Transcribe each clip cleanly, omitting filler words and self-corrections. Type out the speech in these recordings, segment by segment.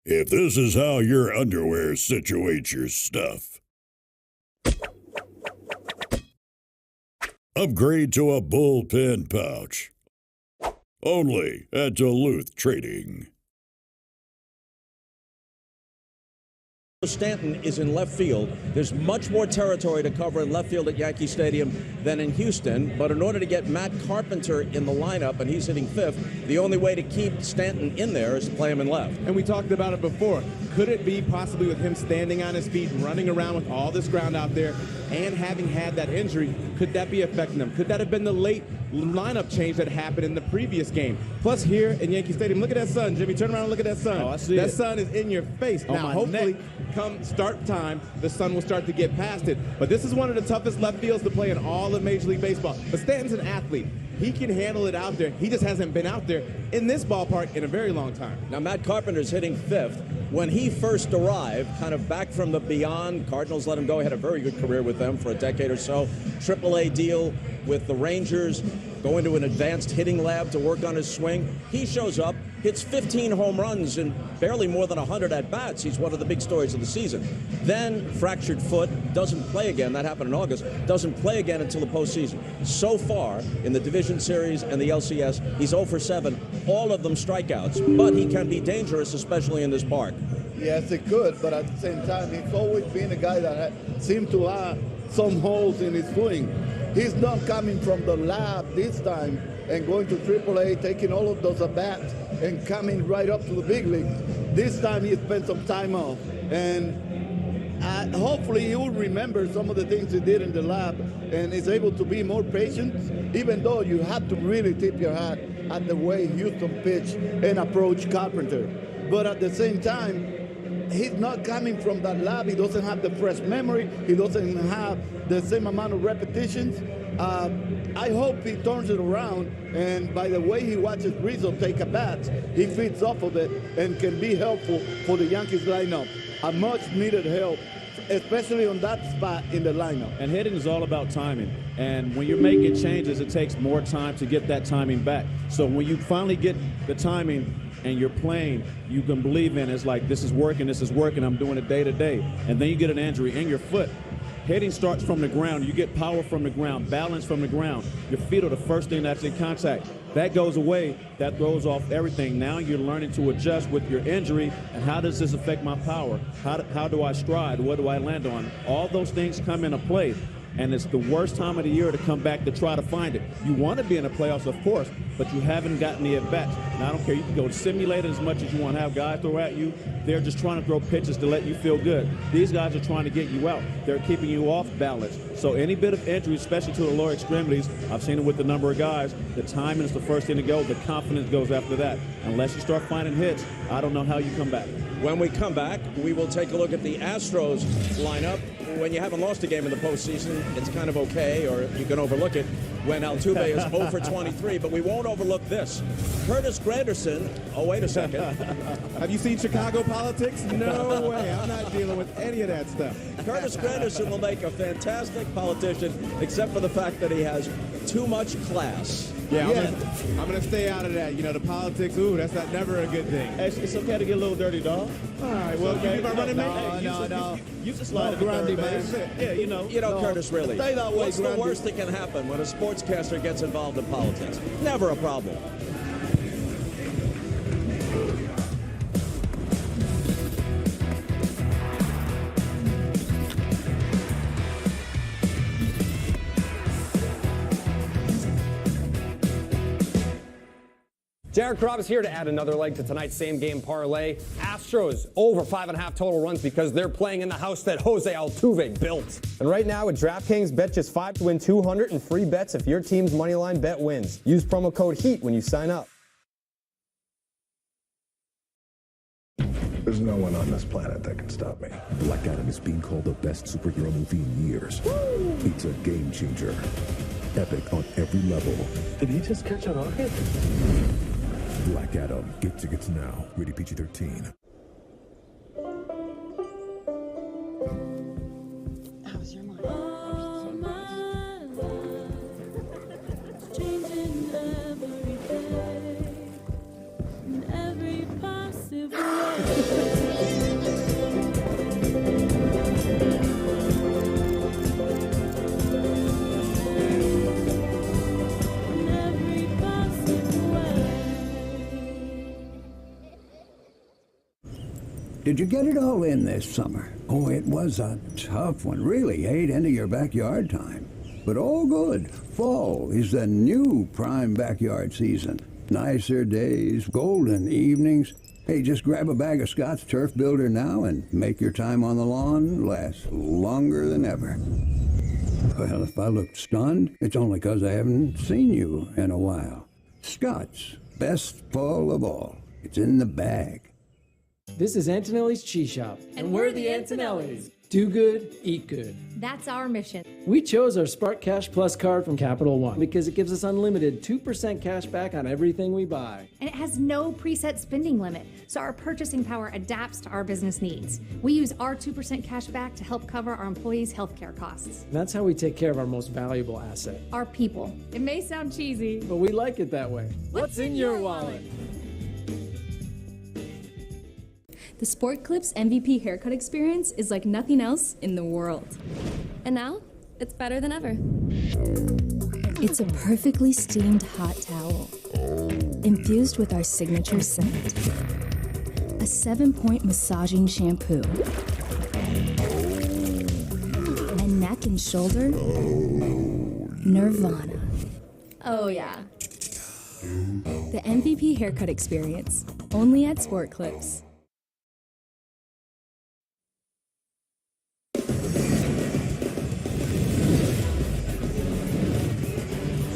If this is how your underwear situates your stuff, upgrade to a bullpen pouch. Only at Duluth Trading. Stanton is in left field. There's much more territory to cover in left field at Yankee Stadium than in Houston, but in order to get Matt Carpenter in the lineup, and he's hitting fifth, the only way to keep Stanton in there is to play him in left. And we talked about it before. Could it be possibly with him standing on his feet, running around with all this ground out there, and having had that injury, could that be affecting him? Could that have been the late lineup change that happened in the previous game? Plus here in Yankee Stadium, look at that sun. Jimmy, turn around and look at that sun. Oh, I see that it. sun is in your face. On now, my hopefully, neck. come start time, the sun will start to get past it. But this is one of the toughest left fields to play in all of Major League Baseball. But Stanton's an athlete. He can handle it out there. He just hasn't been out there in this ballpark in a very long time. Now, Matt Carpenter's hitting fifth. When he first arrived, kind of back from the beyond, Cardinals let him go. He had a very good career with them for a decade or so. AAA deal with the Rangers, going to an advanced hitting lab to work on his swing. He shows up, hits 15 home runs and barely more than 100 at-bats. He's one of the big stories of the season. Then, fractured foot, doesn't play again. That happened in August. Doesn't play again until the postseason. So far, in the Division Series and the LCS, he's 0 for 7, all of them strikeouts. But he can be dangerous, especially in this park. Yes, it could, but at the same time, he's always been a guy that seemed to have some holes in his swing. He's not coming from the lab this time and going to AAA, taking all of those at-bats and coming right up to the big leagues. This time he spent some time off, and hopefully he will remember some of the things he did in the lab and is able to be more patient, even though you have to really tip your hat at the way Houston pitched and approached Carpenter. But at the same time, he's not coming from that lab. He doesn't have the fresh memory. He doesn't have the same amount of repetitions. I hope he turns it around, and by the way he watches Rizzo take a bat, he feeds off of it and can be helpful for the Yankees lineup. A much needed help, especially on that spot in the lineup. And hitting is all about timing. And when you're making changes, it takes more time to get that timing back. So when you finally get the timing and you're playing, you can believe in it's like, this is working, I'm doing it day to day. And then you get an injury in your foot. Hitting starts from the ground. You get power from the ground, balance from the ground. Your feet are the first thing that's in contact. That goes away. That throws off everything. Now you're learning to adjust with your injury, and how does this affect my power? How do I stride? What do I land on? All those things come into play, and it's the worst time of the year to come back to try to find it. You want to be in the playoffs, of course, but you haven't gotten the at-bats. And I don't care. You can go simulate it as much as you want to have guys throw at you. They're just trying to throw pitches to let you feel good. These guys are trying to get you out. They're keeping you off balance. So any bit of injury, especially to the lower extremities, I've seen it with the number of guys, the timing is the first thing to go. The confidence goes after that. Unless you start finding hits, I don't know how you come back. When we come back, we will take a look at the Astros lineup. When you haven't lost a game in the postseason, it's kind of okay, or you can overlook it when Altuve is 0 for 23, but we won't overlook this. Curtis Granderson, oh, wait a second. Have you seen Chicago politics? No way. I'm not dealing with any of that stuff. Curtis Granderson will make a fantastic politician, except for the fact that he has too much class. Yeah, I'm gonna stay out of that. You know, the politics, that's never a good thing. It's okay to get a little dirty, dog. All right, well, you be my running mate? No. You just slide to Grundy, third base. man. Yeah, you know. Curtis, really. Stay that way, What's the Grundy. worst that can happen when a sportscaster gets involved in politics? Never a problem. Jared Carrabba is here to add another leg to tonight's same-game parlay. Astros over 5.5 total runs because they're playing in the house that Jose Altuve built. And right now at DraftKings, bet just $5 to win $200 in free bets if your team's moneyline bet wins. Use promo code HEAT when you sign up. There's no one on this planet that can stop me. Black Adam is being called the best superhero movie in years. Woo! It's a game changer. Epic on every level. Did he just catch a rocket? Black Adam. Get tickets now. Rated PG-13. How was your morning? All my life, changing every day, in every possible way. did you get it all in this summer? Oh, it was a tough one. Really ate into your backyard time. But all good. Fall is the new prime backyard season. Nicer days, golden evenings. Hey, just grab a bag of Scott's Turf Builder now and make your time on the lawn last longer than ever. Well, if I looked stunned, it's only 'cause I haven't seen you in a while. Scott's, best fall of all. It's in the bag. This is Antonelli's Cheese Shop. And we're the Antonellis. Do good, eat good. That's our mission. We chose our Spark Cash Plus card from Capital One because it gives us unlimited 2% cash back on everything we buy. And it has no preset spending limit, so our purchasing power adapts to our business needs. We use our 2% cash back to help cover our employees' healthcare costs. That's how we take care of our most valuable asset. Our people. It may sound cheesy, but we like it that way. What's in your wallet? The Sport Clips MVP haircut experience is like nothing else in the world. And now, it's better than ever. It's a perfectly steamed hot towel, infused with our signature scent. A 7-point massaging shampoo. And neck and shoulder, Nirvana. Oh yeah. The MVP haircut experience, only at Sport Clips.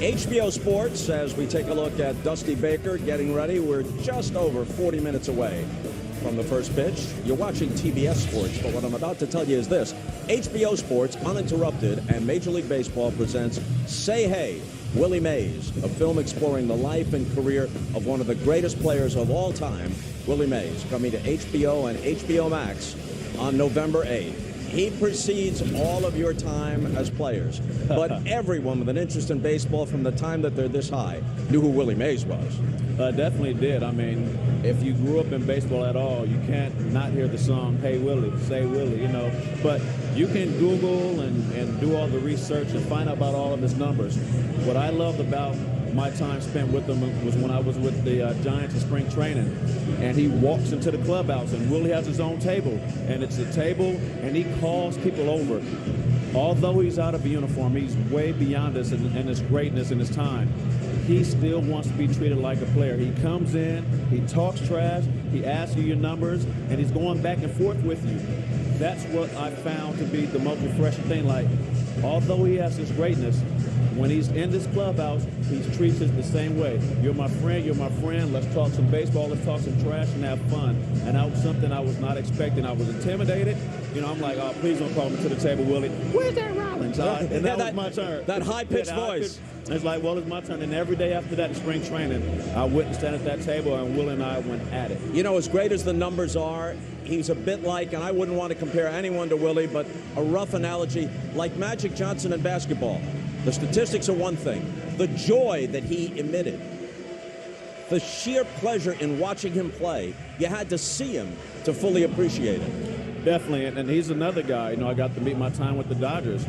HBO Sports, as we take a look at Dusty Baker getting ready. We're just over 40 minutes away from the first pitch. You're watching TBS Sports, but what I'm about to tell you is this. HBO Sports, uninterrupted, and Major League Baseball presents Say Hey, Willie Mays, a film exploring the life and career of one of the greatest players of all time, Willie Mays, coming to HBO and HBO Max on November 8th. He precedes all of your time as players, but everyone with an interest in baseball from the time that they're this high knew who Willie Mays was. Definitely did. I mean, if you grew up in baseball at all, you can't not hear the song, Hey Willie, Say Willie, you know. But you can Google and do all the research and find out about all of his numbers. What I loved about my time spent with him was when I was with the Giants in spring training, and he walks into the clubhouse, and Willie has his own table, and it's a table, and he calls people over. Although he's out of a uniform, he's way beyond us and his greatness and his time. He still wants to be treated like a player. He comes in, he talks trash, he asks you your numbers, and he's going back and forth with you. That's what I found to be the most refreshing thing. Like, although he has his greatness, when he's in this clubhouse, he treats us the same way. You're my friend, let's talk some baseball, let's talk some trash and have fun. And that was something I was not expecting. I was intimidated. You know, I'm like, oh, please don't call me to the table, Willie. Where's that Rollins? And that was my turn. That high-pitched voice. It's like, well, it's my turn. And every day after that in spring training, I wouldn't stand at that table, and Willie and I went at it. You know, as great as the numbers are, he's a bit like, and I wouldn't want to compare anyone to Willie, but a rough analogy, like Magic Johnson in basketball. The statistics are one thing. The joy that he emitted, the sheer pleasure in watching him play, you had to see him to fully appreciate it. Definitely, and he's another guy. You know, I got to meet my time with the Dodgers.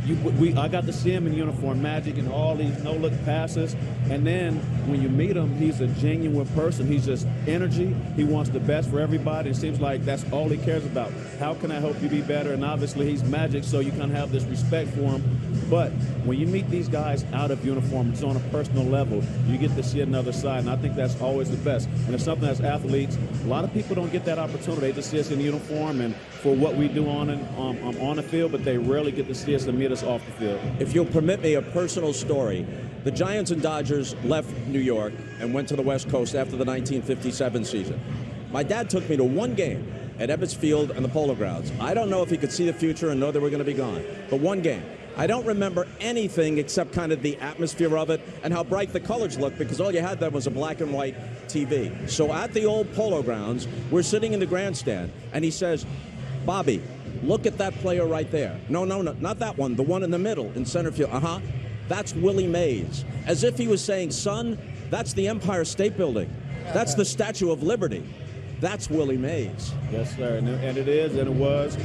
I got to see him in uniform, Magic, and all these no-look passes. And then when you meet him, he's a genuine person. He's just energy. He wants the best for everybody. It seems like that's all he cares about. How can I help you be better? And obviously he's Magic, so you kind of have this respect for him. But when you meet these guys out of uniform, it's on a personal level. You get to see another side, and I think that's always the best. And it's something as athletes, a lot of people don't get that opportunity. They just see us in uniform and for what we do on the field, but they rarely get to see us and meet us off the field. If you'll permit me a personal story, the Giants and Dodgers left New York and went to the West Coast after the 1957 season. My dad took me to one game at Ebbets Field and the Polo Grounds. I don't know if he could see the future and know they were going to be gone, but one game. I don't remember anything except kind of the atmosphere of it and how bright the colors looked, because all you had then was a black and white TV. So at the old Polo Grounds, we're sitting in the grandstand, and he says, Bobby, look at that player right there. No, not that one. The one in the middle in center field. That's Willie Mays. As if he was saying, son, that's the Empire State Building. That's the Statue of Liberty. That's Willie Mays. Yes, sir. And it is, and it was.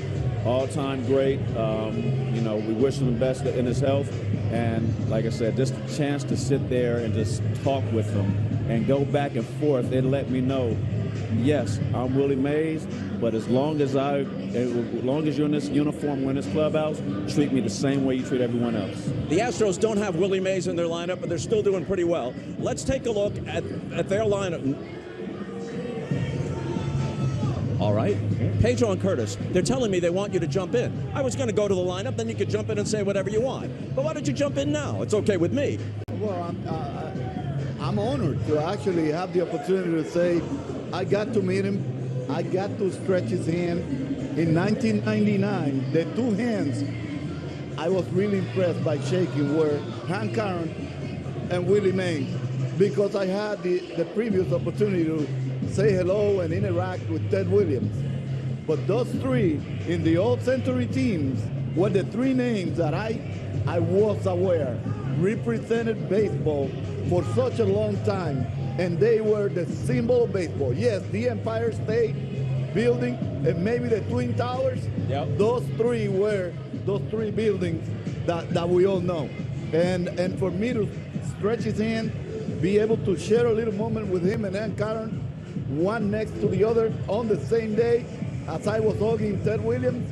All-time great. You know, we wish him the best in his health. And like I said, just a chance to sit there and just talk with him and go back and forth. It let me know, yes, I'm Willie Mays, But as long as you're in this uniform, we're in this clubhouse, treat me the same way you treat everyone else. The Astros don't have Willie Mays in their lineup, but they're still doing pretty well. Let's take a look at their lineup. All right. Pedro and Curtis, they're telling me they want you to jump in. I was going to go to the lineup, then you could jump in and say whatever you want. But why don't you jump in now? It's okay with me. Well, I'm honored to actually have the opportunity to say I got to meet him. I got to stretch his hand. In 1999, the two hands I was really impressed by shaking were Hank Aaron and Willie Mays, because I had the previous opportunity to say hello and interact with Ted Williams. But those three in the all-century teams were the three names that I was aware represented baseball for such a long time, and they were the symbol of baseball. Yes, the Empire State Building and maybe the Twin Towers. Yep. Those three were those three buildings that we all know. And for me to stretch his hand, be able to share a little moment with him and Hank Aaron, one next to the other on the same day as I was hugging Ted Williams,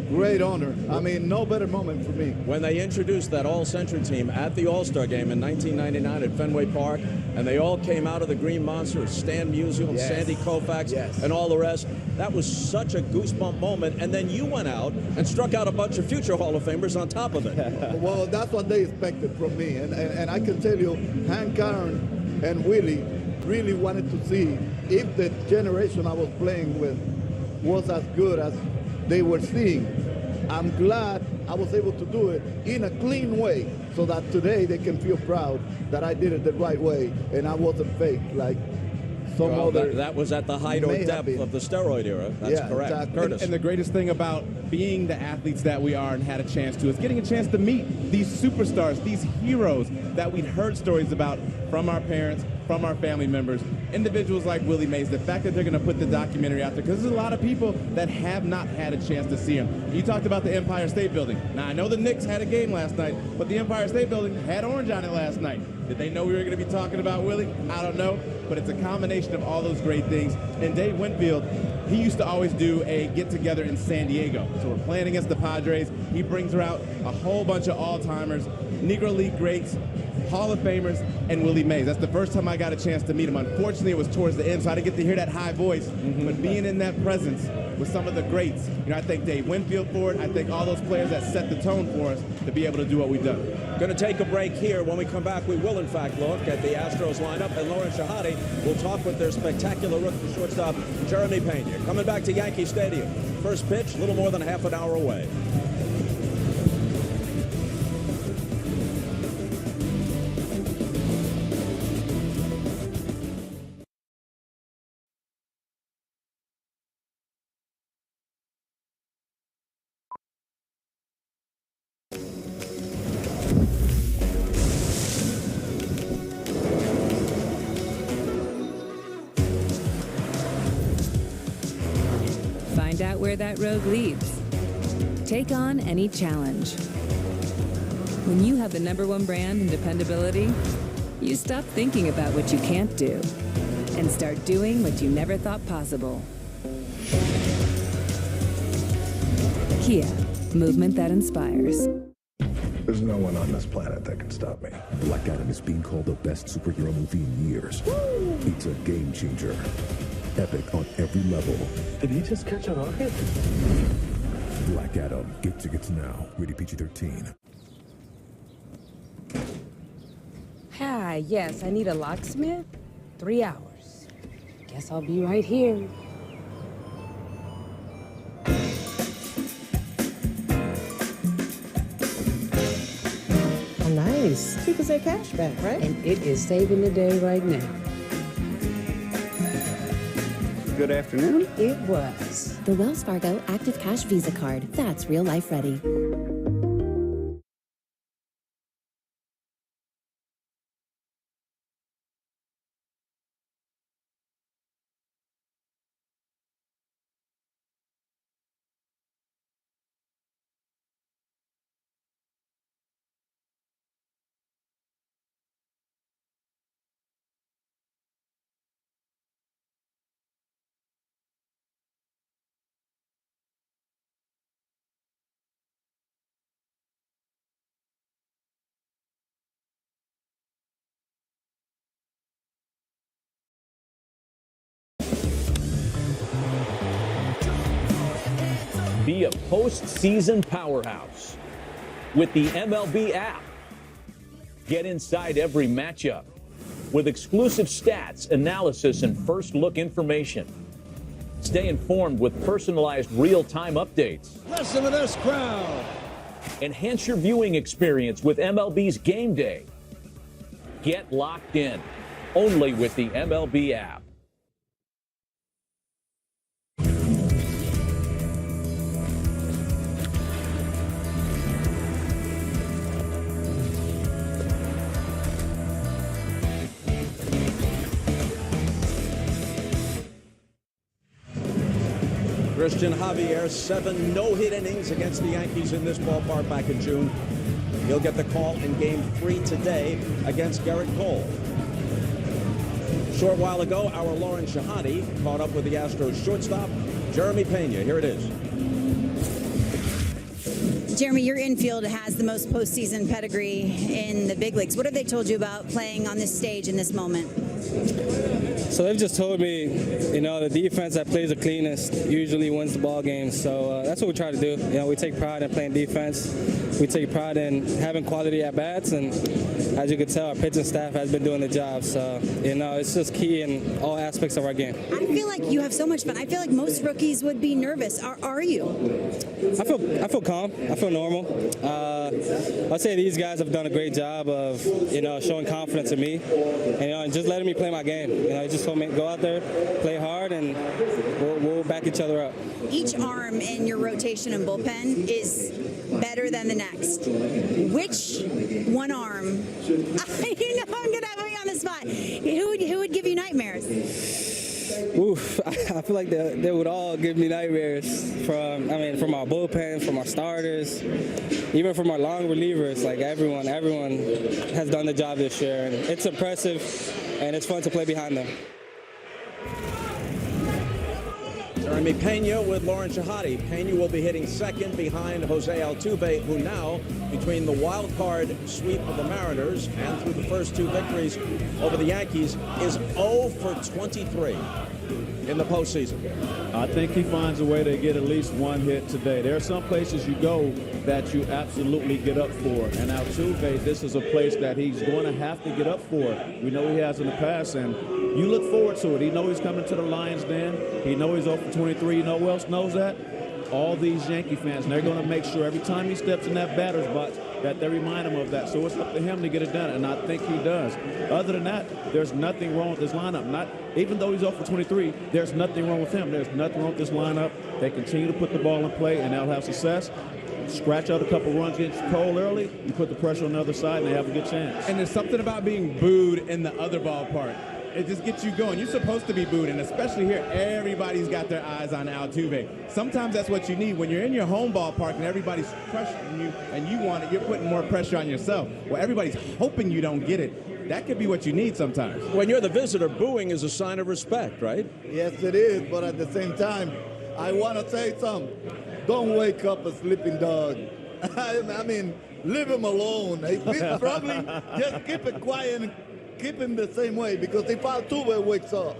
great honor. I mean, no better moment for me. When they introduced that all-century team at the All-Star game in 1999 at Fenway Park, and they all came out of the Green Monster, Stan Musial, Yes. Sandy Koufax, Yes. and all the rest, that was such a goosebump moment. And then you went out and struck out a bunch of future Hall of Famers on top of it. Well, that's what they expected from me. And I can tell you, Hank Aaron and Willie really wanted to see if the generation I was playing with was as good as they were seeing. I'm glad I was able to do it in a clean way so that today they can feel proud that I did it the right way and I wasn't fake like some other. That was at the height or may have depth been. of the steroid era. That's Yeah, correct. exactly. Curtis. And the greatest thing about being the athletes that we are and had a chance to is getting a chance to meet these superstars, these heroes that we'd heard stories about from our parents, from our family members, individuals like Willie Mays. The fact that they're going to put the documentary out there, because there's a lot of people that have not had a chance to see him. You talked about the Empire State Building. Now, I know the Knicks had a game last night, but the Empire State Building had orange on it last night. Did they know we were going to be talking about Willie? I don't know, but it's a combination of all those great things. And Dave Winfield, he used to always do a get-together in San Diego. So we're playing against the Padres. He brings out a whole bunch of all-timers, Negro League greats, Hall of Famers, and Willie Mays. That's the first time I got a chance to meet him. Unfortunately, it was towards the end, so I didn't get to hear that high voice. But being in that presence with some of the greats, I thank Dave Winfield for it. I thank all those players that set the tone for us to be able to do what we've done. Going to take a break here. When we come back, we will, in fact, look at the Astros lineup, and Lauren Shahadi will talk with their spectacular rookie shortstop, Jeremy Pena. Coming back to Yankee Stadium. First pitch, a little more than half an hour away. Find out where that road leads. Take on any challenge. When you have the #1 brand in dependability, you stop thinking about what you can't do and start doing what you never thought possible. Kia, movement that inspires. There's no one on this planet that can stop me. Black Adam is being called the best superhero movie in years. It's a game changer. Epic on every level. Did he just catch a rocket? Black Adam. Get tickets now. Rated PG-13. Hi, yes, I need a locksmith. 3 hours. Guess I'll be right here. Oh, nice. 2% cash back, right? And it is saving the day right now. Good afternoon. It was. The Wells Fargo Active Cash Visa Card. That's real life ready. Be a postseason powerhouse with the MLB app. Get inside every matchup with exclusive stats, analysis, and first-look information. Stay informed with personalized real-time updates. Listen to this crowd. Enhance your viewing experience with MLB's Game Day. Get locked in only with the MLB app. Christian Javier, 7 no-hit innings against the Yankees in this ballpark back in June. He'll get the call in Game 3 today against Garrett Cole. A short while ago, our Lauren Shahadi caught up with the Astros shortstop, Jeremy Pena. Here it is. Jeremy, your infield has the most postseason pedigree in the big leagues. What have they told you about playing on this stage in this moment? So they've just told me, the defense that plays the cleanest usually wins the ball game. So that's what we try to do. We take pride in playing defense. We take pride in having quality at bats, and as you can tell, our pitching staff has been doing the job. So it's just key in all aspects of our game. I feel like you have so much fun. I feel like most rookies would be nervous. Are you? I feel calm. I feel normal. I'd say these guys have done a great job of showing confidence in me, and just letting me play my game. Just told me go out there, play hard, and we'll back each other up. Each arm in your rotation and bullpen is better than the next. Which one arm? I'm gonna have me on the spot. Who would give you nightmares? Oof, I feel like they would all give me nightmares from our bullpen, from our starters, even from our long relievers. Like everyone has done the job this year, and it's impressive, and it's fun to play behind them. Jeremy Pena with Lauren Shahadi. Pena will be hitting second behind Jose Altuve, who now, between the wild card sweep of the Mariners and through the first 2 victories over the Yankees, is 0 for 23 in the postseason. I think he finds a way to get at least one hit today. There are some places you go that you absolutely get up for. And Altuve, this is a place that he's going to have to get up for. We know he has in the past, and you look forward to it. He knows he's coming to the Lions Den. He knows he's 0 for 23. You know who else knows that? All these Yankee fans. And they're going to make sure every time he steps in that batter's box that they remind him of that. So it's up to him to get it done, and I think he does. Other than that, there's nothing wrong with this lineup. Even though he's 0 for 23, there's nothing wrong with him. There's nothing wrong with this lineup. They continue to put the ball in play, and they'll have success. Scratch out a couple runs against Cole early, you put the pressure on the other side, and they have a good chance. And there's something about being booed in the other ballpark. It just gets you going. You're supposed to be booed, and especially here, everybody's got their eyes on Altuve. Sometimes that's what you need. When you're in your home ballpark and everybody's pressuring you and you want it, you're putting more pressure on yourself. Well, everybody's hoping you don't get it. That could be what you need sometimes. When you're the visitor, booing is a sign of respect, right? Yes, it is, but at the same time, I want to say something. Don't wake up a sleeping dog. I mean, leave him alone. Probably just keep it quiet and keep him the same way, because if Altuve wakes up,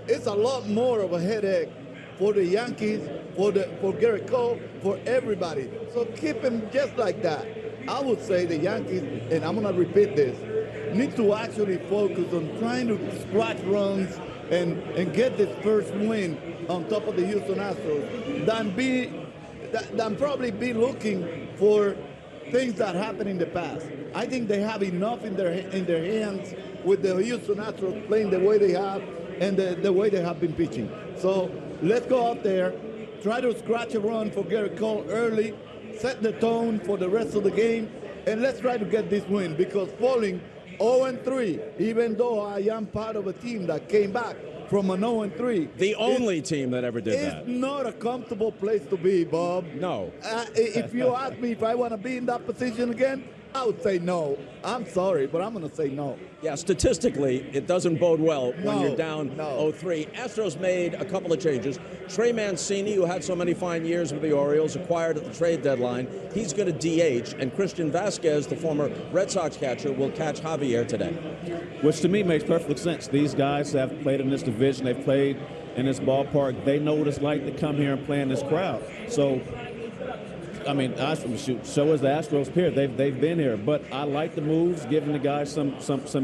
it's a lot more of a headache for the Yankees, for Garrett Cole, for everybody. So keep him just like that. I would say the Yankees, and I'm going to repeat this, need to actually focus on trying to scratch runs and get this first win on top of the Houston Astros than probably be looking for things that happened in the past. I think they have enough in their hands with the Houston Astros playing the way they have and the way they have been pitching. So let's go out there, try to scratch a run for Garrett Cole early, set the tone for the rest of the game, and let's try to get this win, because falling 0-3, even though I am part of a team that came back from an 0-3. The only team that ever did that. It's not a comfortable place to be, Bob. No. If you ask me if I want to be in that position again, I would say no. I'm sorry, but I'm going to say no. Yeah, statistically, it doesn't bode well when you're down 0-3. Astros made a couple of changes. Trey Mancini, who had so many fine years with the Orioles, acquired at the trade deadline. He's going to DH, and Christian Vasquez, the former Red Sox catcher, will catch Javier today. Which to me makes perfect sense. These guys have played in this division. They've played in this ballpark, they know what it's like to come here and play in this crowd. So, I mean, so is the Astros here. They've been here, but I like the moves, giving the guys some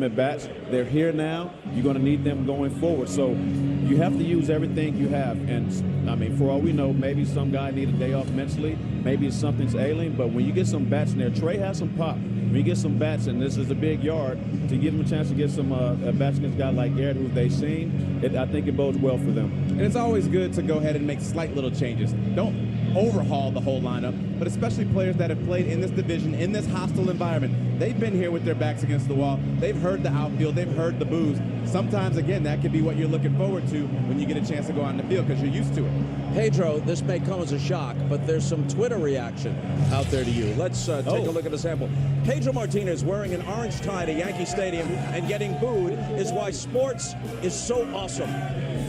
at bats. They're here now. You're going to need them going forward. So you have to use everything you have. And I mean, for all we know, maybe some guy need a day off mentally. Maybe something's ailing. But when you get some bats in there, Trey has some pop. When you get some bats, and this is a big yard, to give them a chance to get some bats against a guy like Garrett, who they've seen, I think it bodes well for them. And it's always good to go ahead and make slight little changes. Don't overhaul the whole lineup, but especially players that have played in this division, in this hostile environment. They've been here with their backs against the wall. They've heard the outfield. They've heard the boos. Sometimes, again, that could be what you're looking forward to when you get a chance to go out in the field because you're used to it. Pedro, this may come as a shock, but there's some Twitter reaction out there to you. Let's take a look at the sample. Pedro Martinez wearing an orange tie to Yankee Stadium and getting booed is why sports is so awesome.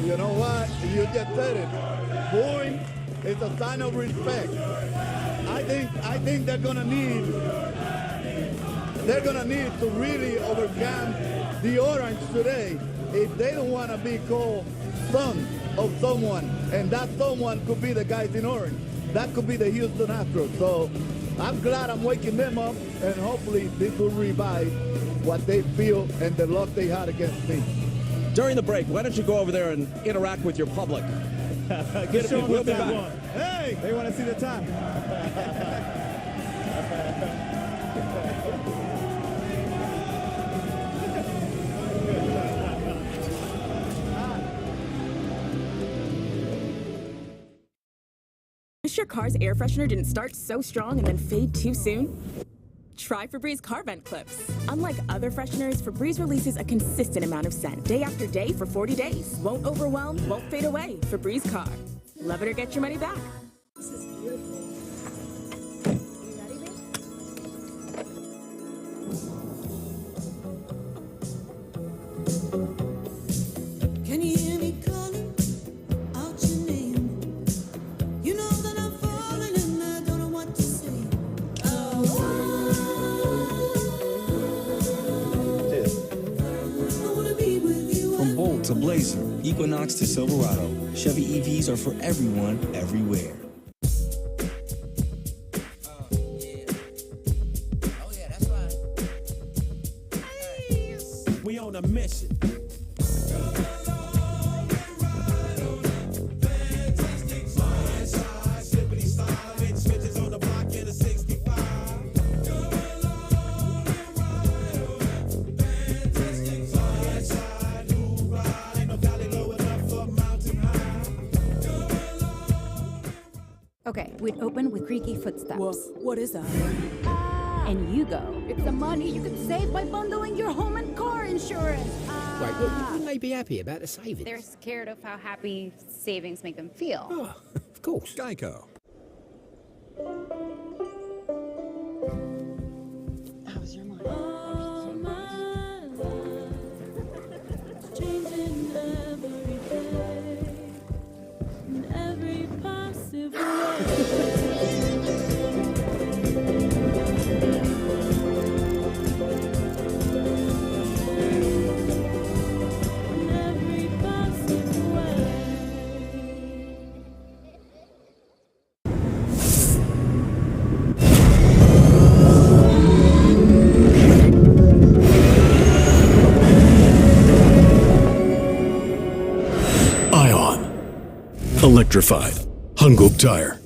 You know what? You just said it. Booing is a sign of respect. I think they're gonna need to really overcome the orange today if they don't want to be called son of someone, and that someone could be the guys in orange. That could be the Houston Astros. So I'm glad I'm waking them up, and hopefully this will revive what they feel and the luck they had against me. During the break, why don't you go over there and interact with your public? Get them what they back. want. Hey, they want to see the time. Wish your car's air freshener didn't start so strong and then fade too soon? Try Febreze car vent clips. Unlike other fresheners, Febreze releases a consistent amount of scent day after day for 40 days. Won't overwhelm, won't fade away. Febreze car. Love it or get your money back. This is beautiful. You ready, babe? Can you hear me calling out your name? You know that I'm falling and I don't know what to say. From Bolt to Blazer, Equinox to Silverado, Chevy EVs are for everyone, everywhere. We on a mission. Okay, we'd open with creaky footsteps. What is that? And you go. It's the money you could save by bundling your home and car insurance. Right, well, wouldn't they be happy about the savings? They're scared of how happy savings make them feel. Oh, of course. Geico. How was your morning? All my life, changing every day, in every possible way. Electrified. Hanguk Tire.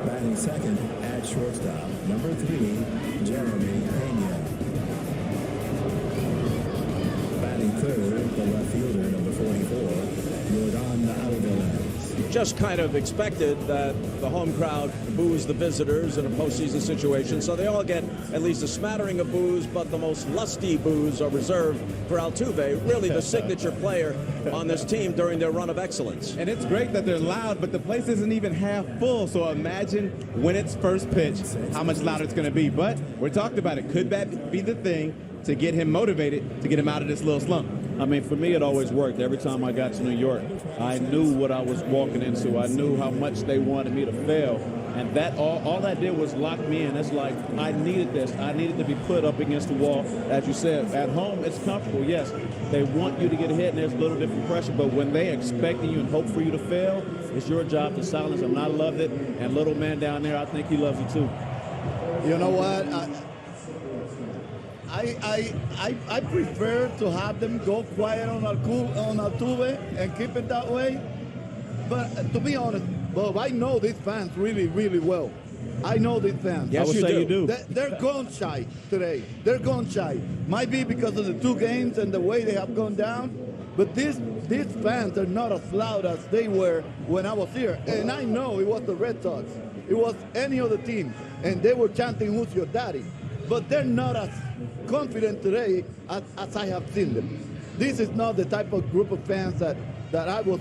Batting second at shortstop, number 3, Jeremy Pena. Batting third, the left fielder, number 44, Yordan Alvarez. just kind of expected that the home crowd boos the visitors in a postseason situation, so they all get at least a smattering of boos, but the most lusty boos are reserved for Altuve, really the signature player on this team during their run of excellence. And it's great that they're loud, but the place isn't even half full, so imagine when it's first pitch, how much louder it's going to be. But we talked about it. Could that be the thing to get him motivated, to get him out of this little slump? I mean, for me, it always worked. Every time I got to New York, I knew what I was walking into. I knew how much they wanted me to fail. And that all that did was lock me in. It's like I needed this. I needed to be put up against the wall. As you said, at home, it's comfortable. Yes, they want you to get a hit, and there's a little different pressure. But when they expecting you and hope for you to fail, it's your job to silence them. And I loved it. And little man down there, I think he loves it too. You know what? I prefer to have them go quiet on Altuve and keep it that way. But to be honest, Bob, I know these fans really, really well. I know these fans. Yes, you do. They're gun shy today. They're gun shy. Might be because of the 2 games and the way they have gone down. But these fans are not as loud as they were when I was here. And I know it was the Red Sox. It was any other team. And they were chanting, "Who's your daddy?" But they're not as confident today as I have seen them. This is not the type of group of fans that I was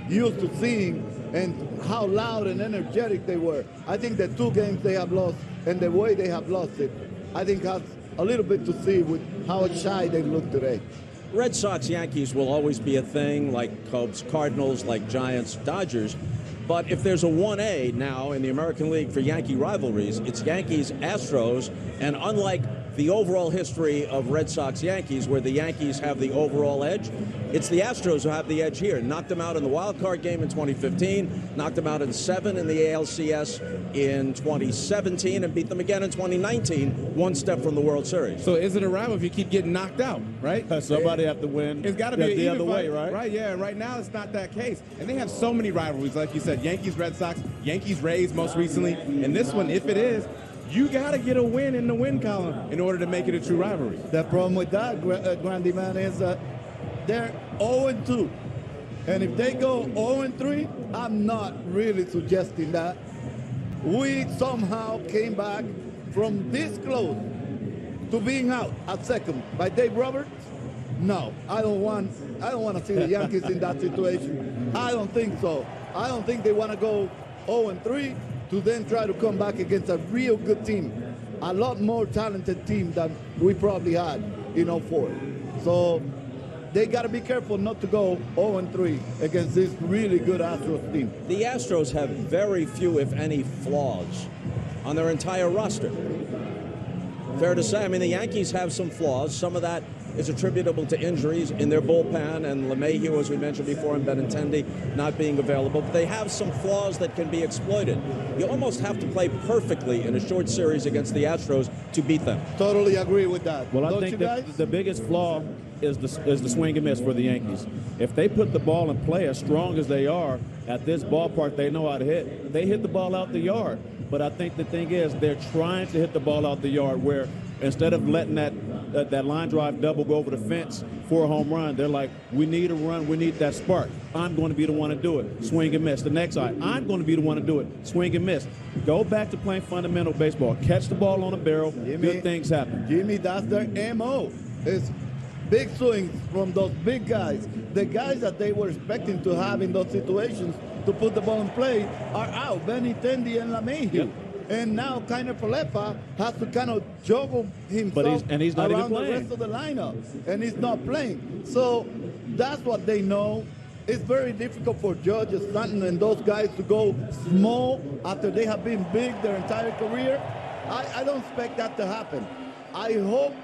used to seeing, and how loud and energetic they were. I think the 2 games they have lost and the way they have lost it, I think has a little bit to see with how shy they look today. Red Sox, Yankees will always be a thing, like Cubs, Cardinals, like Giants, Dodgers. But if there's a 1A now in the American League for Yankee rivalries, it's Yankees, Astros, and unlike the overall history of Red Sox Yankees, where the Yankees have the overall edge, it's the Astros who have the edge here. Knocked them out in the wild card game in 2015, knocked them out in 7 in the ALCS in 2017, and beat them again in 2019, one step from the World Series. So is it a rival if you keep getting knocked out, right? Somebody have to win. It's got to be the the other way, right? Right, yeah. Right now it's not that case. And they have so many rivalries, like you said, Yankees, Red Sox, Yankees, Rays most recently. And this one, if it is, you got to get a win in the win column in order to make it a true rivalry. The problem with that, Grandy man, is that they're 0-2. And if they go 0-3, I'm not really suggesting that. We somehow came back from this close to being out at second by Dave Roberts. No, I don't want to see the Yankees in that situation. I don't think so. I don't think they want to go 0-3 to then try to come back against a real good team, a lot more talented team than we probably had in 04. So they got to be careful not to go 0-3 against this really good Astros team. The Astros have very few, if any, flaws on their entire roster. Fair to say. I mean, the Yankees have some flaws. Some of that is attributable to injuries in their bullpen, and LeMahieu, as we mentioned before, and Benintendi not being available. But they have some flaws that can be exploited. You almost have to play perfectly in a short series against the Astros to beat them. Totally agree with that. Well, I think that the biggest flaw is the swing and miss for the Yankees. If they put the ball in play as strong as they are at this ballpark, they know how to hit. They hit the ball out the yard. But I think the thing is they're trying to hit the ball out the yard, where instead of letting that line drive double go over the fence for a home run, they're like, we need a run, we need that spark. I'm going to be the one to do it. Swing and miss. The next guy, I'm going to be the one to do it. Swing and miss. Go back to playing fundamental baseball. Catch the ball on a barrel. Good things happen. Jimmy, that's their MO. It's big swings from those big guys. The guys that they were expecting to have in those situations to put the ball in play are out. Benintendi and LeMahieu. Yep. And now Kiner Falefa has to kind of juggle himself he's not around even playing. the rest of the lineup. And he's not playing. So that's what they know. It's very difficult for Judge Stanton and those guys to go small after they have been big their entire career. I don't expect that to happen. I hope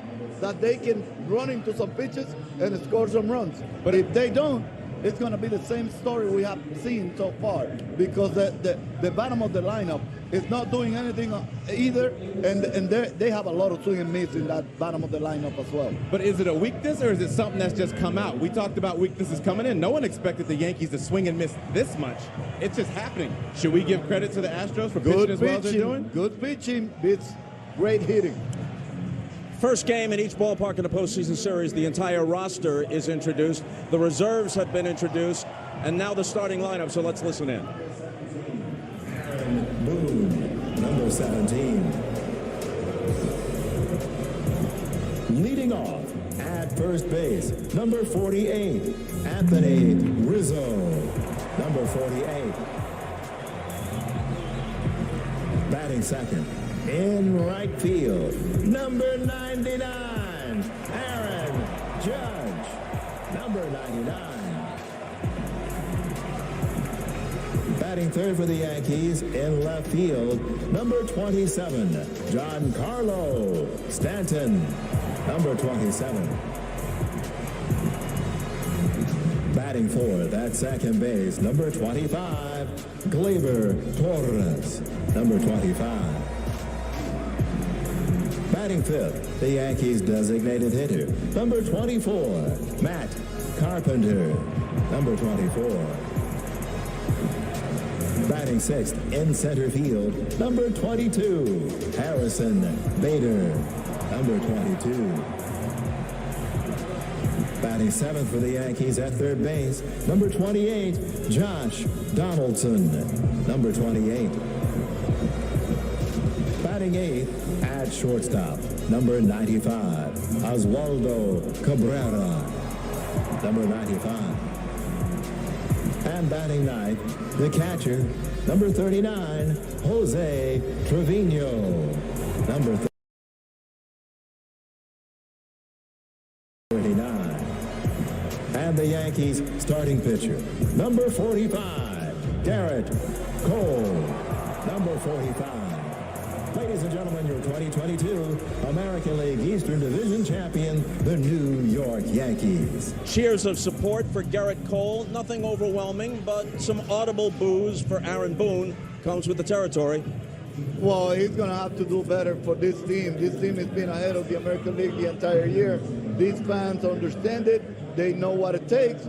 that they can run into some pitches and score some runs. But if they don't, it's going to be the same story we have seen so far, because the bottom of the lineup is not doing anything either, and they have a lot of swing and miss in that bottom of the lineup as well. But is it a weakness, or is it something that's just come out? We talked about weaknesses coming in. No one expected the Yankees to swing and miss this much. It's just happening. Should we give credit to the Astros for pitching as well as they're doing? Good pitching beats great hitting. First game in each ballpark in the postseason series, the entire roster is introduced. The reserves have been introduced. And now the starting lineup, so let's listen in. Boone, number 17. Leading off at first base, number 48, Anthony Rizzo. Number 48. Batting second, in right field, number 99, Aaron Judge. Number 99. Batting third for the Yankees in left field, number 27, Giancarlo Stanton. Number 27. Batting fourth at second base, number 25, Gleyber Torres. Number 25. Batting fifth, the Yankees' designated hitter, number 24, Matt Carpenter. Number 24. Batting sixth in center field, number 22, Harrison Bader. Number 22. Batting seventh for the Yankees at third base, number 28, Josh Donaldson. Number 28. Batting eighth at shortstop, number 95, Oswaldo Cabrera. Number 95. And batting ninth, the catcher, number 39, Jose Trevino. Number 39. And the Yankees starting pitcher, number 45, Garrett Cole. Number 45. Ladies and gentlemen, your 2022 American League Eastern Division champion, the New York Yankees. Cheers of support for Garrett Cole. Nothing overwhelming, but some audible boos for Aaron Boone. Comes with the territory. Well, he's going to have to do better for this team. This team has been ahead of the American League the entire year. These fans understand it. They know what it takes.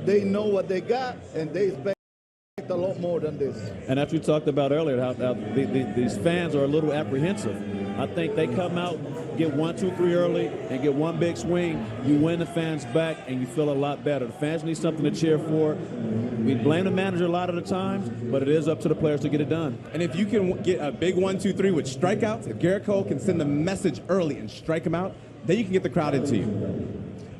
They know what they got, and they expect a lot more than this. And as we talked about earlier, how these fans are a little apprehensive. I think they come out, get 1, 2, 3 early, and get one big swing. You win the fans back, and you feel a lot better. The fans need something to cheer for. We blame the manager a lot of the times, but it is up to the players to get it done. And if you can get a big 1, 2, 3 with strikeouts, if Garrett Cole can send the message early and strike him out, then you can get the crowd into you.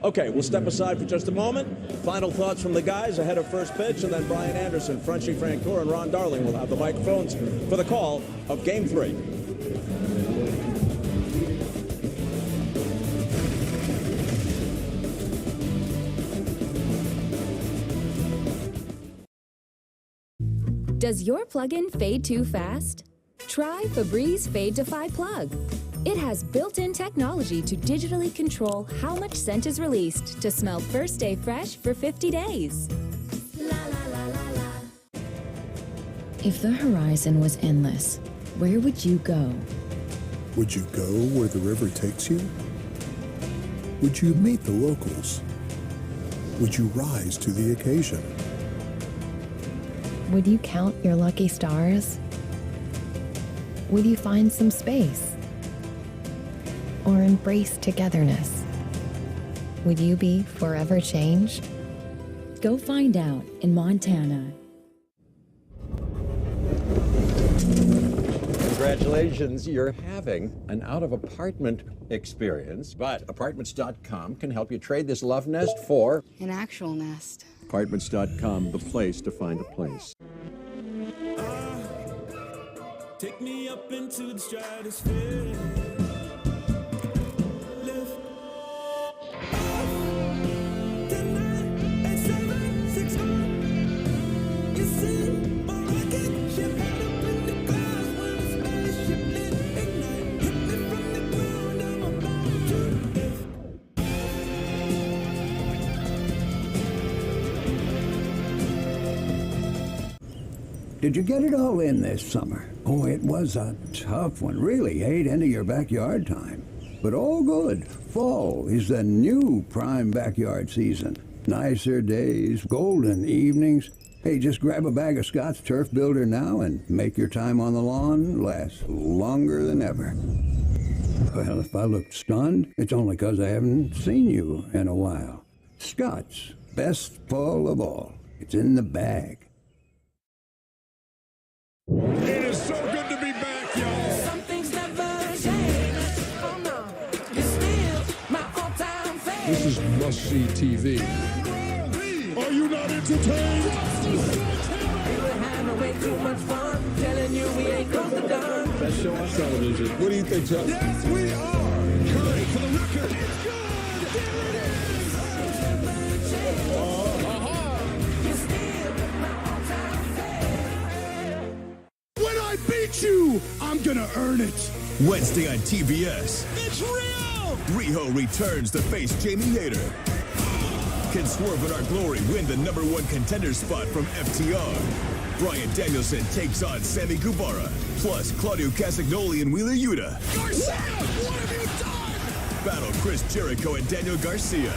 Okay, we'll step aside for just a moment. Final thoughts from the guys ahead of first pitch, and then Brian Anderson, Frenchie Francoeur, and Ron Darling will have the microphones for the call of Game 3. Does your plug-in fade too fast? Try Febreze Fade to Fi Plug. It has built-in technology to digitally control how much scent is released to smell first day fresh for 50 days. If the horizon was endless, where would you go? Would you go where the river takes you? Would you meet the locals? Would you rise to the occasion? Would you count your lucky stars? Would you find some space? Or embrace togetherness? Would you be forever changed? Go find out in Montana. Congratulations, you're having an out-of-apartment experience, but Apartments.com can help you trade this love nest for An actual nest. Apartments.com, the place to find a place. Take me up into the stratosphere. Lift off tonight, 8761. You see my rocket ship head up in the clouds when the spaceship lit ignite. Hit me from the ground, I'm about to lift. Did you get it all in this summer? Oh, it was a tough one. Really ate into your backyard time. But all good. Fall is the new prime backyard season. Nicer days, golden evenings. Hey, just grab a bag of Scott's Turf Builder now and make your time on the lawn last longer than ever. Well, if I looked stunned, it's only 'cause I haven't seen you in a while. Scott's, best fall of all. It's in the bag. It is so good to be back, y'all. Some things never change. Oh no, you're still my all-time favorite. This is must-see TV. Are you not entertained? We were having way too much fun. Telling you we ain't close to done. Best show on television. What do you think, Chuck? Yes, we are. Curry for the record. It's good. There it is. When I beat you, I'm gonna earn it. Wednesday on TBS. It's real. Riho returns to face Jamie Hayter. Can Swerve in Our Glory win the #1 contender spot from FTR? Bryan Danielson takes on Sammy Guevara. Plus, Claudio Castagnoli and Wheeler Yuta. Garcia, what have you done? Battle Chris Jericho and Daniel Garcia.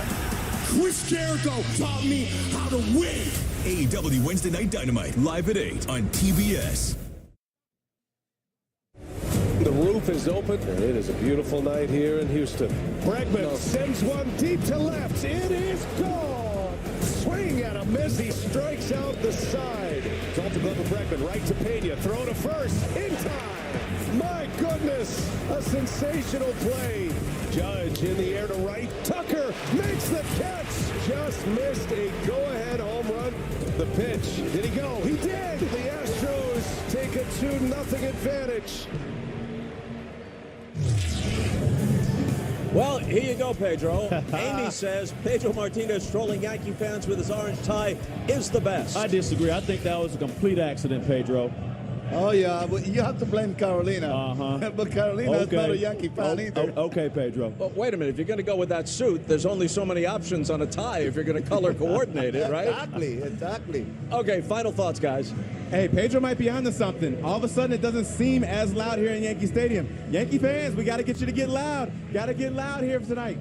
Chris Jericho taught me how to win. AEW Wednesday Night Dynamite, live at 8 on TBS. The roof is open, and it is a beautiful night here in Houston. Bregman sends one deep to left. It is gone. Swing and a miss. He strikes out the side. It's off the glove of Bregman. Right to Pena. Throw to first. In time. My goodness. A sensational play. Judge in the air to right. Tucker makes the catch. Just missed a go-ahead home run. The pitch. Did he go? He did. The Astros take a 2-0 advantage. Well, here you go, Pedro. Amy says Pedro Martinez trolling Yankee fans with his orange tie is the best. I disagree. I think that was a complete accident, Pedro. Oh, yeah, but you have to blame Carolina. Uh-huh. But Carolina's not a Yankee fan either. Okay, Pedro. But wait a minute. If you're going to go with that suit, there's only so many options on a tie if you're going to color coordinate it, right? Exactly. Okay, final thoughts, guys. Hey, Pedro might be onto something. All of a sudden, it doesn't seem as loud here in Yankee Stadium. Yankee fans, we got to get you to get loud. Got to get loud here tonight.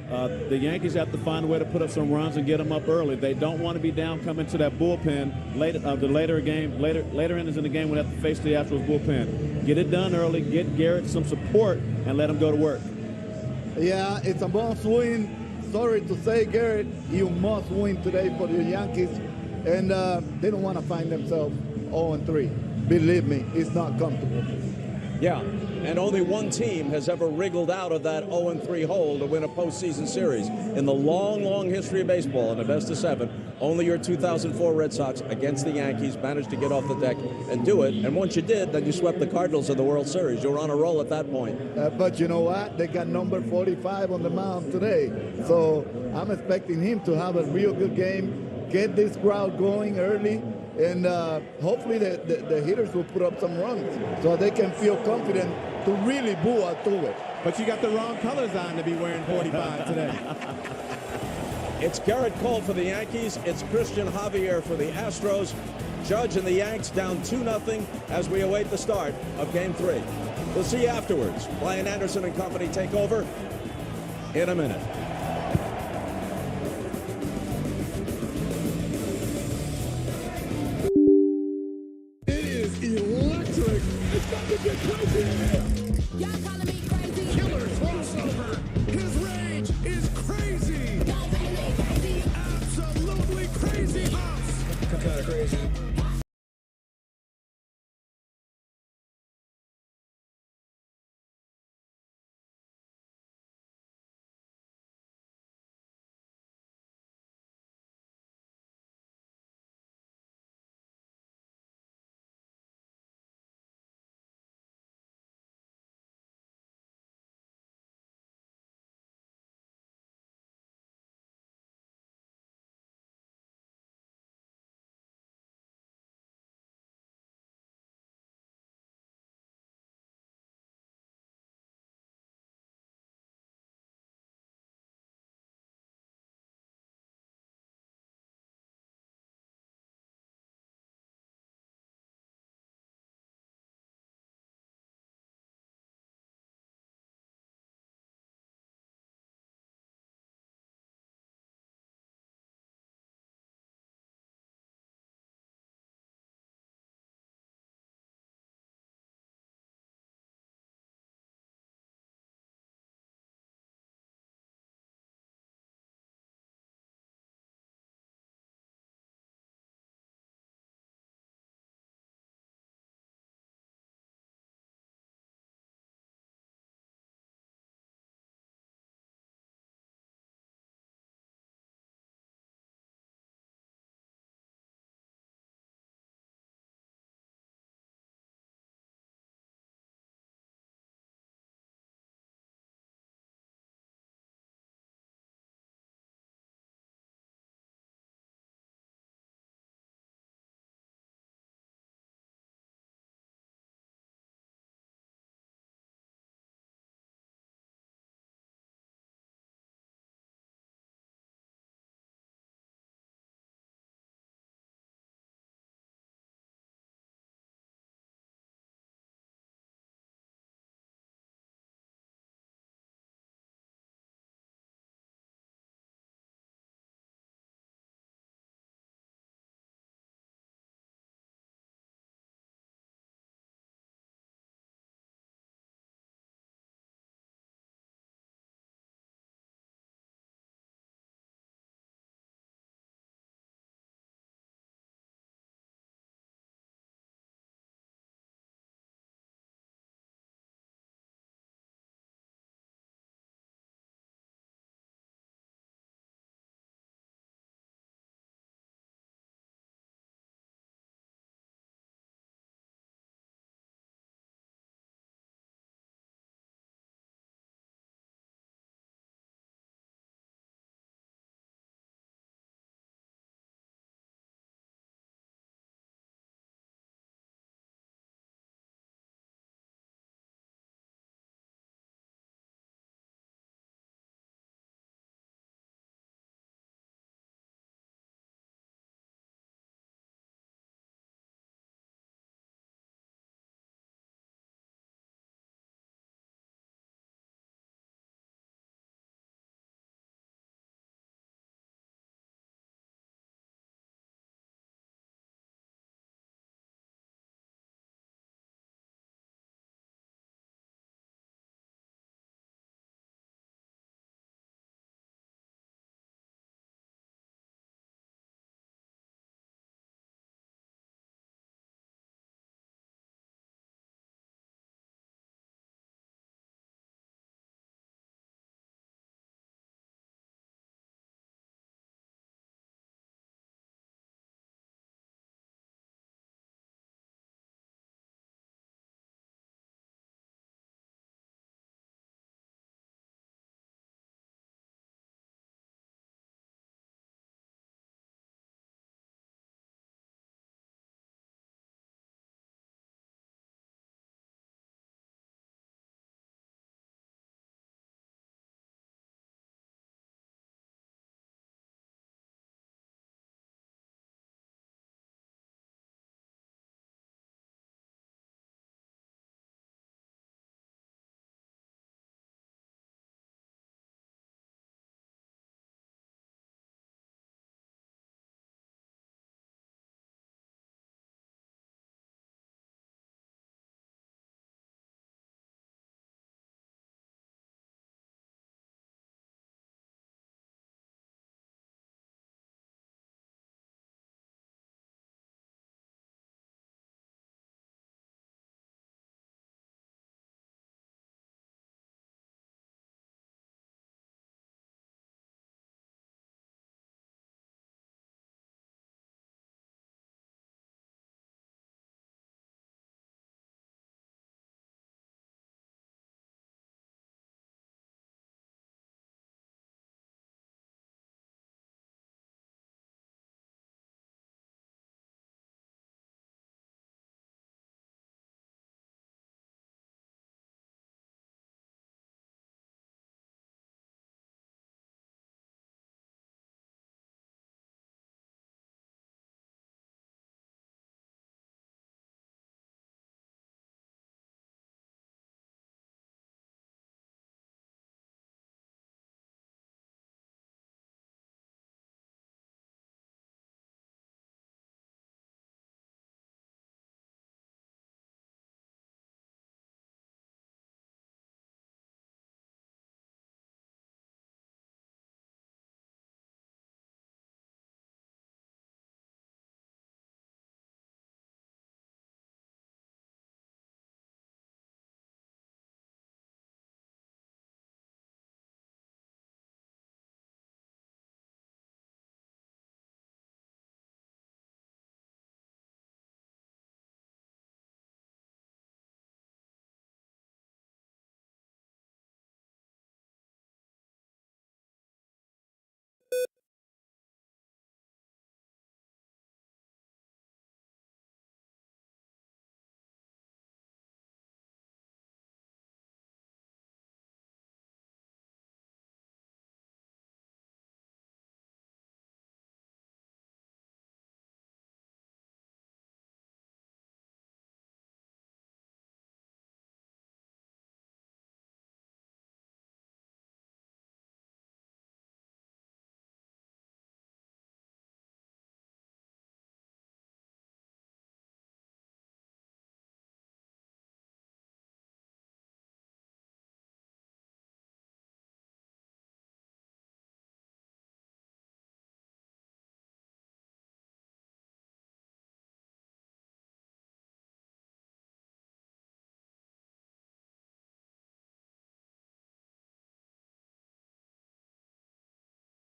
The Yankees have to find a way to put up some runs and get them up early. They don't want to be down coming to that bullpen later. Later innings in the game, we'll have to face the Astros bullpen. Get it done early. Get Garrett some support and let him go to work. Yeah, it's a must win. Sorry to say, Garrett, you must win today for the Yankees. And they don't want to find themselves 0-3. Believe me, it's not comfortable. Yeah, and only one team has ever wriggled out of that 0-3 hole to win a postseason series. In the long, long history of baseball, in a best of 7, only your 2004 Red Sox against the Yankees managed to get off the deck and do it. And once you did, then you swept the Cardinals in the World Series. You were on a roll at that point. But you know what? They got number 45 on the mound today. So I'm expecting him to have a real good game, get this crowd going early, and hopefully the hitters will put up some runs so they can feel confident to really boo Altuve. But you got the wrong colors on to be wearing 45 today. It's Garrett Cole for the Yankees. It's Christian Javier for the Astros. Judge and the Yanks down 2-0 as we await the start of Game 3. We'll see you afterwards. Brian Anderson and company take over in a minute. It is electric. It's got to get crazy in here. Y'all calling me crazy? Killer crossover. His rage is crazy. Absolutely crazy house. Comes out of crazy.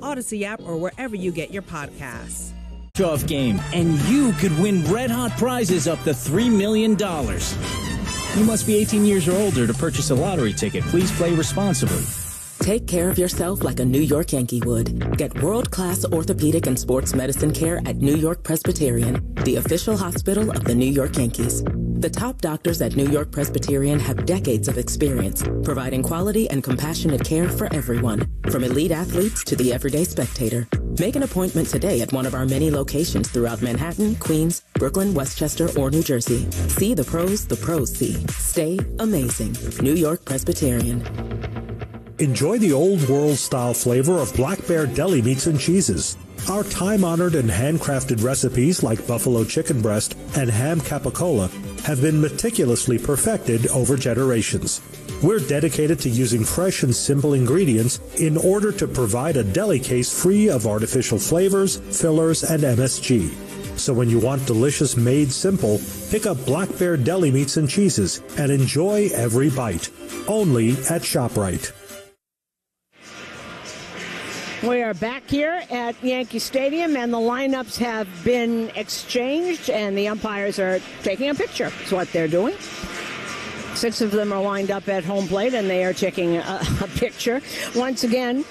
Odyssey app, or wherever you get your podcasts. Off game, and you could win red-hot prizes up to $3 million. You must be 18 years or older to purchase a lottery ticket. Please play responsibly. Take care of yourself like a New York Yankee would. Get world-class orthopedic and sports medicine care at New York Presbyterian, the official hospital of the New York Yankees. The top doctors at New York Presbyterian have decades of experience, providing quality and compassionate care for everyone, from elite athletes to the everyday spectator. Make an appointment today at one of our many locations throughout Manhattan, Queens, Brooklyn, Westchester, or New Jersey. See the pros see. Stay amazing. New York Presbyterian. Enjoy the old world style flavor of Black Bear deli meats and cheeses. Our time-honored and handcrafted recipes like buffalo chicken breast and ham capicola have been meticulously perfected over generations. We're dedicated to using fresh and simple ingredients in order to provide a deli case free of artificial flavors, fillers, and MSG. So when you want delicious made simple, pick up Black Bear deli meats and cheeses and enjoy every bite. Only at ShopRite. We are back here at Yankee Stadium, and the lineups have been exchanged, and the umpires are taking a picture. That's what they're doing. 6 of them are lined up at home plate, and they are taking a picture. Once again,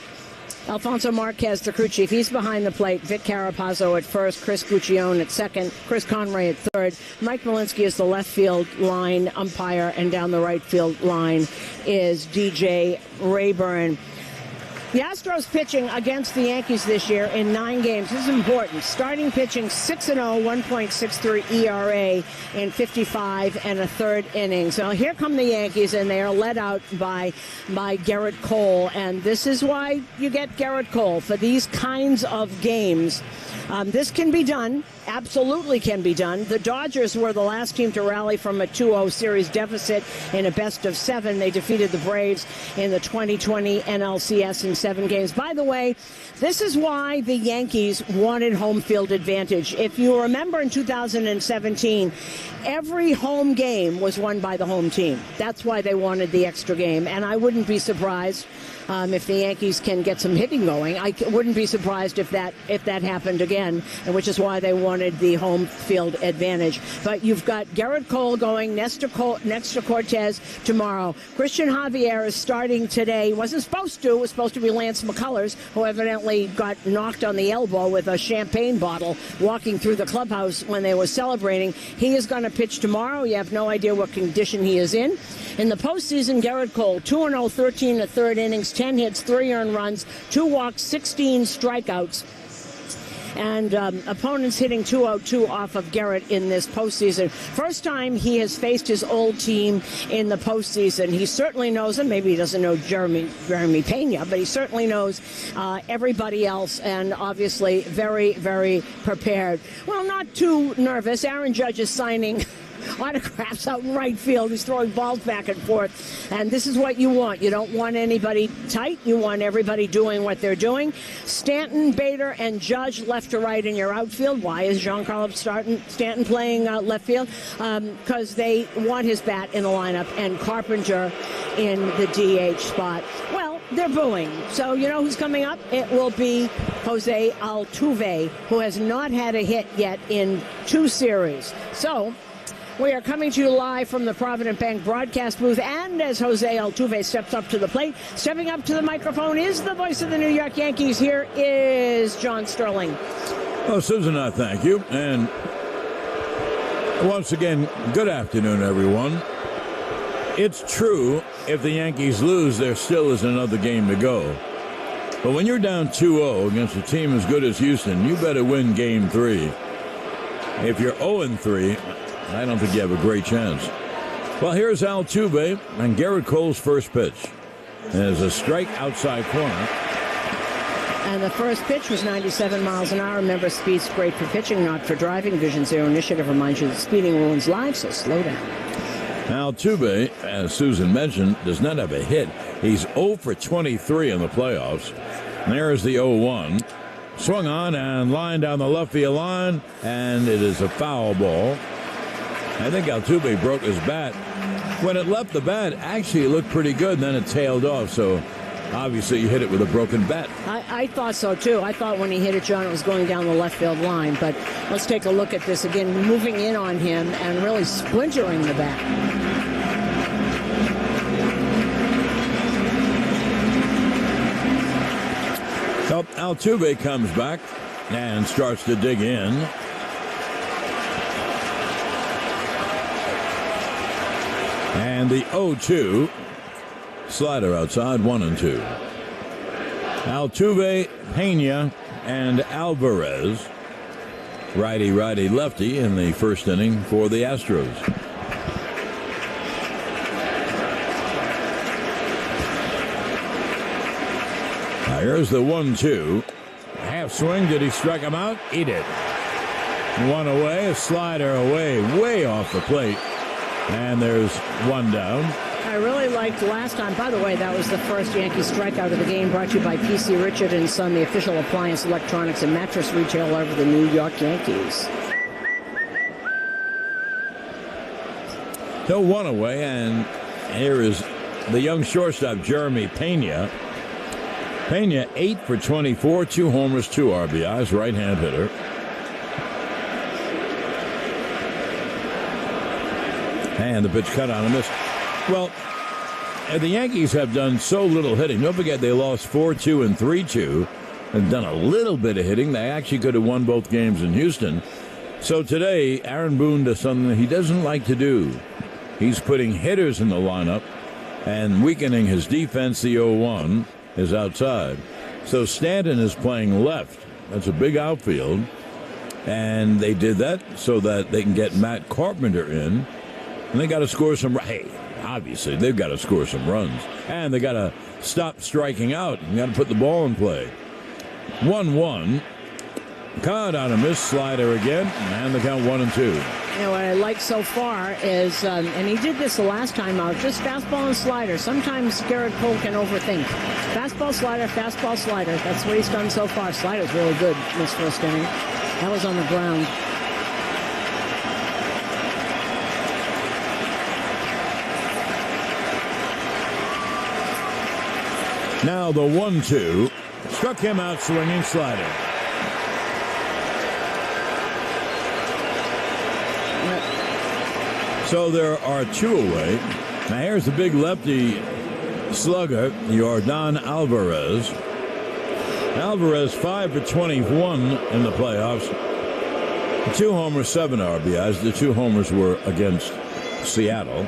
Alfonso Marquez, the crew chief, he's behind the plate. Vic Carapazzo at first, Chris Guccione at second, Chris Conray at third. Mike Malinsky is the left field line umpire, and down the right field line is DJ Rayburn. The Astros pitching against the Yankees this year in 9 games. This is important. Starting pitching 6-0, 1.63 ERA in 55 1/3 innings. So here come the Yankees, and they are led out by Garrett Cole. And this is why you get Garrett Cole for these kinds of games. This can be done. Absolutely can be done. The Dodgers were the last team to rally from a 2-0 series deficit in a best-of-7. They defeated the Braves in the 2020 NLCS in 7 games. By the way, this is why the Yankees wanted home field advantage. If you remember in 2017, every home game was won by the home team. That's why they wanted the extra game. And I wouldn't be surprised if the Yankees can get some hitting going. I wouldn't be surprised if that happened again, and which is why they wanted the home field advantage. But you've got Garrett Cole going next to Cortez tomorrow. Christian Javier is starting today. He wasn't supposed to. It was supposed to be Lance McCullers, who evidently got knocked on the elbow with a champagne bottle walking through the clubhouse when they were celebrating. He is going to pitch tomorrow. You have no idea what condition he is in. In the postseason, Garrett Cole, 2-0, 13 1/3 innings, 10 hits, 3 earned runs, 2 walks, 16 strikeouts. And opponents hitting 202 off of Garrett in this postseason. First time he has faced his old team in the postseason. He certainly knows them. Maybe he doesn't know Jeremy Pena, but he certainly knows everybody else, and obviously very, very prepared. Well, not too nervous. Aaron Judge is signing autographs out in right field. He's throwing balls back and forth. And this is what you want. You don't want anybody tight. You want everybody doing what they're doing. Stanton, Bader, and Judge left to right in your outfield. Why is Giancarlo Stanton playing left field? Because they want his bat in the lineup, and Carpenter in the DH spot. Well, they're booing. So you know who's coming up? It will be Jose Altuve, who has not had a hit yet in 2 series. So we are coming to you live from the Provident Bank broadcast booth, and as Jose Altuve steps up to the plate, stepping up to the microphone is the voice of the New York Yankees. Here is John Sterling. Well, Susan, I thank you. And once again, good afternoon, everyone. It's true, if the Yankees lose, there still is another game to go. But when you're down 2-0 against a team as good as Houston, you better win Game 3. If you're 0-3, I don't think you have a great chance. Well, here's Altuve and Garrett Cole's first pitch. There's a strike outside corner. And the first pitch was 97 miles an hour. Remember, speed's great for pitching, not for driving. Vision Zero Initiative reminds you that speeding ruins lives, so slow down. Altuve, as Susan mentioned, does not have a hit. He's 0 for 23 in the playoffs. There's the 0-1. Swung on and lined down the left field line, and it is a foul ball. I think Altuve broke his bat. When it left the bat, actually it looked pretty good, and then it tailed off. So Obviously, you hit it with a broken bat. I thought so, too. I thought when he hit it, John, it was going down the left field line. But let's take a look at this again, moving in on him and really splintering the bat. So Altuve comes back and starts to dig in. And the 0-2 slider outside, 1-2. Altuve, Pena, and Alvarez. Righty, lefty in the first inning for the Astros. Now here's the 1-2. Half swing. Did he strike him out? He did. One away, a slider away, way off the plate. And there's one down. I really liked last time. By the way, that was the first Yankees strikeout of the game, brought to you by P.C. Richard & Son, the official appliance, electronics, and mattress retailer of the New York Yankees. So one away, and here is the young shortstop, Jeremy Pena. Pena, 8 for 24, 2 homers, 2 RBIs, right-hand hitter. And the pitch cut on a miss. Well, the Yankees have done so little hitting. Don't forget they lost 4-2 and 3-2 and done a little bit of hitting. They actually could have won both games in Houston. So today, Aaron Boone does something he doesn't like to do. He's putting hitters in the lineup and weakening his defense. The 0-1 is outside. So Stanton is playing left. That's a big outfield. And they did that so that they can get Matt Carpenter in. And they got to score some. Hey, obviously, they've got to score some runs. And they got to stop striking out. You got to put the ball in play. 1-1. Caught on a missed slider again. And the count 1-2. You know, what I like so far is, and he did this the last time out, just fastball and slider. Sometimes Garrett Cole can overthink. Fastball, slider, fastball, slider. That's what he's done so far. Slider's really good in this first inning. That was on the ground. Now the 1-2 struck him out swinging slider. So there are 2 away. Now here's the big lefty slugger, Yordan Alvarez. Alvarez 5 for 21 in the playoffs. 2 homers, 7 RBIs. The 2 homers were against Seattle.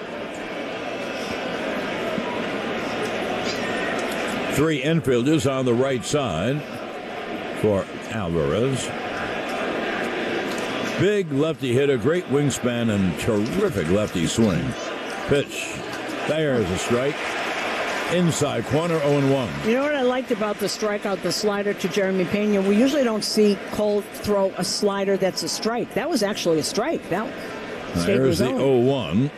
3 infielders on the right side for Alvarez. Big lefty hitter, great wingspan, and terrific lefty swing. Pitch. There's a strike. Inside corner, 0-1. You know what I liked about the strikeout, the slider to Jeremy Pena? We usually don't see Cole throw a slider that's a strike. That was actually a strike. That There's the 0-1.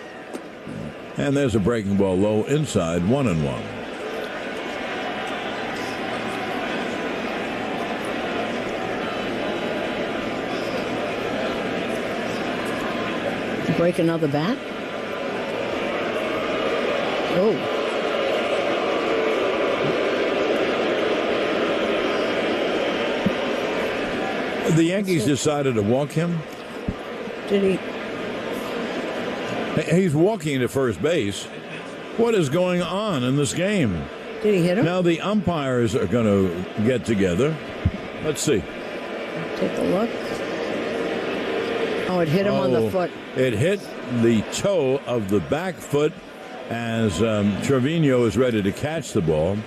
And there's a breaking ball low inside, 1-1. Break another bat. Oh. The Yankees decided to walk him. Did he? He's walking to first base. What is going on in this game? Did he hit him? Now the umpires are going to get together. Let's see. Take a look. Oh, it hit him on the foot. It hit the toe of the back foot as Trevino is ready to catch the ball.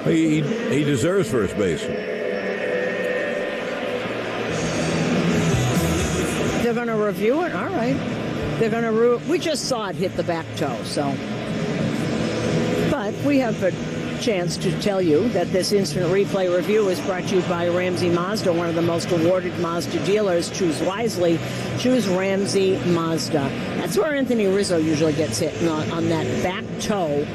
He deserves first base. They're going to review it? All right. They're going to we just saw it hit the back toe, so. But we have a chance to tell you that this instant replay review is brought to you by Ramsey Mazda, one of the most awarded Mazda dealers. Choose wisely. Choose Ramsey Mazda. That's where Anthony Rizzo usually gets hit, on that back toe.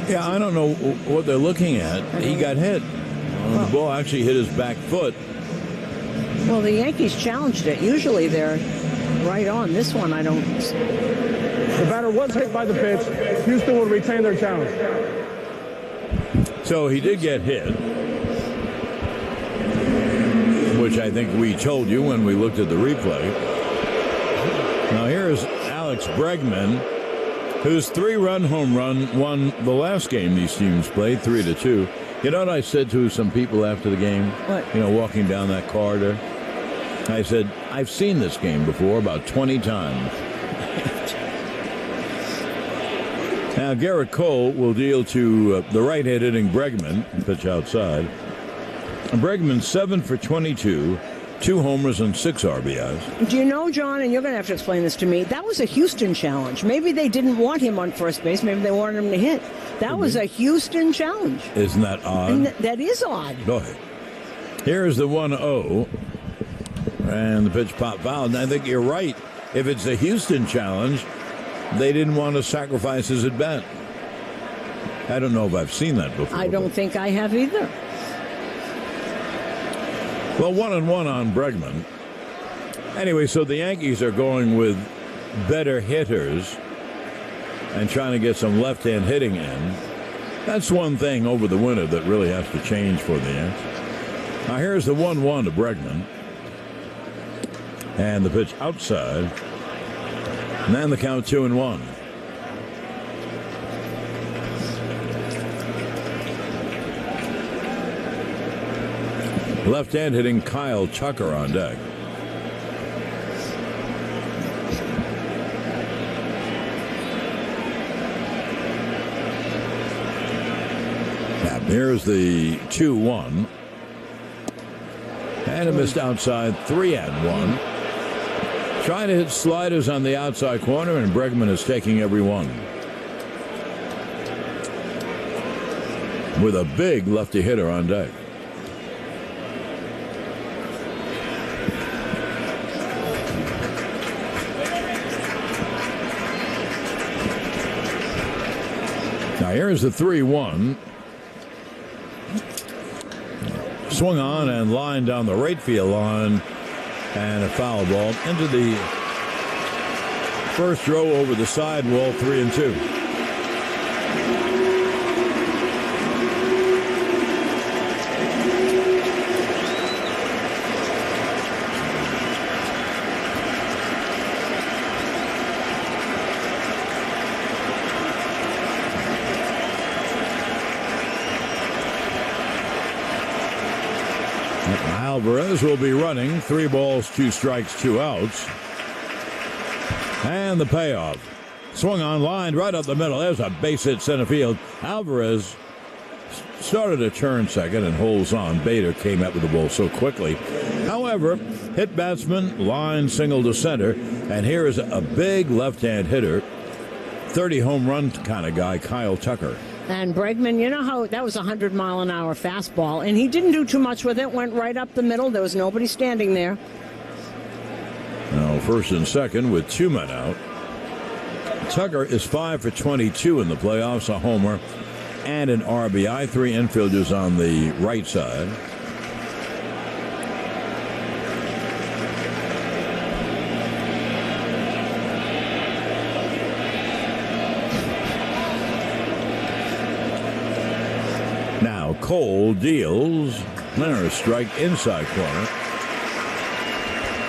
Yeah, I don't know what they're looking at. He got hit. The ball actually hit his back foot. Well, the Yankees challenged it. Usually they're right on. This one, I don't. The batter was hit by the pitch. Houston will retain their challenge. So he did get hit, which I think we told you when we looked at the replay. Now here's Alex Bregman, whose 3-run home run won the last game these teams played, 3-2. You know what I said to some people after the game? What? You know, walking down that corridor. I said, I've seen this game before about 20 times. Now, Garrett Cole will deal to the right-hand hitting Bregman, pitch outside. And Bregman 7 for 22, 2 homers and 6 RBIs. Do you know, John, and you're going to have to explain this to me, that was a Houston challenge. Maybe they didn't want him on first base. Maybe they wanted him to hit. That was a Houston challenge. Isn't that odd? And that is odd. Go ahead. Here's the 1-0. And the pitch popped foul. And I think you're right. If it's a Houston challenge, they didn't want to sacrifice his at-bat. I don't know if I've seen that before. I don't think I have either. Well, 1-1 on Bregman. Anyway, so the Yankees are going with better hitters and trying to get some left-hand hitting in. That's one thing over the winter that really has to change for the Yankees. Now here's the 1-1 to Bregman. And the pitch outside. And then the count 2-1. Left-hand hitting Kyle Tucker on deck. Now, here's the 2-1. And a missed outside 3-1. Trying to hit sliders on the outside corner, and Bregman is taking every one. With a big lefty hitter on deck. Now here's the 3-1. Swung on and lined down the right field line. And a foul ball into the first row over the sidewall, 3-2. Alvarez will be running. 3 balls, 2 strikes, 2 outs. And the payoff. Swung on, lined right up the middle. There's a base hit center field. Alvarez started to turn second and holds on. Bader came up with the ball so quickly. However, hit batsman, line single to center. And here is a big left-hand hitter, 30 home run kind of guy, Kyle Tucker. And Bregman, you know how that was a 100-mile-an-hour fastball, and he didn't do too much with it. Went right up the middle. There was nobody standing there. Now, first and second with 2 men out. Tucker is 5 for 22 in the playoffs, a homer and an RBI. 3 infielders on the right side. Cole deals. There's a strike inside corner.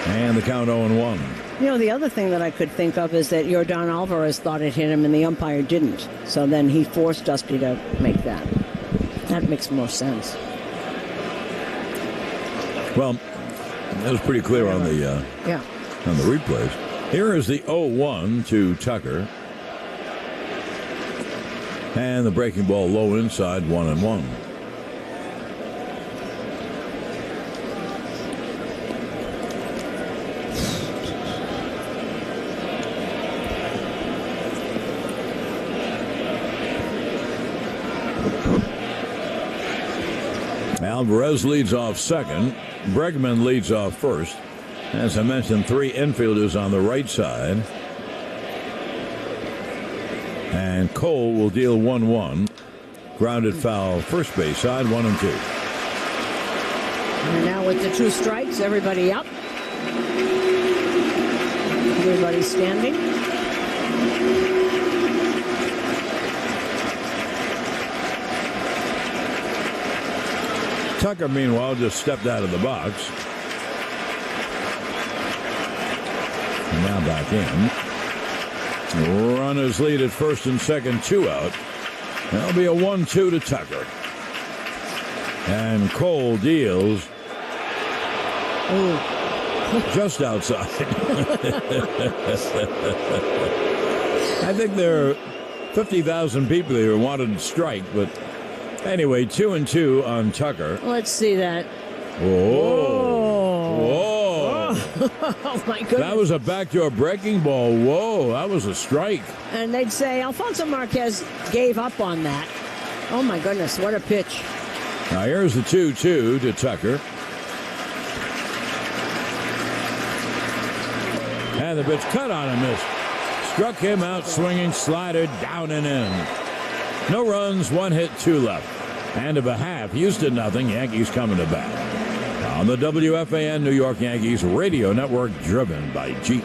And the count 0-1. You know, the other thing that I could think of is that Yordan Alvarez thought it hit him and the umpire didn't. So then he forced Dusty to make that. That makes more sense. Well, that was pretty clear on the on the replays. Here is the 0-1 to Tucker. And the breaking ball low inside, 1-1. Alvarez leads off second. Bregman leads off first. As I mentioned, 3 infielders on the right side. And Cole will deal 1-1. Grounded foul first base side, 1-2. And now with the 2 strikes, everybody up. Everybody standing. Tucker, meanwhile, just stepped out of the box. Now back in. Runners lead at first and second, 2 out. That'll be a 1-2 to Tucker. And Cole deals just outside. I think there are 50,000 people here who wanted to strike, but anyway, 2-2 on Tucker. Let's see that. Whoa. Whoa. Oh, my goodness. That was a backdoor breaking ball. Whoa, that was a strike. And they'd say Alfonso Marquez gave up on that. Oh, my goodness, what a pitch. Now here's the 2-2 to Tucker. And the pitch cut on him, missed. Struck him out swinging, slider down and in. No runs, 1 hit, 2 left. And of a half, Houston nothing, Yankees coming to bat. On the WFAN New York Yankees radio network, driven by Jeep.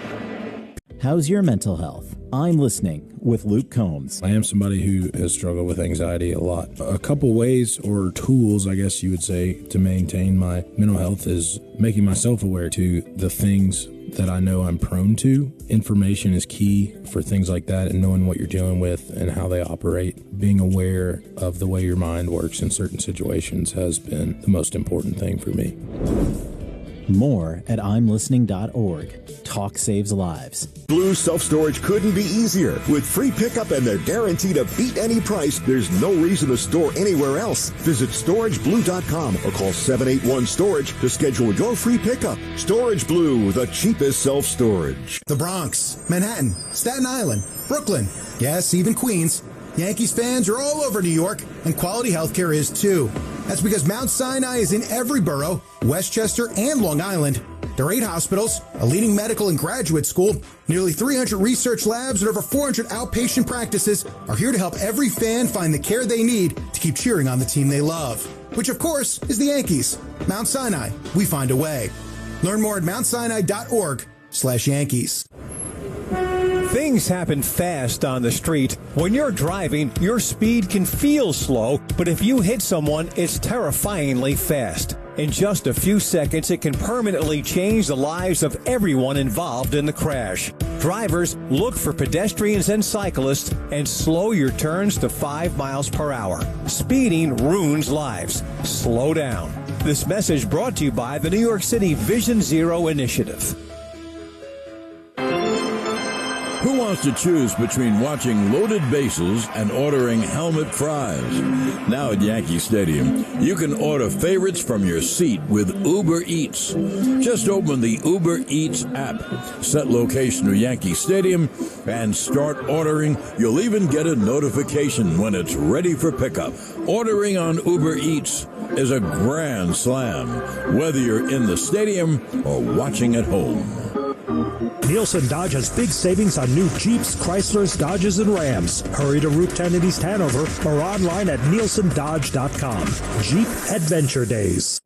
How's your mental health? I'm listening with Luke Combs. I am somebody who has struggled with anxiety a lot. A couple ways or tools, I guess you would say, to maintain my mental health is making myself aware to the things that I know I'm prone to. Information is key for things like that, and knowing what you're dealing with and how they operate. Being aware of the way your mind works in certain situations has been the most important thing for me. More at imlistening.org. Talk saves lives. Blue Self-Storage couldn't be easier. With free pickup and their guarantee to beat any price, there's no reason to store anywhere else. Visit storageblue.com or call 781-STORAGE to schedule your free pickup. Storage Blue, the cheapest self-storage. The Bronx, Manhattan, Staten Island, Brooklyn, yes, even Queens. Yankees fans are all over New York, and quality healthcare is too. That's because Mount Sinai is in every borough, Westchester and Long Island. There are 8 hospitals, a leading medical and graduate school, nearly 300 research labs, and over 400 outpatient practices are here to help every fan find the care they need to keep cheering on the team they love. Which, of course, is the Yankees. Mount Sinai, we find a way. Learn more at mountsinai.org/Yankees. Things happen fast on the street. When you're driving, your speed can feel slow, but if you hit someone, it's terrifyingly fast. In just a few seconds, it can permanently change the lives of everyone involved in the crash. Drivers, look for pedestrians and cyclists and slow your turns to 5 miles per hour. Speeding ruins lives. Slow down. This message brought to you by the New York City Vision Zero Initiative. Who wants to choose between watching loaded bases and ordering helmet fries? Now at Yankee Stadium, you can order favorites from your seat with Uber Eats. Just open the Uber Eats app, set location to Yankee Stadium, and start ordering. You'll even get a notification when it's ready for pickup. Ordering on Uber Eats is a grand slam, whether you're in the stadium or watching at home. Nielsen Dodge has big savings on new Jeeps, Chryslers, Dodges, and Rams. Hurry to Route 10 in East Hanover or online at nielsendodge.com. Jeep Adventure Days.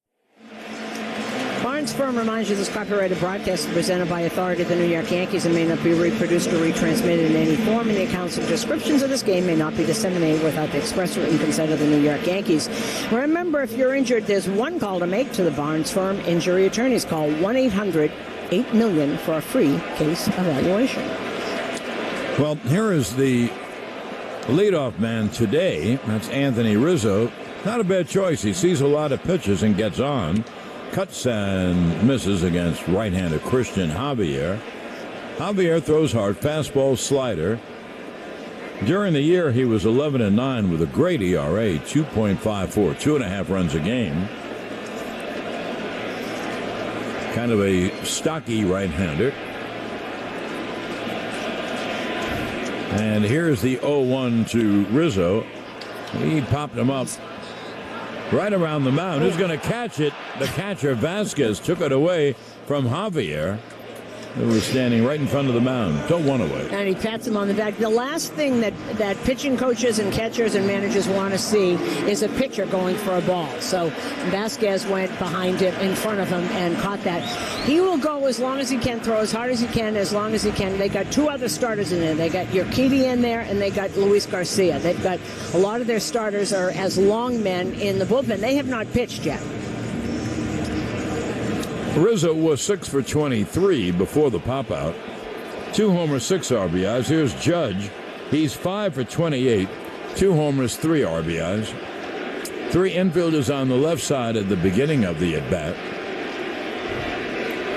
Barnes Firm reminds you this copyrighted broadcast is presented by authority of the New York Yankees and may not be reproduced or retransmitted in any form, and the accounts and descriptions of this game may not be disseminated without the express written consent of the New York Yankees. Remember, if you're injured, there's one call to make to the Barnes Firm Injury Attorneys. Call 1-800-8-million for a free case evaluation. Well, here is the leadoff man today. That's Anthony Rizzo. Not a bad choice. He sees a lot of pitches and gets on. Cuts and misses against right-hander Christian Javier. Javier throws hard, fastball, slider. During the year, he was 11-9 with a great ERA, 2.54, 2.5 runs a game. Kind of a stocky right-hander. And here's the 0-1 to Rizzo. He popped him up right around the mound. Who's going to catch it? The catcher, Vasquez, took it away from Javier. who was standing right in front of the mound. Took one away. And he pats him on the back. The last thing that pitching coaches and catchers and managers want to see is a pitcher going for a ball. So Vasquez went behind him, in front of him, and caught that. He will go as long as he can, throw as hard as he can, as long as he can. They got 2 other starters in there. They got Urquidy in there, and they got Luis Garcia. They've got a lot of their starters are as long men in the bullpen. They have not pitched yet. Rizzo was 6 for 23 before the pop-out. 2 homers, 6 RBIs. Here's Judge. He's 5 for 28. 2 homers, 3 RBIs. 3 infielders on the left side at the beginning of the at-bat.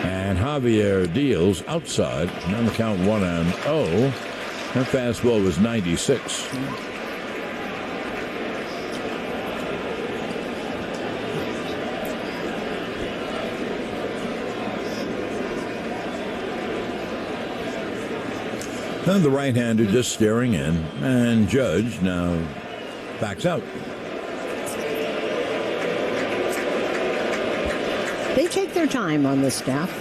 And Javier deals outside. On the count 1-0. That fastball was 96. And the right-hander just staring in, and Judge now backs out. They take their time on this staff,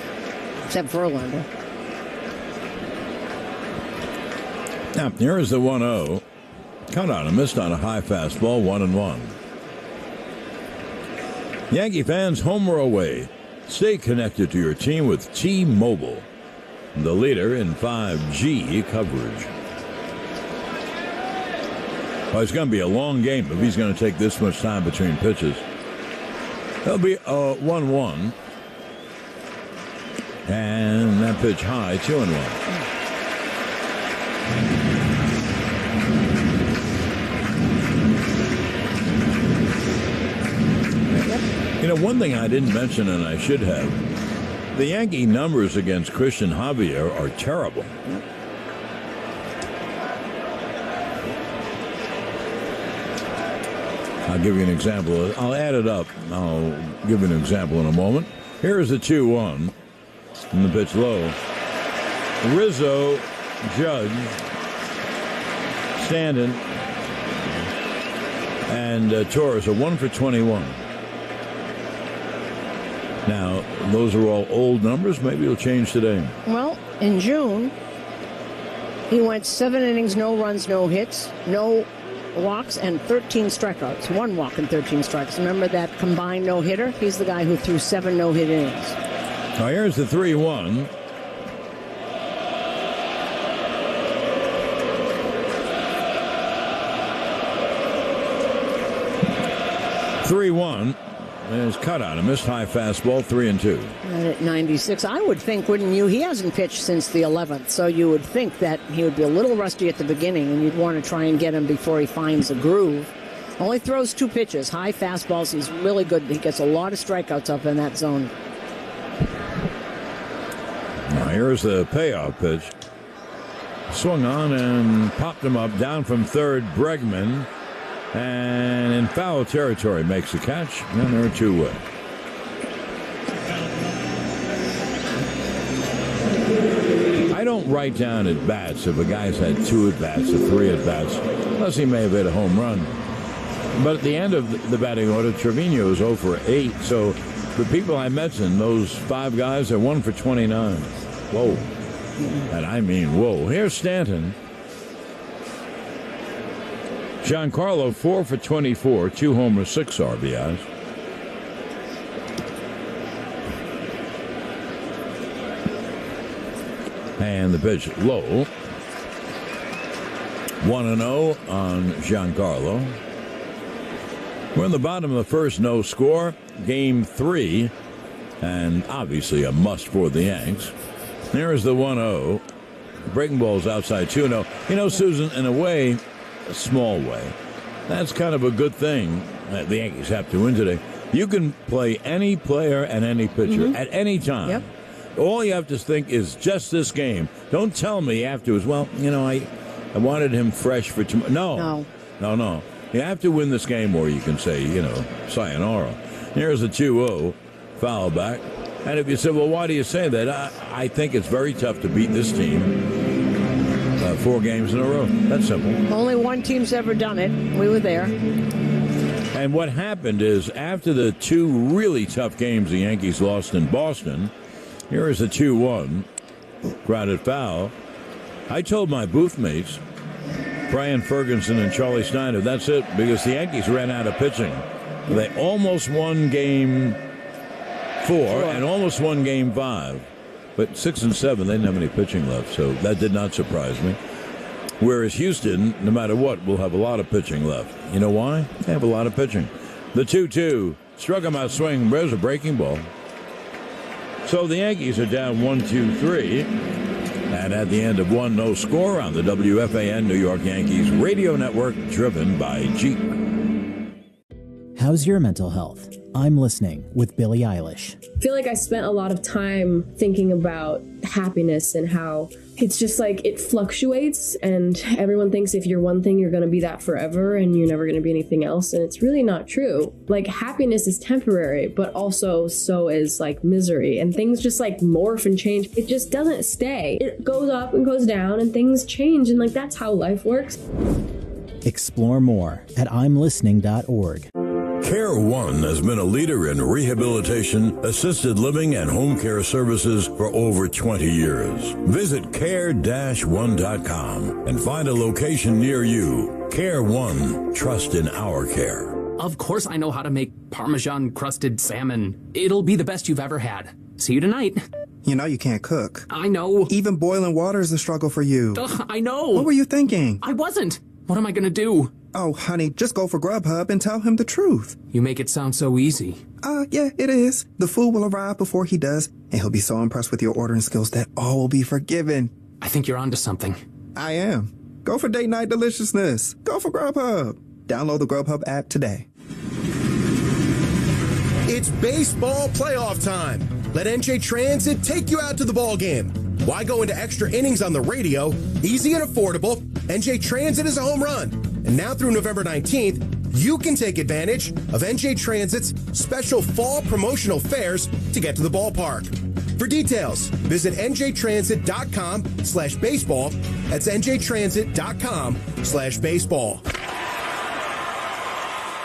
except Verlander. Now, here is the 1-0. Cut on a missed on a high fastball, 1-1. Yankee fans, home or away, stay connected to your team with T-Mobile, the leader in 5G coverage. Well, it's going to be a long game if he's going to take this much time between pitches. It'll be a 1-1. And that pitch high, 2-1. You know, one thing I didn't mention, and I should have, the Yankee numbers against Christian Javier are terrible. I'll give you an example. I'll add it up. I'll give you an example in a moment. Here is the 2-1. And the pitch low. Rizzo, Judge, Stanton, and Torres are 1 for 21. Now, those are all old numbers. Maybe it'll change today. Well, in June, he went 7 innings, no runs, no hits, no walks, and 13 strikeouts. 1 walk and 13 strikes. Remember that combined no-hitter? He's the guy who threw 7 no-hit innings. Now, here's the 3-1. There's cut on a missed high fastball, 3-2. And at 96, I would think, wouldn't you? He hasn't pitched since the 11th, so you would think that he would be a little rusty at the beginning, and you'd want to try and get him before he finds a groove. Only throws 2 pitches, high fastballs. He's really good. He gets a lot of strikeouts up in that zone. Now here's the payoff pitch. Swung on and popped him up, down from third, Bregman. And in foul territory makes the catch, and they're 2 away. I don't write down at bats if a guy's had 2 at bats or 3 at bats, unless he may have hit a home run. But at the end of the batting order, Trevino is 0 for 8. So the people I mentioned, those 5 guys, are 1 for 29. Whoa. And I mean, whoa. Here's Stanton. Giancarlo, 4 for 24, 2 homers, 6 RBIs. And the pitch low. 1-0 on Giancarlo. We're in the bottom of the first, no score. Game 3, and obviously a must for the Yanks. There is the 1-0. Breaking ball's outside 2-0. You know, Susan, in a way, a small way, that's kind of a good thing that the Yankees have to win today. You can play any player and any pitcher at any time. Yep. All you have to think is just this game. Don't tell me afterwards, well, you know, I wanted him fresh for tomorrow. No. You have to win this game, or you can say, you know, sayonara. Here's a 2-0 foul back. And if you say, well, why do you say that? I think it's very tough to beat this team 4 games in a row. That's simple. Only one team's ever done it. We were there. And what happened is, after the 2 really tough games the Yankees lost in Boston, here is a 2-1. Grounded foul. I told my booth mates, Brian Ferguson and Charlie Snyder, that's it, because the Yankees ran out of pitching. They almost won game 4 and almost won game 5. But 6 and 7, they didn't have any pitching left, so that did not surprise me. Whereas Houston, no matter what, will have a lot of pitching left. You know why? They have a lot of pitching. The 2-2, struck him out swing. There's a breaking ball. So the Yankees are down 1-2-3. And at the end of one, no score on the WFAN New York Yankees radio network, driven by Jeep. How's your mental health? I'm listening with Billie Eilish. I feel like I spent a lot of time thinking about happiness and how it's just like it fluctuates, and everyone thinks if you're one thing, you're going to be that forever and you're never going to be anything else. And it's really not true. Like, happiness is temporary, but also so is like misery, and things just like morph and change. It just doesn't stay. It goes up and goes down and things change, and like that's how life works. Explore more at imlistening.org. Care One has been a leader in rehabilitation, assisted living, and home care services for over 20 years. Visit care-one.com and find a location near you. Care One, trust in our care. Of course I know how to make Parmesan-crusted salmon. It'll be the best you've ever had. See you tonight. You know you can't cook. I know. Even boiling water is a struggle for you. Ugh, I know. What were you thinking? I wasn't. What am I gonna do? Oh, honey, just go for Grubhub and tell him the truth. You make it sound so easy. Yeah, it is. The food will arrive before he does, and he'll be so impressed with your ordering skills that all will be forgiven. I think you're onto something. I am. Go for date night deliciousness. Go for Grubhub. Download the Grubhub app today. It's baseball playoff time. Let NJ Transit take you out to the ball game. Why go into extra innings on the radio? Easy and affordable. NJ Transit is a home run. And now through November 19th, you can take advantage of NJ Transit's special fall promotional fares to get to the ballpark. For details, visit njtransit.com/baseball. That's njtransit.com/baseball.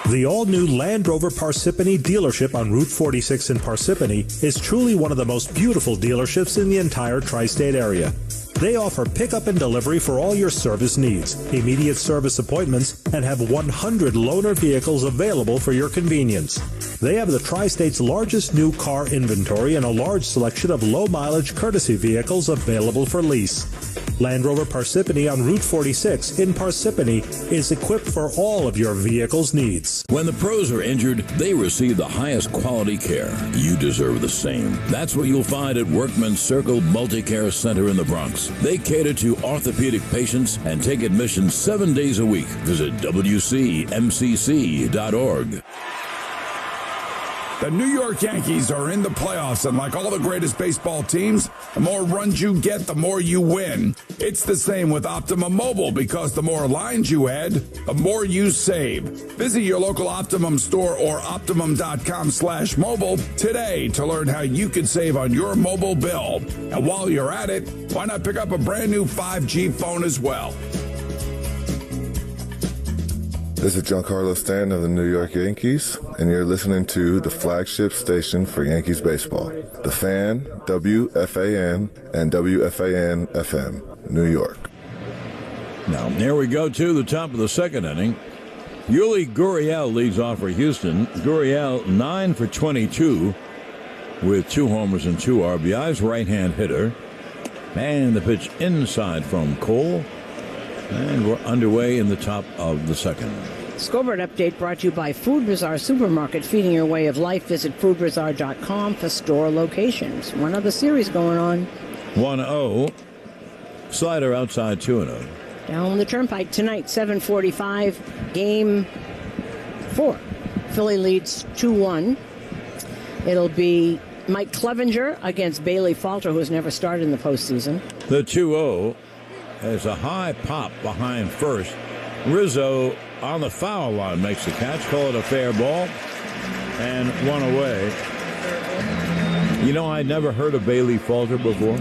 The all-new Land Rover Parsippany dealership on Route 46 in Parsippany is truly one of the most beautiful dealerships in the entire tri-state area. They offer pickup and delivery for all your service needs, immediate service appointments, and have 100 loaner vehicles available for your convenience. They have the Tri-State's largest new car inventory and a large selection of low-mileage courtesy vehicles available for lease. Land Rover Parsippany on Route 46 in Parsippany is equipped for all of your vehicle's needs. When the pros are injured, they receive the highest quality care. You deserve the same. That's what you'll find at Workman's Circle Multi-Care Center in the Bronx. They cater to orthopedic patients and take admissions 7 days a week. Visit WCMCC.org. The New York Yankees are in the playoffs, and like all the greatest baseball teams, the more runs you get, the more you win. It's the same with Optimum Mobile, because the more lines you add, the more you save. Visit your local Optimum store or Optimum.com/mobile today to learn how you can save on your mobile bill. And while you're at it, why not pick up a brand new 5G phone as well? This is Giancarlo Stanton of the New York Yankees, and you're listening to the flagship station for Yankees baseball, The Fan, WFAN, and WFAN FM, New York. Now, there we go to the top of the second inning. Yuli Gurriel leads off for Houston. Gurriel 9 for 22 with 2 homers and 2 RBIs, right-hand hitter. And the pitch inside from Cole. And we're underway in the top of the second. Scoreboard update brought to you by Food Bazaar Supermarket, feeding your way of life. Visit foodbazaar.com for store locations. One other series going on. 1-0. Slider outside 2-0. Down the Turnpike tonight, 7:45, Game 4. Philly leads 2-1. It'll be Mike Clevenger against Bailey Falter, who has never started in the postseason. The 2-0. There's a high pop behind first. Rizzo on the foul line makes the catch. Call it a fair ball. And 1 away. You know, I'd never heard of Bailey Falter before.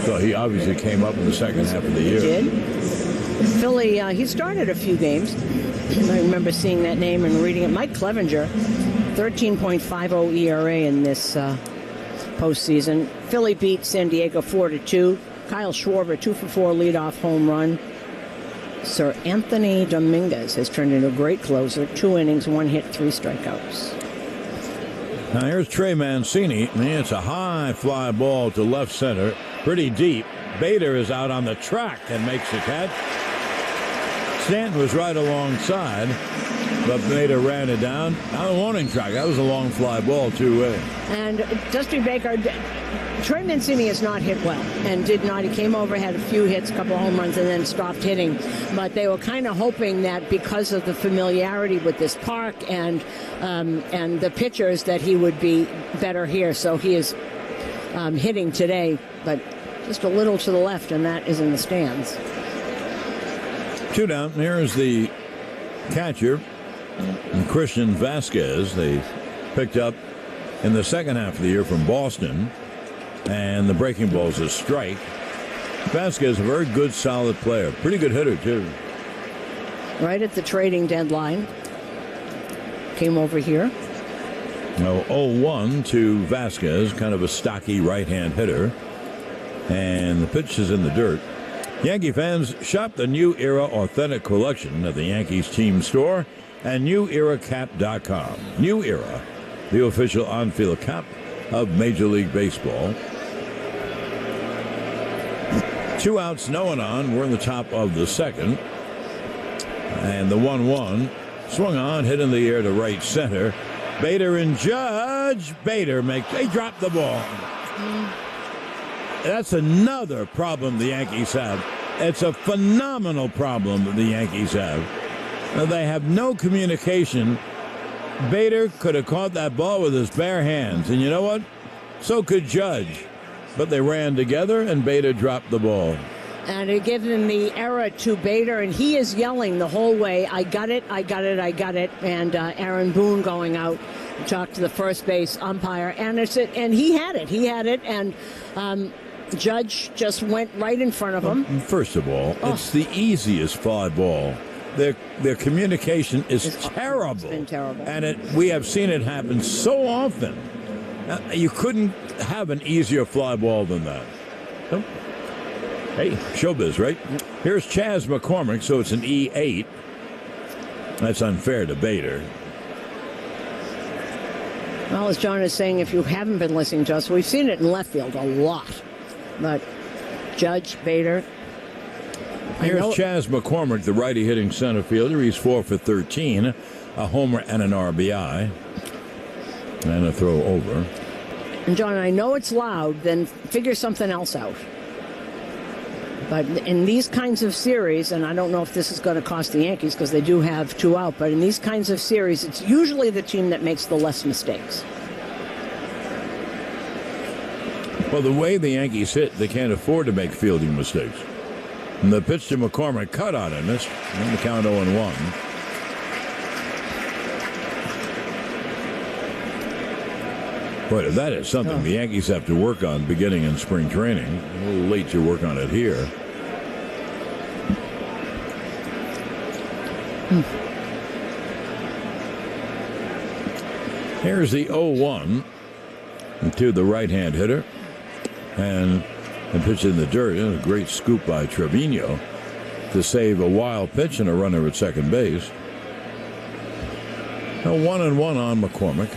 So he obviously came up in the second half of the year. He did. Philly, he started a few games. I remember seeing that name and reading it. Mike Clevenger, 13.50 ERA in this postseason. Philly beat San Diego 4-2. Kyle Schwarber, 2-for-4 leadoff home run. Sir Anthony Dominguez has turned into a great closer. 2 innings, 1 hit, 3 strikeouts. Now here's Trey Mancini. It's a high fly ball to left center, pretty deep. Bader is out on the track and makes the catch. Stanton was right alongside, but Bader ran it down on the warning track. That was a long fly ball, two-way. And Dusty Baker, Trey Mancini has not hit well and did not. He came over, had a few hits, a couple of home runs, and then stopped hitting. But they were kind of hoping that because of the familiarity with this park and the pitchers that he would be better here. So he is hitting today, but just a little to the left, and that is in the stands. 2 down. Here is the catcher, Christian Vasquez. They picked up in the second half of the year from Boston, and the breaking ball is a strike. Vasquez, a very good, solid player. Pretty good hitter, too. Right at the trading deadline. Came over here. Now 0-1 to Vasquez, kind of a stocky right-hand hitter. And the pitch is in the dirt. Yankee fans, shop the New Era Authentic Collection at the Yankees team store and NewEraCap.com. New Era, the official on-field cap of Major League Baseball. 2 outs, no one on. We're in the top of the second. And the 1-1 swung on, hit in the air to right center. Bader and Judge. Bader they dropped the ball. That's another problem the Yankees have. It's a phenomenal problem that the Yankees have. They have no communication. Bader could have caught that ball with his bare hands. And you know what? So could Judge. But they ran together, and Bader dropped the ball. And it gives him the error to Bader, and he is yelling the whole way, I got it, I got it, I got it. And Aaron Boone going out to talk to the first base umpire. And he had it. And Judge just went right in front of him. First of all, it's the easiest fly ball. Their communication is terrible. It's been terrible. And we have seen it happen so often. You couldn't have an easier fly ball than that. Oh. Hey, showbiz, right? Yep. Here's Chas McCormick, so it's an E8. That's unfair to Bader. Well, as John is saying, if you haven't been listening to us, we've seen it in left field a lot. But Judge, Bader. Here's Chas McCormick, the righty hitting center fielder. He's 4 for 13, a homer and an RBI. And a throw over. And John, I know it's loud, then figure something else out. But in these kinds of series, and I don't know if this is going to cost the Yankees because they do have 2 out, but in these kinds of series, it's usually the team that makes the less mistakes. Well, the way the Yankees hit, they can't afford to make fielding mistakes. And the pitch to McCormick cut on him. Missed. And the count 0-1. Boy, that is something the Yankees have to work on beginning in spring training. A little late to work on it here. Here's the 0-1 to the right-hand hitter. And pitch in the dirt. A great scoop by Trevino to save a wild pitch and a runner at second base. Now 1-1 on McCormick.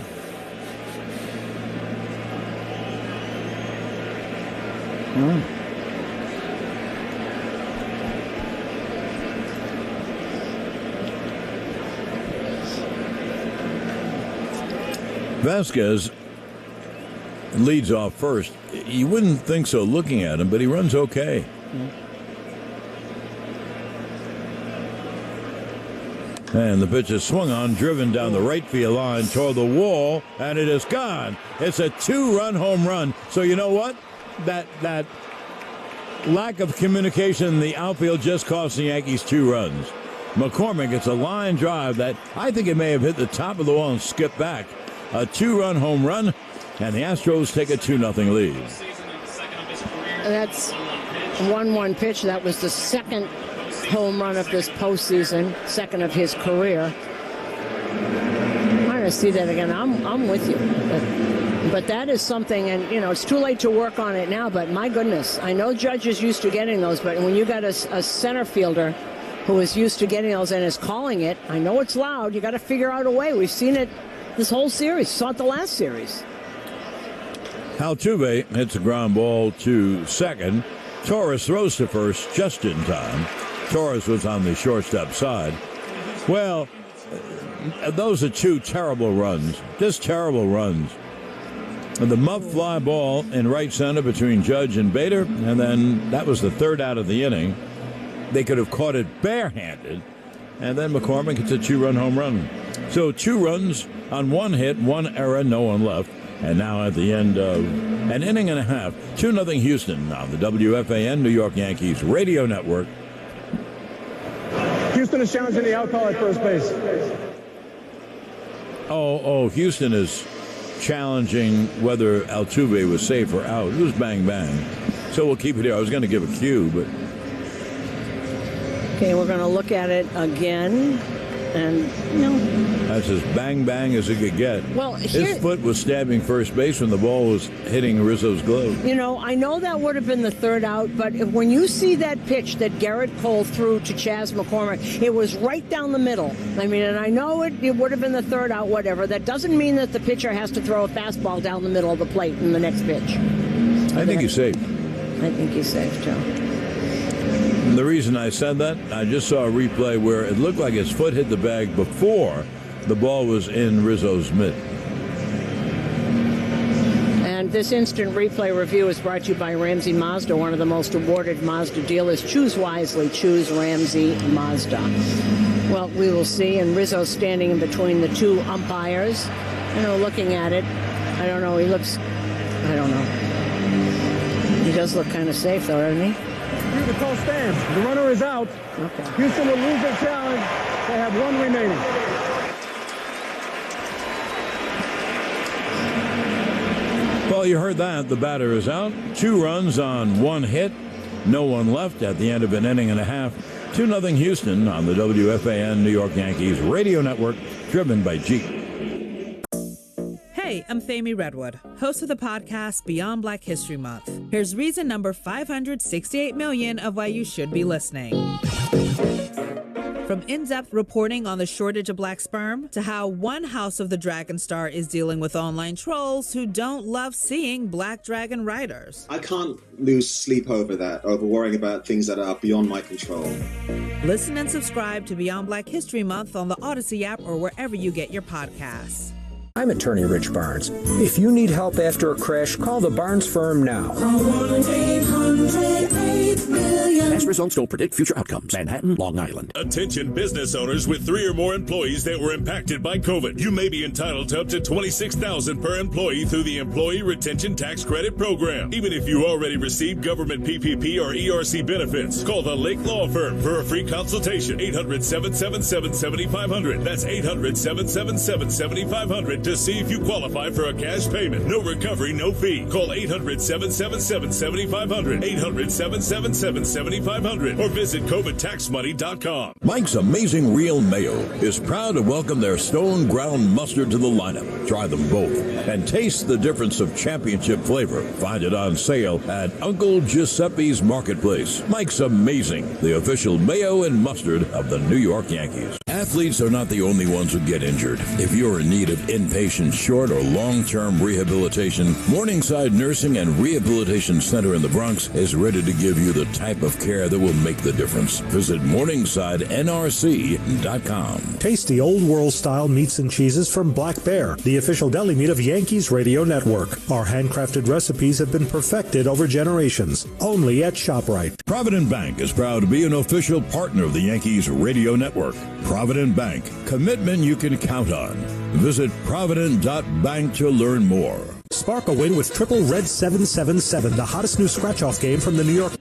Vasquez leads off first. You wouldn't think so looking at him, but he runs okay. And the pitch is swung on, driven down the right field line toward the wall, and it is gone. It's a 2-run home run. So you know what? That lack of communication in the outfield just cost the Yankees 2 runs. McCormick, it's a line drive that I think it may have hit the top of the wall and skipped back. A 2-run home run, and the Astros take a 2-0 lead. That's 1-1 pitch. That was the second home run of this postseason, second of his career. I'm going to see that again. I'm with you. But that is something, and, it's too late to work on it now, but my goodness, I know Judge is used to getting those, but when you got a center fielder who is used to getting those and is calling it, I know it's loud, you got to figure out a way. We've seen it this whole series, saw it the last series. Altuve hits a ground ball to second. Torres throws to first just in time. Torres was on the shortstop side. Well, those are two terrible runs, just terrible runs. The muff fly ball in right center between Judge and Bader, and then that was the third out of the inning. They could have caught it barehanded, and then McCormick hits a 2-run home run. So 2 runs on 1 hit, 1 error, no one left. And now at the end of an inning and a half, 2-0 Houston on the WFAN New York Yankees radio network. Houston is challenging the out call at first base. Houston is challenging whether Altuve was safe or out. It was bang, bang. So we'll keep it here. I was going to give a cue, but... Okay, we're going to look at it again. And, that's as bang, bang as it could get. Well, his foot was stabbing first base when the ball was hitting Rizzo's glove. I know that would have been the third out, but when you see that pitch that Garrett Cole threw to Chas McCormick, it was right down the middle. I mean, and I know it would have been the third out, whatever. That doesn't mean that the pitcher has to throw a fastball down the middle of the plate in the next pitch. I think he's safe. I think he's safe, Joe. And the reason I said that, I just saw a replay where it looked like his foot hit the bag before the ball was in Rizzo's mitt. And this instant replay review is brought to you by Ramsey Mazda, one of the most awarded Mazda dealers. Choose wisely. Choose Ramsey Mazda. Well, we will see. And Rizzo standing in between the two umpires. Looking at it. I don't know. I don't know. He does look kind of safe, though, doesn't he? The call stands. The runner is out. Okay. Houston will lose their challenge. They have 1 remaining. Well, you heard that. The batter is out. 2 runs on 1 hit. No one left at the end of an inning and a half. 2-0 Houston on the WFAN New York Yankees radio network, driven by Jeep. Hey, I'm Fami Redwood, host of the podcast Beyond Black History Month. Here's reason number 568 million of why you should be listening. From in-depth reporting on the shortage of black sperm to how one House of the Dragon star is dealing with online trolls who don't love seeing black dragon riders. I can't lose sleep over that, over worrying about things that are beyond my control. Listen and subscribe to Beyond Black History Month on the Odyssey app or wherever you get your podcasts. I'm attorney Rich Barnes. If you need help after a crash, call the Barnes firm now. Call 1-800-8-million. Past results don't predict future outcomes. Manhattan, Long Island. Attention business owners with 3 or more employees that were impacted by COVID. You may be entitled to up to $26,000 per employee through the Employee Retention Tax Credit Program. Even if you already received government PPP or ERC benefits, call the Lake Law Firm for a free consultation. 800-777-7500. That's 800-777-7500 to see if you qualify for a cash payment. No recovery, no fee. Call 800-777-7500. 800-777-7500 or visit COVIDTaxMoney.com. Mike's Amazing Real Mayo is proud to welcome their Stone Ground Mustard to the lineup. Try them both and taste the difference of championship flavor. Find it on sale at Uncle Giuseppe's Marketplace. Mike's Amazing, the official mayo and mustard of the New York Yankees. Athletes are not the only ones who get injured. If you're in need of inpatient short or long-term rehabilitation, Morningside Nursing and Rehabilitation Center in the Bronx is ready to give you the type of care that will make the difference. Visit MorningsideNRC.com. Taste the old world-style meats and cheeses from Black Bear, the official deli meat of Yankees Radio Network. Our handcrafted recipes have been perfected over generations, only at ShopRite. Provident Bank is proud to be an official partner of the Yankees Radio Network. Provident Bank, commitment you can count on. Visit Provident.bank to learn more. Spark a win with Triple Red 777, the hottest new scratch-off game from the New York.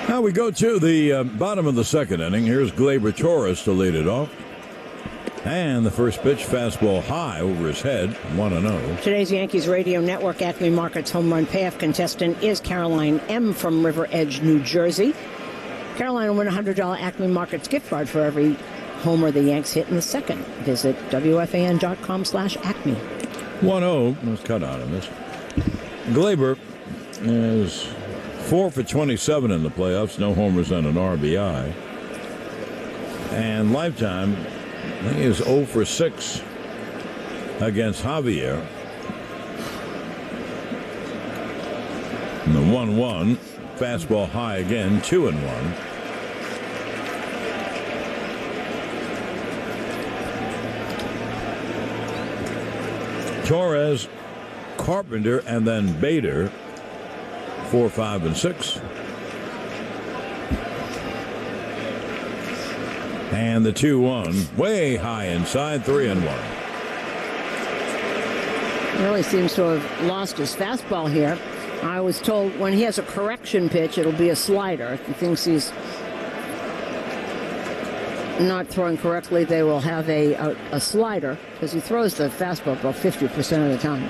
Now we go to the bottom of the second inning. Here's Gleyber Torres to lead it off. And the first pitch, fastball high over his head, 1-0. Today's Yankees Radio Network Acme Markets home run payoff contestant is Caroline M. from River Edge, New Jersey. Carolina win a $100 Acme Markets gift card for every homer the Yanks hit in the second. Visit WFAN.com/Acme. 1-0 was cut out of this. Glaber is 4 for 27 in the playoffs, no homers and an RBI. And lifetime, he is 0 for 6 against Javier. And the 1-1, fastball high again, 2-1. Torres, Carpenter, and then Bader, 4, 5, and 6. And the 2-1, way high inside, 3-1. Really seems to have lost his fastball here. I was told when he has a correction pitch, it'll be a slider. If he thinks he's not throwing correctly, they will have a slider, because he throws the fastball about 50% of the time.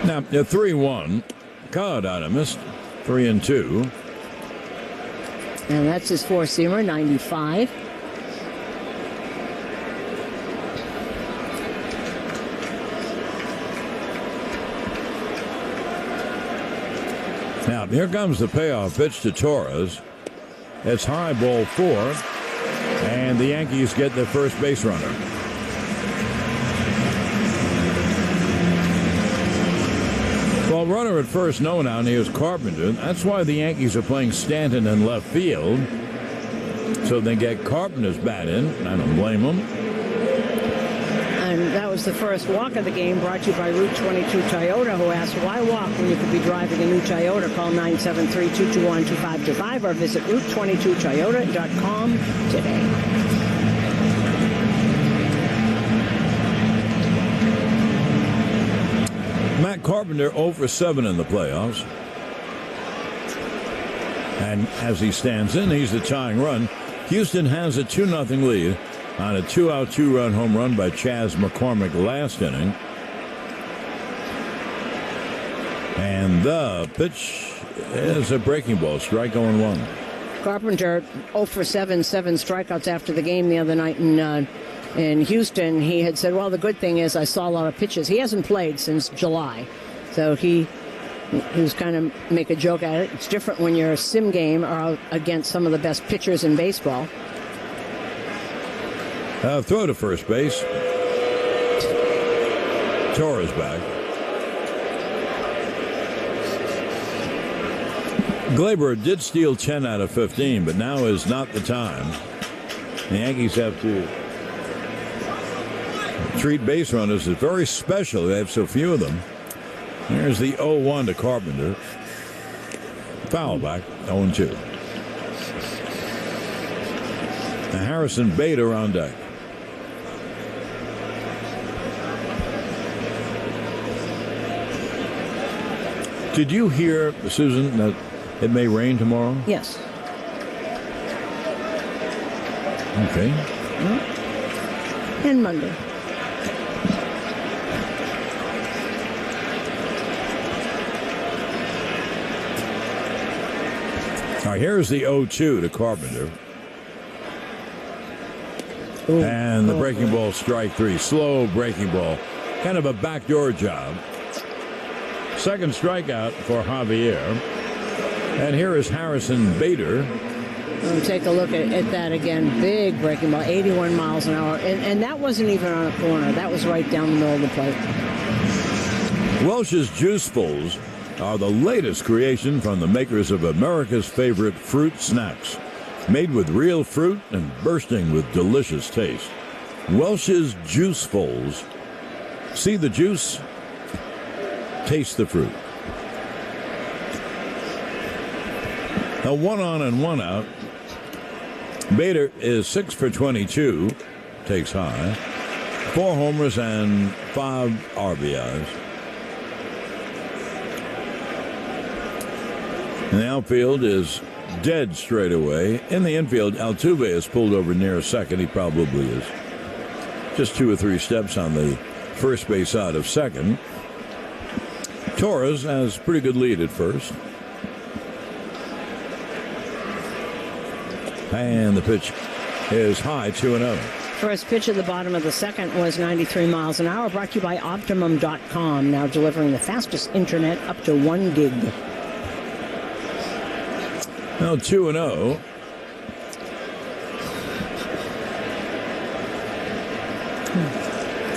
Now, 3-1, Colorado missed 3-2. And that's his four-seamer, 95. Now, here comes the payoff pitch to Torres. It's high, ball 4, and the Yankees get their first base runner. Well, runner at first, no one out, and here's Carpenter. That's why the Yankees are playing Stanton in left field, so they get Carpenter's bat in. I don't blame them. And that was the first walk of the game, brought to you by Route 22 Toyota, who asked, why walk when you could be driving a new Toyota? Call 973-221-2525 or visit Route22Toyota.com today. Matt Carpenter 0 for 7 in the playoffs. And as he stands in, he's the tying run. Houston has a 2-0 lead on a 2-out, 2-run home run by Chas McCormick last inning. And the pitch is a breaking ball, strike 0-1. Carpenter 0 for 7 strikeouts after the game the other night in Houston. He had said, well, the good thing is I saw a lot of pitches. He hasn't played since July, so he was kind of make a joke at it. It's different when you're a sim game or against some of the best pitchers in baseball. Throw to first base. Torres back. Glaber did steal 10 out of 15, but now is not the time. The Yankees have to treat base runners as very special. They have so few of them. Here's the 0-1 to Carpenter. Foul back, 0-2. And Harrison Bader on deck. Did you hear, Susan, that it may rain tomorrow? Yes. Okay. And Monday. All right, here's the 0-2 to Carpenter. Ooh. And the breaking ball, strike 3. Slow breaking ball. Kind of a backdoor job. Second strikeout for Javier. And here is Harrison Bader. We'll take a look at that again. Big breaking ball, 81 miles an hour. And that wasn't even on a corner. That was right down the middle of the plate. Welch's Juicefuls are the latest creation from the makers of America's favorite fruit snacks. Made with real fruit and bursting with delicious taste. Welch's Juicefuls. See the juice, taste the fruit. A 1 on and 1 out. Bader is 6 for 22, takes high. 4 homers and 5 RBIs. And the outfield is dead straight away. In the infield, Altuve is pulled over near second. He probably is just 2 or 3 steps on the first base side of second. Torres has pretty good lead at first. And the pitch is high, 2-0. First pitch at the bottom of the second was 93 miles an hour, brought to you by Optimum.com, now delivering the fastest internet up to 1 gig. Now 2-0.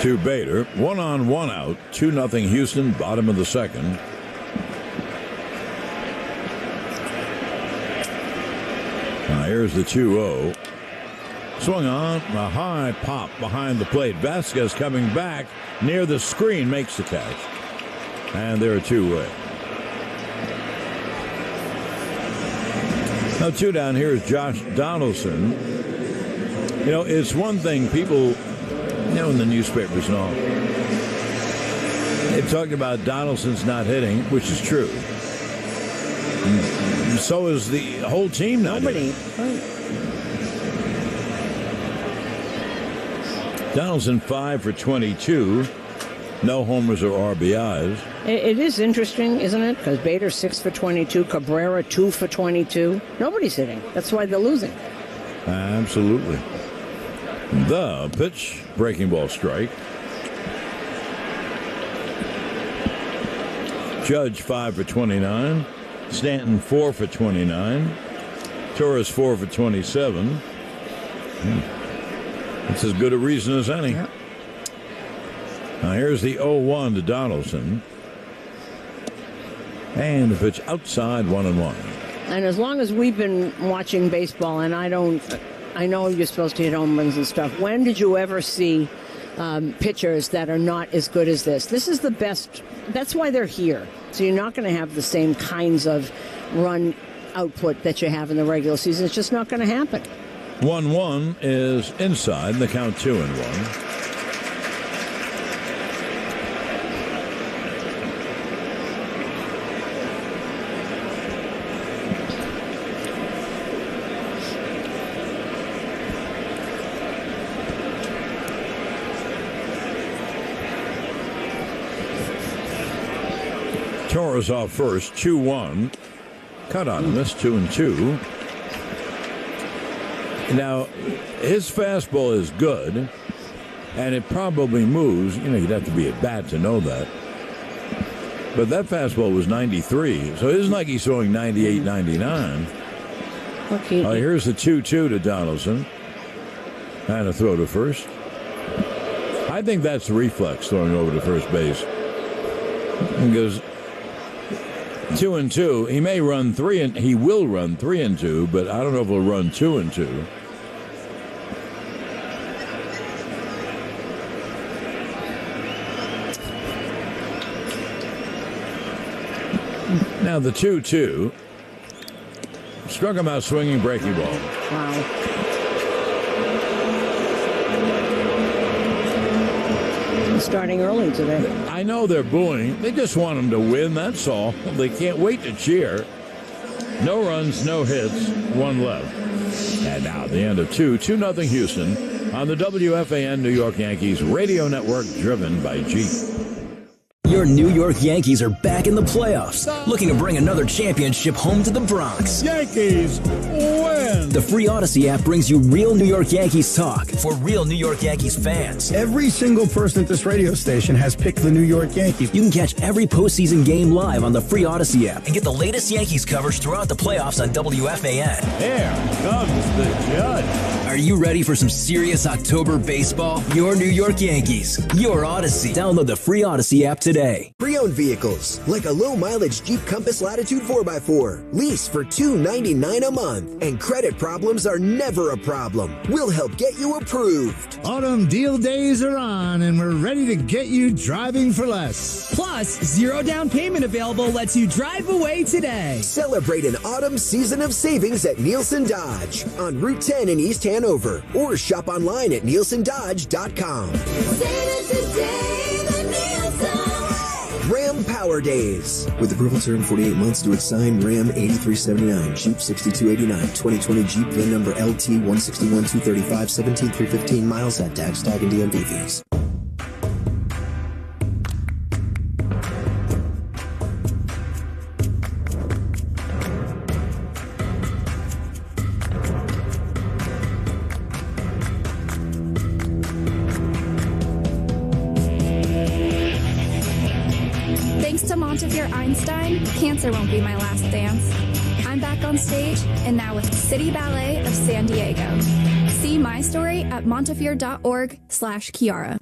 To Bader. 1-on-1 out. 2-0 Houston, bottom of the second. Now here's the 2-0. Swung on, a high pop behind the plate. Vasquez coming back near the screen, makes the catch. And they're 2-away. Now 2 down here is Josh Donaldson. You know, it's one thing people, in the newspapers and all, they talked about Donaldson's not hitting, which is true. So is the whole team not hitting. Donaldson 5 for 22. No homers or RBIs. It is interesting, isn't it? Because Bader 6 for 22, Cabrera 2 for 22. Nobody's hitting. That's why they're losing. Absolutely. The pitch, breaking ball strike. Judge 5 for 29. Stanton 4 for 29. Torres 4 for 27. That's as good a reason as any. Yeah. Now here's the 0-1 to Donaldson. And the pitch outside, 1-1. And as long as we've been watching baseball, and I know you're supposed to hit home runs and stuff, when did you ever see pitchers that are not as good as this? This is the best. That's why they're here. So you're not going to have the same kinds of run output that you have in the regular season. It's just not going to happen. 1-1 is inside, the count 2-1. Torres off first, 2-1. Cut on him, that's 2-2. Now, his fastball is good, and it probably moves. You'd have to be at bat to know that. But that fastball was 93, so it isn't like he's throwing 98, 99. Okay. Here's the 2-2 to Donaldson. And a throw to first. I think that's reflex, throwing over to first base. Because 2-2, he may run 3, and he will run 3-2, but I don't know if he'll run 2-2. Now the 2-2 struck him out swinging, breaking ball. Wow. Starting early today. I know they're booing. They just want him to win, that's all. They can't wait to cheer. No runs, no hits, 1 left. And now the end of 2-0 Houston on the WFAN New York Yankees radio network, driven by Jeep. Your New York Yankees are back in the playoffs, looking to bring another championship home to the Bronx. Yankees win! The free Odyssey app brings you real New York Yankees talk for real New York Yankees fans. Every single person at this radio station has picked the New York Yankees. You can catch every postseason game live on the free Odyssey app and get the latest Yankees coverage throughout the playoffs on WFAN. Here comes the judge. Are you ready for some serious October baseball? Your New York Yankees, your Odyssey. Download the free Odyssey app today. Pre-owned vehicles, like a low-mileage Jeep Compass Latitude 4x4. Lease for $299 a month. And credit problems are never a problem. We'll help get you approved. Autumn deal days are on, and we're ready to get you driving for less. Plus, 0 down payment available lets you drive away today. Celebrate an autumn season of savings at Nielsen Dodge on Route 10 in East Hanover. Or shop online at nielsendodge.com. Ram Power Days. With approval term 48 months to its signed Ram 8379, Jeep 6289, 2020 Jeep VIN number LT 161235, 17315 miles at tax, tag, and DMV fees. to Montefiore Einstein, cancer won't be my last dance. I'm back on stage, and now with City Ballet of San Diego. See my story at montefiore.org/Kiara.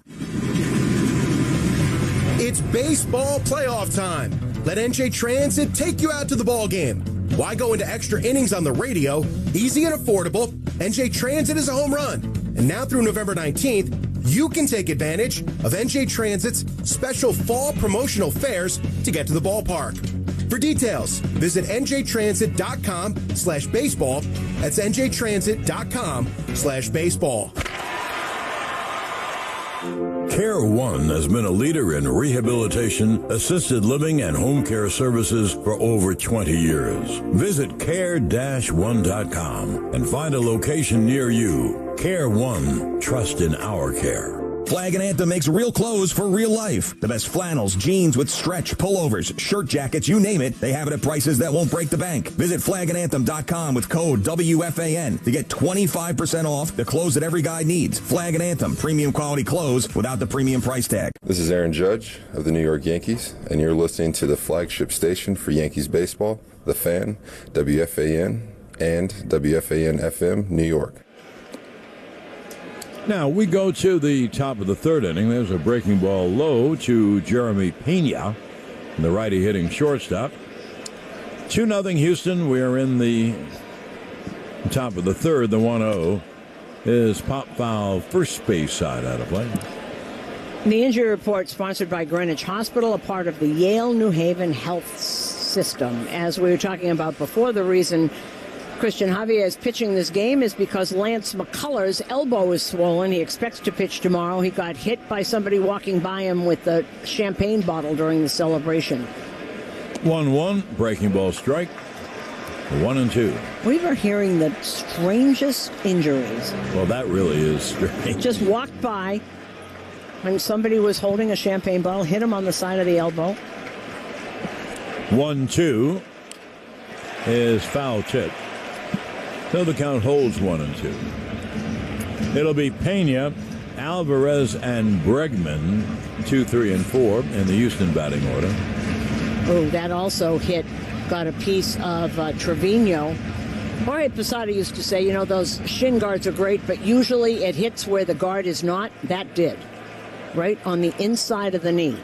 It's baseball playoff time. Let NJ Transit take you out to the ball game. Why go into extra innings on the radio? Easy and affordable. NJ Transit is a home run. And now through November 19th, you can take advantage of NJ Transit's special fall promotional fares to get to the ballpark. For details, visit njtransit.com/baseball. That's njtransit.com/baseball. Care One has been a leader in rehabilitation, assisted living, and home care services for over 20 years. Visit care-one.com and find a location near you. Care One, trust in our care. Flag and Anthem makes real clothes for real life. The best flannels, jeans with stretch, pullovers, shirt jackets, you name it. They have it at prices that won't break the bank. Visit flagandanthem.com with code WFAN to get 25% off the clothes that every guy needs. Flag and Anthem, premium quality clothes without the premium price tag. This is Aaron Judge of the New York Yankees, and you're listening to the flagship station for Yankees baseball, The Fan, WFAN, and WFAN-FM, New York. Now, we go to the top of the third inning. There's a breaking ball low to Jeremy Pena, the righty hitting shortstop. 2-0 Houston. We are in the top of the third. The 1-0 is pop foul, first base side out of play. The injury report sponsored by Greenwich Hospital, a part of the Yale New Haven Health System. As we were talking about before, the reason Christian Javier is pitching this game is because Lance McCullers' elbow is swollen. He expects to pitch tomorrow. He got hit by somebody walking by him with a champagne bottle during the celebration. 1-1, breaking ball strike. 1-2. We were hearing the strangest injuries. Well, that really is strange. Just walked by when somebody was holding a champagne bottle, hit him on the side of the elbow. 1-2 is foul tip. So the count holds 1-2. It'll be Pena, Alvarez, and Bregman, 2, 3, and 4 in the Houston batting order. Oh, that also got a piece of Trevino. Jorge Posada used to say, those shin guards are great, but usually it hits where the guard is not. That did. Right on the inside of the knee.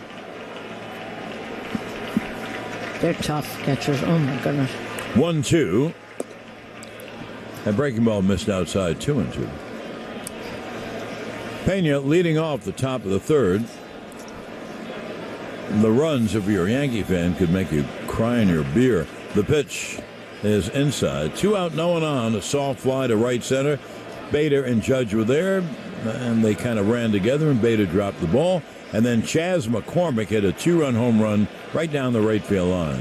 They're tough catchers. Oh, my goodness. 1-2. And breaking ball missed outside, 2-2. Pena leading off the top of the third. The runs, if you're a Yankee fan, could make you cry in your beer. The pitch is inside. 2 out, no one on. A soft fly to right center. Bader and Judge were there, and they kind of ran together, and Bader dropped the ball. And then Chas McCormick hit a 2-run home run right down the right field line.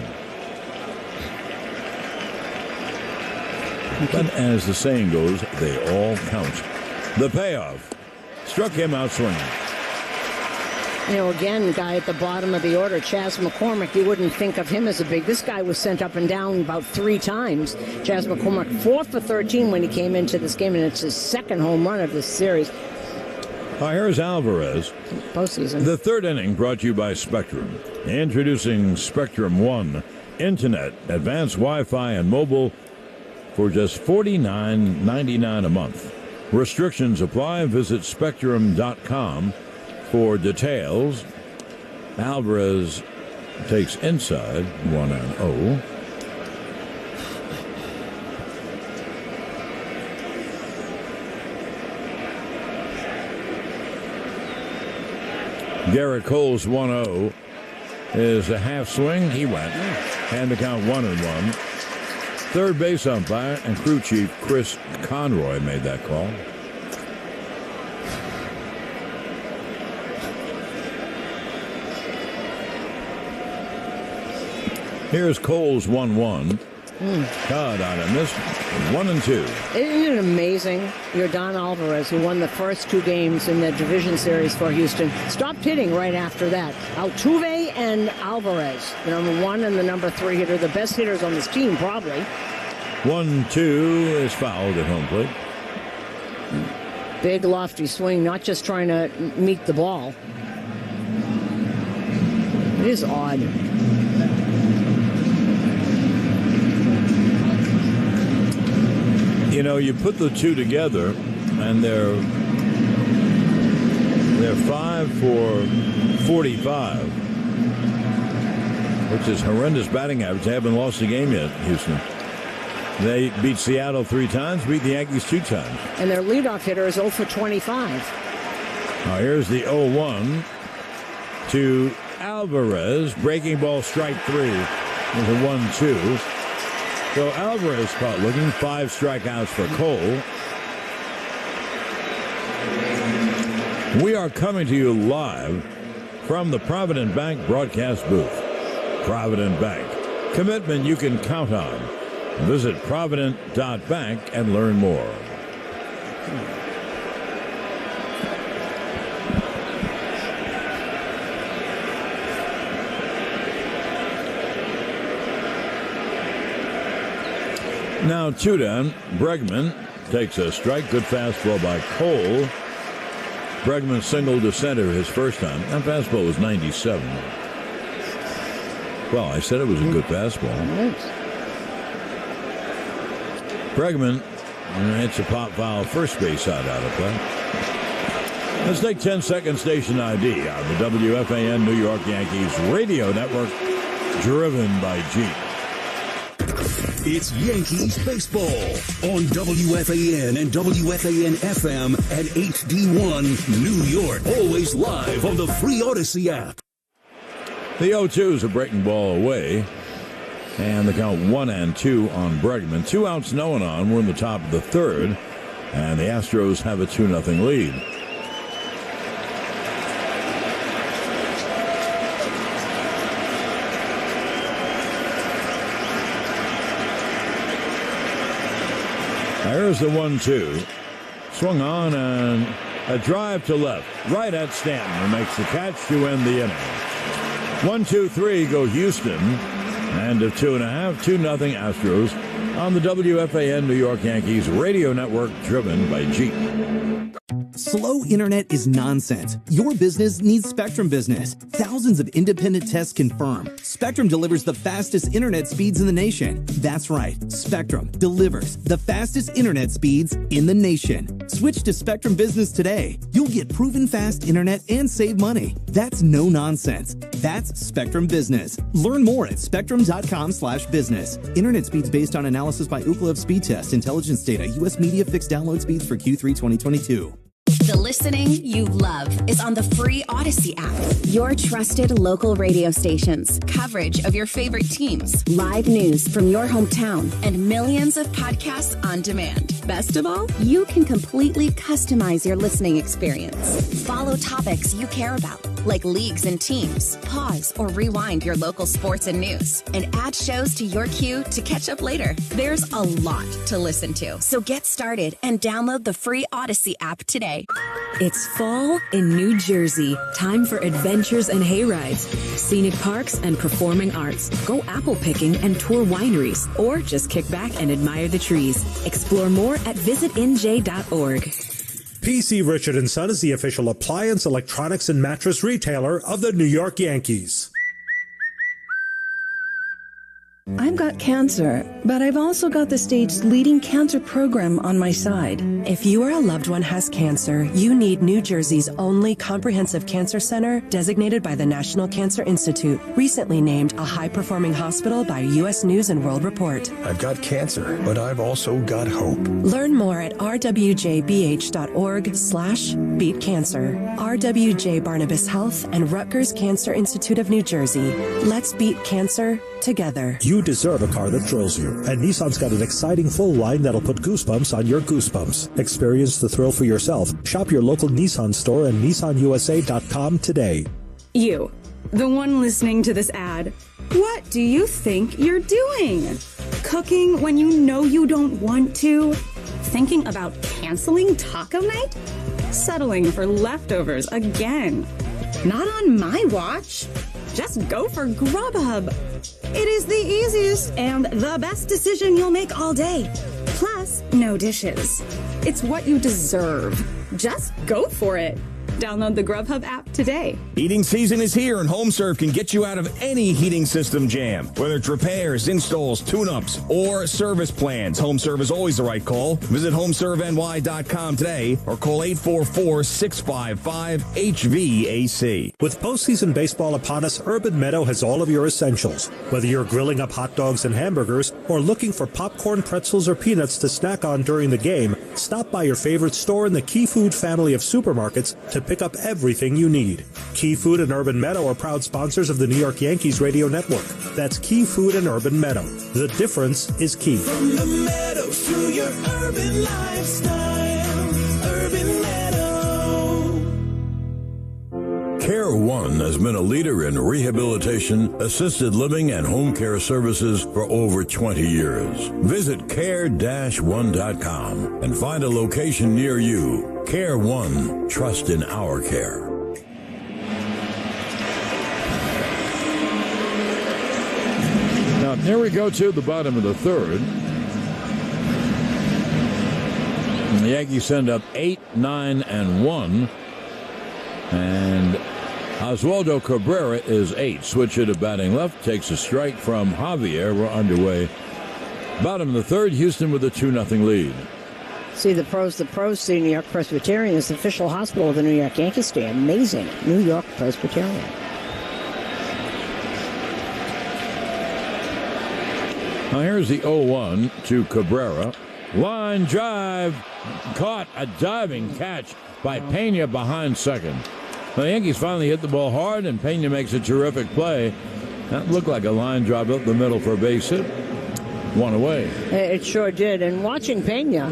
But as the saying goes, they all count. The payoff struck him out swinging. Again, guy at the bottom of the order, Chas McCormick, you wouldn't think of him as a big. This guy was sent up and down about 3 times. Chas McCormick, 4 for 13 when he came into this game, and it's his second home run of this series. Here's Alvarez. Postseason. The third inning brought to you by Spectrum. Introducing Spectrum One. Internet, advanced Wi-Fi, and mobile for just $49.99 a month. Restrictions apply. Visit Spectrum.com for details. Alvarez takes inside, 1-0. Garrett Cole's 1-0 is a half swing. He went. And the count 1-1. Third base umpire and crew chief Chris Conroy made that call. Here's Cole's 1-1. God on him. This 1-2. Isn't it amazing? Yordan Alvarez, who won the first 2 games in the division series for Houston, stopped hitting right after that. Altuve and Alvarez, the number 1 and the number 3 hitter, the best hitters on this team, probably. 1-2 is fouled at home plate. Big lofty swing, not just trying to meet the ball. It is odd. You know, you put the two together, and they're 5 for 45, which is horrendous batting average. They haven't lost a game yet, Houston. They beat Seattle 3 times, beat the Yankees 2 times. And their leadoff hitter is 0 for 25. Now here's the 0-1 to Alvarez. Breaking ball, strike 3 with a 1-2. So Alvarez caught looking. 5 strikeouts for Cole. We are coming to you live from the Provident Bank broadcast booth. Provident Bank. Commitment you can count on. Visit provident.bank and learn more. Now 2 down. Bregman takes a strike. Good fastball by Cole. Bregman singled to center his first time. That fastball was 97. Well, I said it was a good fastball. Bregman hits a pop foul, first base side out of play. Let's take 10-second station ID on the WFAN New York Yankees radio network, driven by Jeep. It's Yankees baseball on WFAN and WFAN FM and HD1 New York. Always live on the free Odyssey app. The 0-2 is a breaking ball away. And the count 1-2 on Bregman. 2 outs, no one on. We're in the top of the 3rd. And the Astros have a 2-0 lead. There's the 1-2. Swung on and a drive to left. Right at Stanton, who makes the catch to end the inning. 1-2-3 go Houston. End of 2.5, 2-0 Astros on the WFAN New York Yankees radio network, driven by Jeep. Slow internet is nonsense. Your business needs Spectrum Business. Thousands of independent tests confirm Spectrum delivers the fastest internet speeds in the nation. That's right, Spectrum delivers the fastest internet speeds in the nation. Switch to Spectrum Business today. You'll get proven fast internet and save money. That's no nonsense. That's Spectrum Business. Learn more at spectrum.com/business. Internet speeds based on analysis by Ookla Speed Test, intelligence data, U.S. media fixed download speeds for Q3 2022. The listening you love is on the free Odyssey app. Your trusted local radio stations, Coverage of your favorite teams, live news from your hometown, and millions of podcasts on demand. Best of all, you can completely customize your listening experience. Follow topics you care about, like leagues and teams. Pause or rewind your local sports and news, and add shows to your queue to catch up later. There's a lot to listen to, so get started and download the free Odyssey app today. It's fall in New Jersey. Time for adventures and hayrides, scenic parks and performing arts. Go apple picking and tour wineries, or just kick back and admire the trees. Explore more at visitnj.org. PC Richard & Son is the official appliance, electronics, and mattress retailer of the New York Yankees. I've got cancer, but I've also got the state's leading cancer program on my side. If you or a loved one has cancer, you need New Jersey's only comprehensive cancer center designated by the National Cancer Institute, recently named a high-performing hospital by U.S. News & World Report. I've got cancer, but I've also got hope. Learn more at rwjbh.org/beatcancer. RWJ Barnabas Health and Rutgers Cancer Institute of New Jersey. Let's beat cancer together. You deserve a car that thrills you, and Nissan's got an exciting full line that'll put goosebumps on your goosebumps. Experience the thrill for yourself. Shop your local Nissan store and nissanusa.com today. You, the one listening to this ad, what do you think you're doing? Cooking when you know you don't want to? Thinking about canceling taco night? Settling for leftovers again? Not on my watch. Just go for Grubhub. It is the easiest and the best decision you'll make all day. Plus, no dishes. It's what you deserve. Just go for it. Download the Grubhub app today. Heating season is here, and HomeServe can get you out of any heating system jam. Whether it's repairs, installs, tune-ups, or service plans, HomeServe is always the right call. Visit HomeServeNY.com today or call 844-655-HVAC. With postseason baseball upon us, Urban Meadow has all of your essentials. Whether you're grilling up hot dogs and hamburgers or looking for popcorn, pretzels, or peanuts to snack on during the game, stop by your favorite store in the Key Food family of supermarkets to pick up everything you need. Key Food and Urban Meadow are proud sponsors of the New York Yankees radio network. That's Key Food and Urban Meadow. The difference is key. From the meadows to your urban lifestyle, Urban Meadow. Care One has been a leader in rehabilitation, assisted living, and home care services for over 20 years. Visit care-one.com and find a location near you. Care One, trust in our care. Now, here we go to the bottom of the third. And the Yankees send up 8, 9, and 1. And Oswaldo Cabrera is 8. Switch it to batting left. Takes a strike from Javier. We're underway. Bottom of the third, Houston with a 2-0 lead. See, the pros see New York Presbyterian as the official hospital of the New York Yankees Day. Amazing. New York Presbyterian. Now here's the 0-1 to Cabrera. Line drive. Caught. A diving catch by Pena behind second. The Yankees finally hit the ball hard, and Pena makes a terrific play. That looked like a line drive up the middle for a base hit. One away. It sure did. And watching Pena,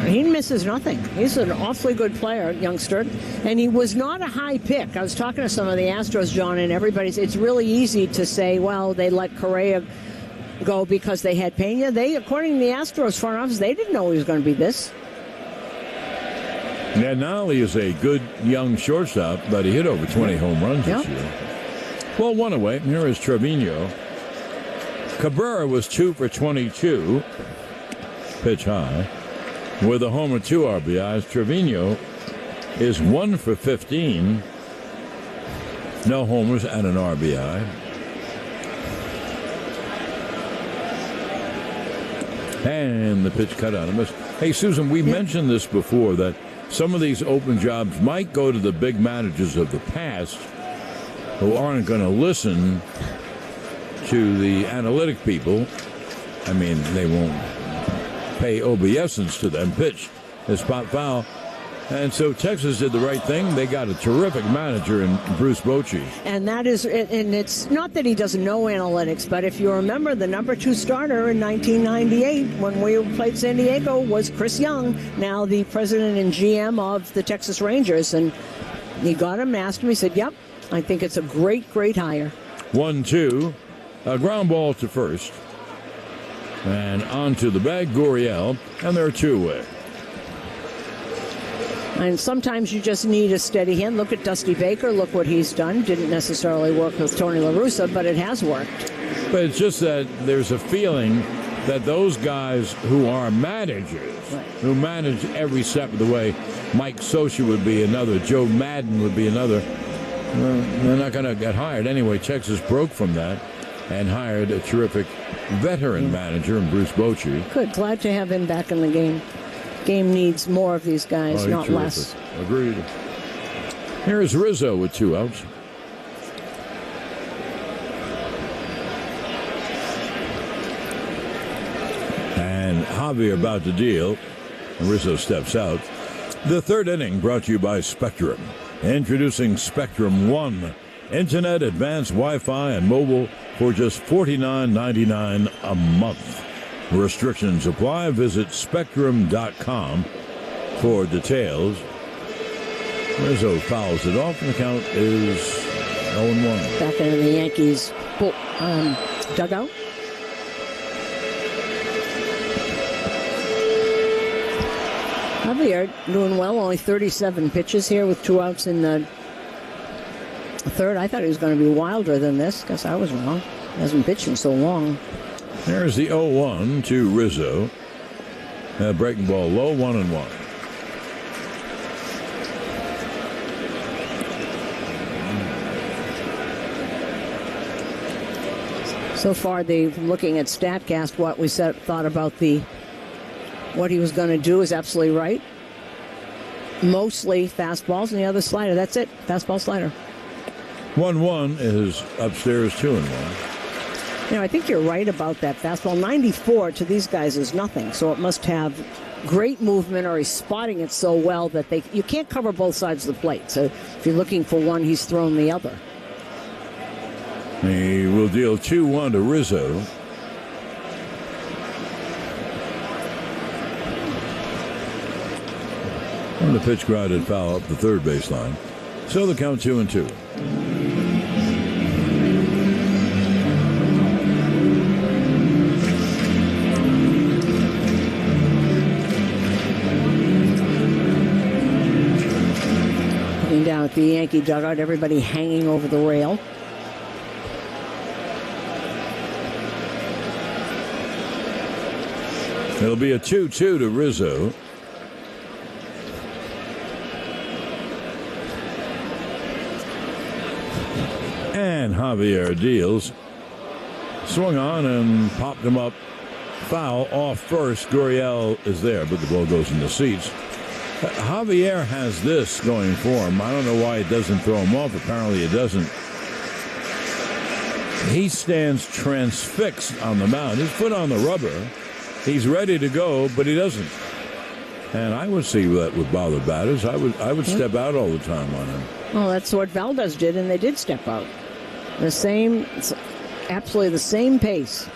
he misses nothing. He's an awfully good player, youngster. And he was not a high pick. I was talking to some of the Astros, John, and it's really easy to say, well, they let Correa go because they had Pena. According to the Astros front office, they didn't know he was going to be this. Yeah, not only is a good young shortstop, but he hit over 20 home runs this year. Well, one away. Here is Trevino. Cabrera was 2 for 22. Pitch high. With a homer, 2 RBIs. Trevino is 1 for 15. No homers and an RBI. And the pitch cut out of miss. Hey, Susan, we mentioned this before, that some of these open jobs might go to the big managers of the past who aren't going to listen to the analytic people. I mean, they won't pay obeisance to them. Pitch is spot foul. And so Texas did the right thing. They got a terrific manager in Bruce Bochy. And it's not that he doesn't know analytics, but if you remember, the number 2 starter in 1998 when we played San Diego was Chris Young, now the president and GM of the Texas Rangers. And he got him, asked him, he said, yep, I think it's a great, great hire. 1-2, a ground ball to first. And onto the bag, Gurriel, and they're 2 away. And sometimes you just need a steady hand. Look at Dusty Baker. Look what he's done. Didn't necessarily work with Tony La Russa, but it has worked. But it's just that there's a feeling that those guys who are managers, who manage every step of the way, Mike Scioscia would be another, Joe Madden would be another, they're not going to get hired. Anyway, Texas broke from that and hired a terrific veteran manager in Bruce Bochy. Good. Glad to have him back in the game. Game needs more of these guys, not terrific. Less. Agreed. Here's Rizzo with 2 outs. And Javier about to deal. Rizzo steps out. The third inning brought to you by Spectrum. Introducing Spectrum One. Internet, advanced Wi-Fi, and mobile for just $49.99 a month. Restrictions apply. Visit Spectrum.com for details. Rizzo fouls it off, and the count is 0-1. Back into the Yankees dugout. Javier doing well, only 37 pitches here with 2 outs in the third. I thought he was going to be wilder than this. Guess I was wrong. He hasn't pitched in so long. There's the 0-1 to Rizzo. So far, looking at StatCast, what we thought about what he was going to do is absolutely right. Mostly fastballs and the other slider. That's it. Fastball, slider. 1-1 is upstairs 2-1. I think you're right about that fastball. 94 to these guys is nothing, so it must have great movement, or he's spotting it so well that you can't cover both sides of the plate. So if you're looking for one, he's thrown the other. He will deal 2-1 to Rizzo. And the pitch grounded foul up the third baseline. So the count 2-2. Looking down at the Yankee dugout, everybody hanging over the rail. It'll be a 2-2 to Rizzo. And Javier deals. Swung on and popped him up. Foul off first. Gurriel is there, but the ball goes in the seats. Javier has this going for him. I don't know why it doesn't throw him off. Apparently it doesn't. He stands transfixed on the mound. His foot on the rubber. He's ready to go, but he doesn't. And I would see that would bother batters. I would step out all the time on him. Well, that's what Valdez did, and they did step out. Absolutely the same pace.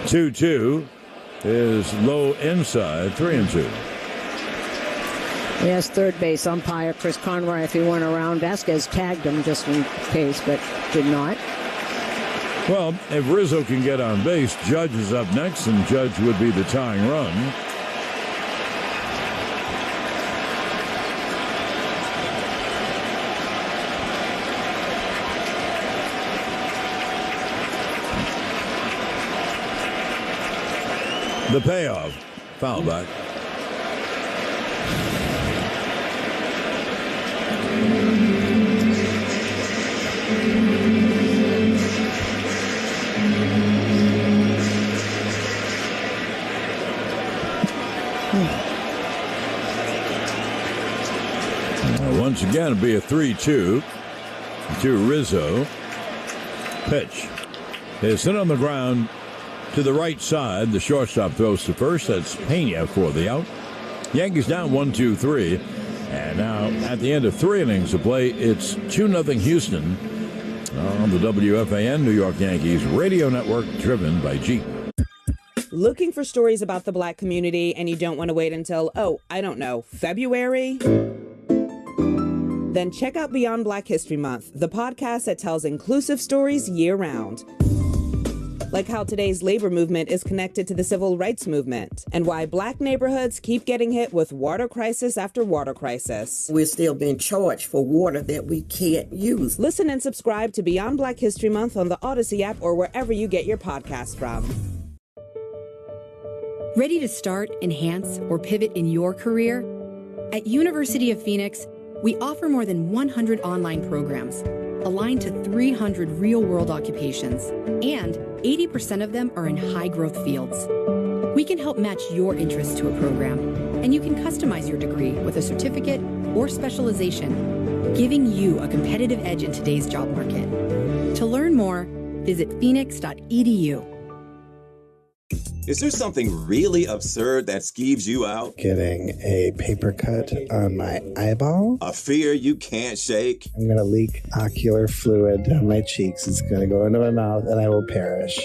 2-2 is low inside, 3-2. Yes, third base umpire Chris Conroy, if he went around. Vasquez tagged him just in case, but did not. Well, if Rizzo can get on base, Judge is up next, and Judge would be the tying run. The payoff. Foul back. Once again, it'll be a 3-2 to Rizzo. Pitch is hit on the ground to the right side. The shortstop throws to first. That's Pena for the out. Yankees down 1-2-3. And now at the end of 3 innings of play, it's 2-0 Houston on the WFAN New York Yankees radio network, driven by Jeep. Looking for stories about the Black community and you don't want to wait until, February? Then check out Beyond Black History Month, the podcast that tells inclusive stories year-round. Like how today's labor movement is connected to the civil rights movement, and why Black neighborhoods keep getting hit with water crisis after water crisis. We're still being charged for water that we can't use. Listen and subscribe to Beyond Black History Month on the Odyssey app or wherever you get your podcasts from. Ready to start, enhance, or pivot in your career? At University of Phoenix, we offer more than 100 online programs aligned to 300 real-world occupations, and 80% of them are in high-growth fields. We can help match your interests to a program, and you can customize your degree with a certificate or specialization, giving you a competitive edge in today's job market. To learn more, visit phoenix.edu. Is there something really absurd that skeeves you out? Getting a paper cut on my eyeball. A fear you can't shake. I'm going to leak ocular fluid down my cheeks. It's going to go into my mouth and I will perish.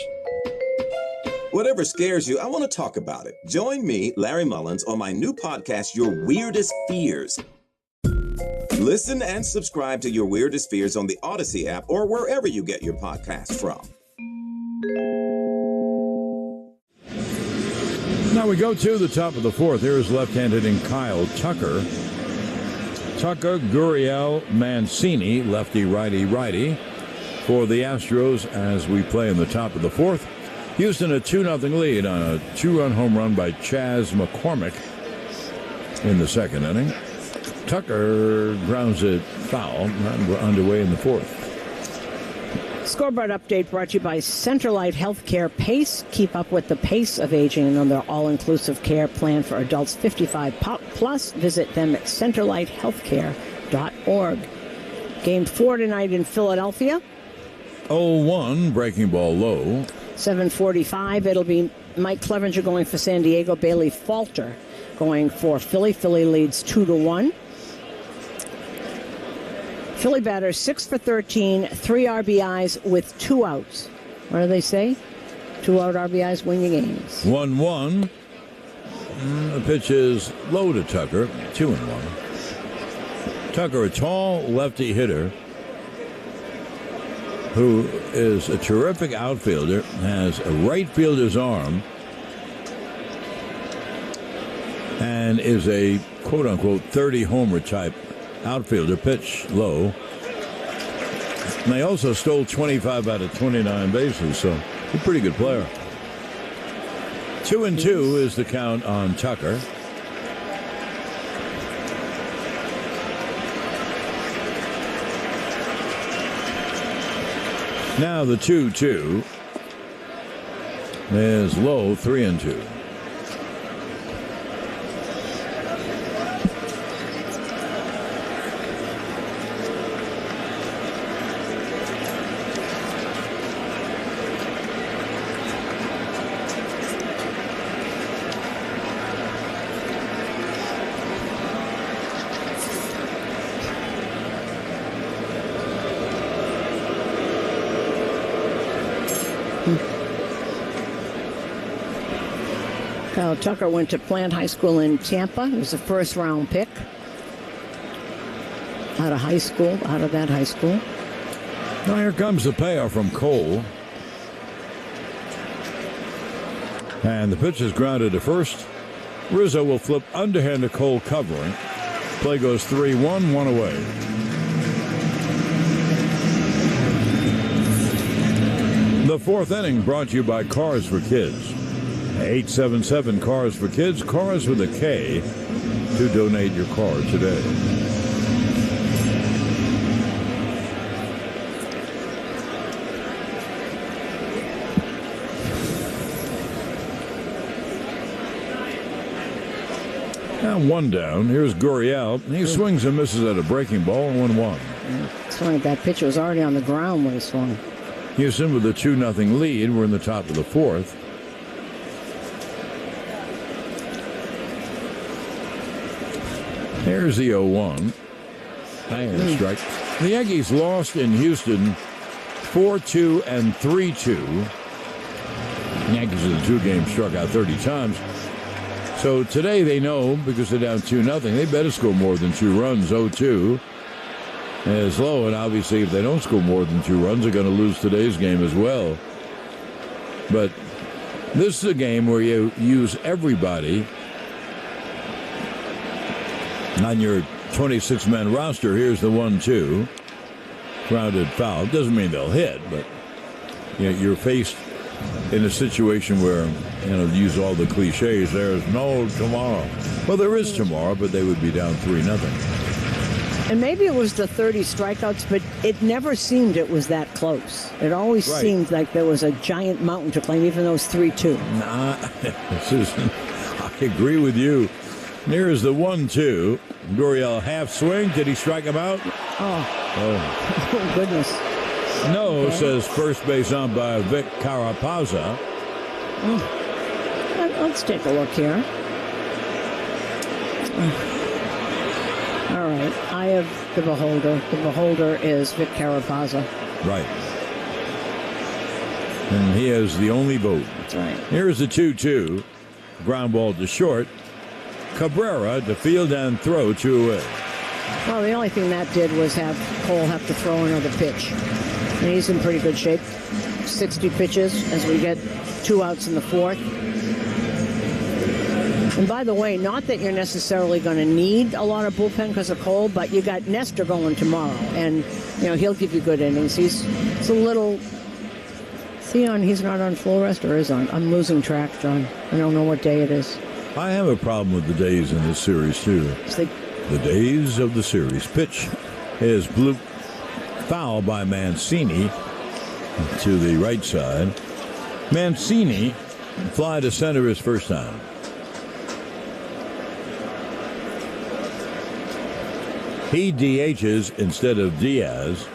Whatever scares you, I want to talk about it. Join me, Larry Mullins, on my new podcast, Your Weirdest Fears. Listen and subscribe to Your Weirdest Fears on the Odyssey app or wherever you get your podcasts from. Now we go to the top of the fourth. Here is left-handed in Kyle Tucker. Tucker, Gurriel, Mancini, lefty, righty, righty for the Astros as we play in the top of the fourth. Houston a 2-0 lead on a 2-run home run by Chas McCormick in the second inning. Tucker grounds it foul. We're underway in the fourth. Scoreboard update brought to you by Centerlight Healthcare PACE. Keep up with the pace of aging and on their all-inclusive care plan for adults 55 plus. Visit them at centerlighthealthcare.org. Game 4 tonight in Philadelphia. 0-1, breaking ball low. 7:45. It'll be Mike Clevenger going for San Diego. Bailey Falter going for Philly. Philly leads 2-1. Philly batter 6 for 13, 3 RBIs with 2 outs. What do they say? 2 out RBIs win your games. 1-1. The pitch is low to Tucker. 2-1. Tucker, a tall lefty hitter who is a terrific outfielder, has a right fielder's arm, and is a quote-unquote 30-homer type outfielder. Pitch low. And they also stole 25 out of 29 bases, so a pretty good player. 2-2 is the count on Tucker. Now the 2-2 is low, 3-2. Kyle Tucker went to Plant High School in Tampa. He was a first-round pick out of that high school. Now here comes the payoff from Cole. And the pitch is grounded to first. Rizzo will flip underhand to Cole covering. Play goes 3-1, 1 away. The fourth inning brought to you by Cars for Kids. 877 Cars for Kids, Cars with a K, to donate your car today. Now 1 down. Here's Gurriel. He swings and misses at a breaking ball, 1-1. Swung at that pitch. It was already on the ground when he swung. Houston with a 2-0 lead. We're in the top of the fourth. There's the 0-1. Hanging strike. The Yankees lost in Houston 4-2 and 3-2. The Yankees in the 2-game struck out 30 times. So today they know, because they're down 2-0, they better score more than 2 runs. 0-2 is low, and obviously if they don't score more than 2 runs, they're going to lose today's game as well. But this is a game where you use everybody on your 26-man roster. Here's the 1-2. Grounded foul. Doesn't mean they'll hit, but you're faced in a situation where, use all the cliches. There's no tomorrow. Well, there is tomorrow, but they would be down 3-0. And maybe it was the 30 strikeouts, but it never seemed it was that close. It always seemed like there was a giant mountain to climb, even though it's 3-2. Susan, I agree with you. Here's the 1-2. Gurriel half swing. Did he strike him out? Oh, goodness. No, okay. Says first base umpire Vic Carapazza. Let's take a look here. All right. I have the beholder. The beholder is Vic Carapazza. Right. And he has the only vote. That's right. Here's the 2-2. Ground ball to short. Cabrera to field and throw 2 away. Well, the only thing that did was have Cole have to throw another pitch. And he's in pretty good shape. 60 pitches as we get 2 outs in the fourth. And by the way, not that you're necessarily going to need a lot of bullpen because of Cole, but you got Nestor going tomorrow, and he'll give you good innings. He's a little. He's not on full rest or is on? I'm losing track, John. I don't know what day it is. I have a problem with the days in this series, too. The days of the series. Pitch is foul by Mancini. to the right side. Mancini fly to center his first time. He DHs instead of Diaz,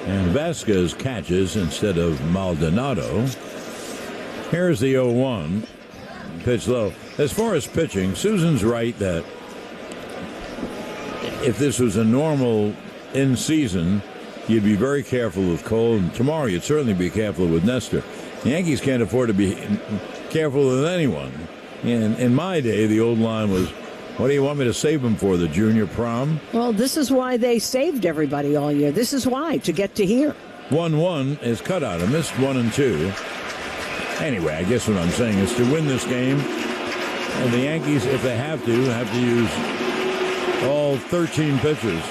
and Vasquez catches instead of Maldonado. Here's the 0-1. Pitch low. As far as pitching, Susan's right that if this was a normal in-season, you'd be very careful with Cole, and tomorrow you'd certainly be careful with Nestor. The Yankees can't afford to be careful with anyone. In my day, the old line was, what do you want me to save him for, the junior prom? Well, this is why they saved everybody all year. This is why, to get to here. 1-1 is cut out. I missed 1 and 2. Anyway, I guess what I'm saying is to win this game, and the Yankees, if they have to use all 13 pitches.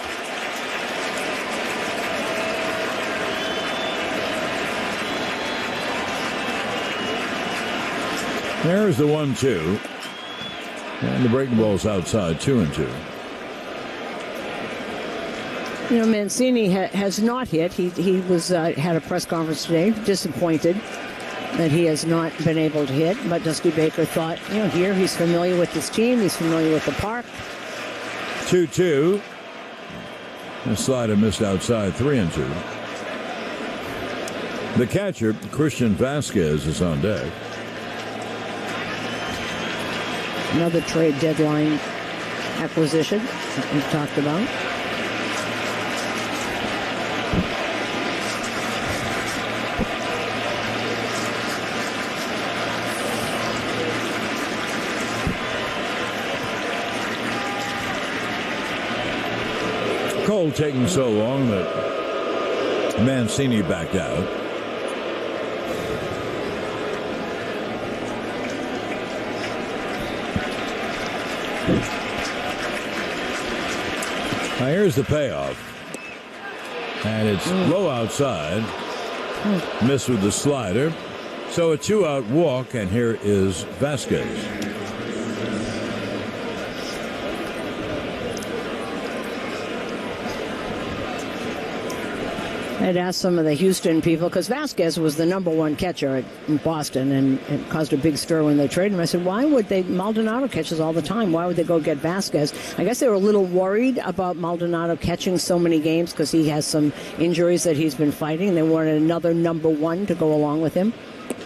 There's the 1-2. And the breaking ball's outside, 2 and 2. You know, Mancini has not hit. He was had a press conference today, disappointed that he has not been able to hit. But Dusty Baker thought, here he's familiar with his team, he's familiar with the park. 2-2. The slider missed outside, 3 and 2. The catcher, Christian Vasquez, is on deck. Another trade deadline acquisition that we've talked about. Cole taking so long that Mancini backed out. Now here's the payoff. And it's low outside. Missed with the slider. So a 2-out walk, and here is Vasquez. I'd asked some of the Houston people, because Vasquez was the number 1 catcher in Boston, and it caused a big stir when they traded him. I said, why would they? Maldonado catches all the time. Why would they go get Vasquez? I guess they were a little worried about Maldonado catching so many games because he has some injuries that he's been fighting. They wanted another number 1 to go along with him.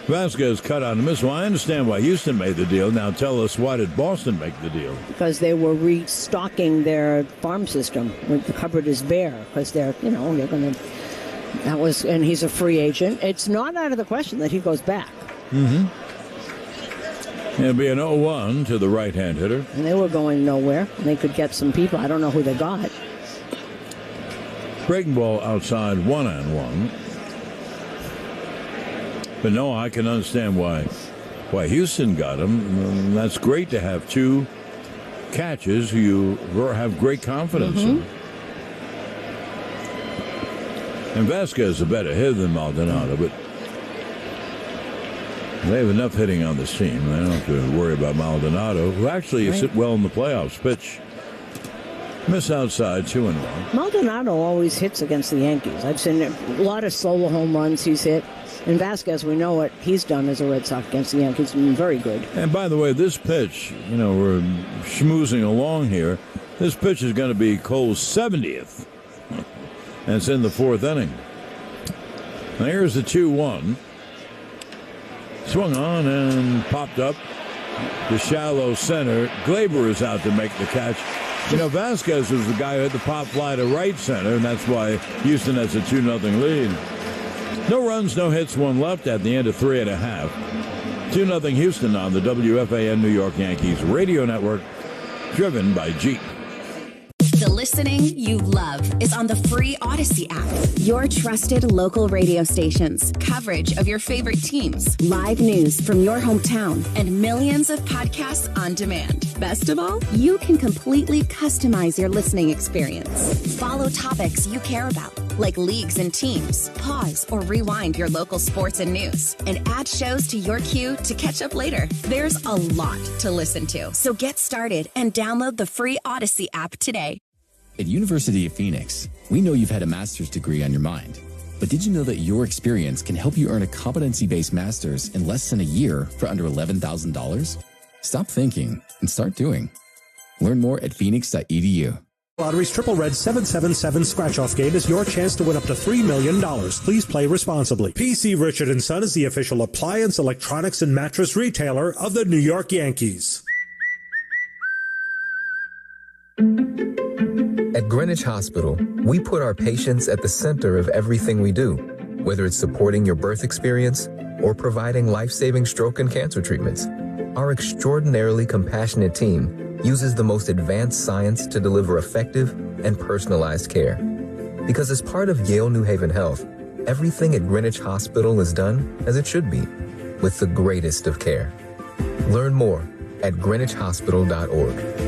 Vasquez cut out and missed. Well, I understand why Houston made the deal. Now tell us, why did Boston make the deal? Because they were restocking their farm system. The cupboard is bare because they're going to. That was, and he's a free agent. It's not out of the question that he goes back. Mm-hmm. It'll be an 0-1 to the right-hand hitter. And they were going nowhere. And they could get some people. I don't know who they got. Breaking ball outside, 1-1. But no, I can understand why Houston got him. That's great to have 2 catches who you have great confidence in. And Vasquez is a better hitter than Maldonado, but they have enough hitting on this team. They don't have to worry about Maldonado, who actually has hit well in the playoffs. Pitch. Miss outside, 2-1. Maldonado always hits against the Yankees. I've seen a lot of solo home runs he's hit. And Vasquez, we know what he's done as a Red Sox against the Yankees. He's been very good. And by the way, this pitch, we're schmoozing along here. This pitch is going to be Cole's 70th. And it's in the 4th inning. Now here's the 2-1. Swung on and popped up to shallow center. Glaber is out to make the catch. Vasquez was the guy who had the pop fly to right center, and that's why Houston has a 2-0 lead. No runs, no hits, 1 left at the end of 3.5. 2-0 Houston on the WFAN New York Yankees radio network, driven by Jeep. The listening you love is on the free Odyssey app. Your trusted local radio stations. Coverage of your favorite teams. Live news from your hometown. And millions of podcasts on demand. Best of all, you can completely customize your listening experience. Follow topics you care about, like leagues and teams. Pause or rewind your local sports and news. And add shows to your queue to catch up later. There's a lot to listen to. So get started and download the free Odyssey app today. At University of Phoenix, we know you've had a master's degree on your mind, but But did you know that your experience can help you earn a competency-based master's in less than a year for under $11,000? Stop thinking and start doing. Learn more at phoenix.edu. Lottery's Triple Red 777 scratch-off game is your chance to win up to $3 million. Please play responsibly. PC Richard & Son is the official appliance, electronics, and mattress retailer of the New York Yankees. At Greenwich Hospital, we put our patients at the center of everything we do, whether it's supporting your birth experience or providing life-saving stroke and cancer treatments. Our extraordinarily compassionate team uses the most advanced science to deliver effective and personalized care. Because as part of Yale New Haven Health, everything at Greenwich Hospital is done as it should be, with the greatest of care. Learn more at greenwichhospital.org.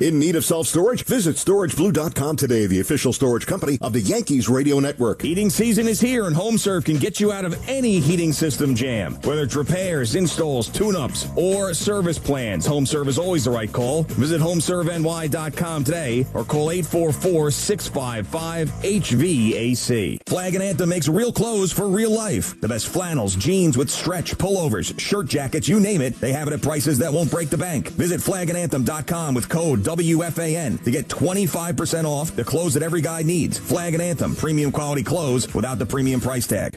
In need of self-storage? Visit StorageBlue.com today, the official storage company of the Yankees radio network. Heating season is here, and HomeServe can get you out of any heating system jam. Whether it's repairs, installs, tune-ups, or service plans, HomeServe is always the right call. Visit HomeServeNY.com today or call 844-655-HVAC. Flag and Anthem makes real clothes for real life. The best flannels, jeans with stretch, pullovers, shirt jackets, you name it. They have it at prices that won't break the bank. Visit FlagandAnthem.com with code WFAN to get 25% off the clothes that every guy needs. Flag and Anthem, premium quality clothes without the premium price tag.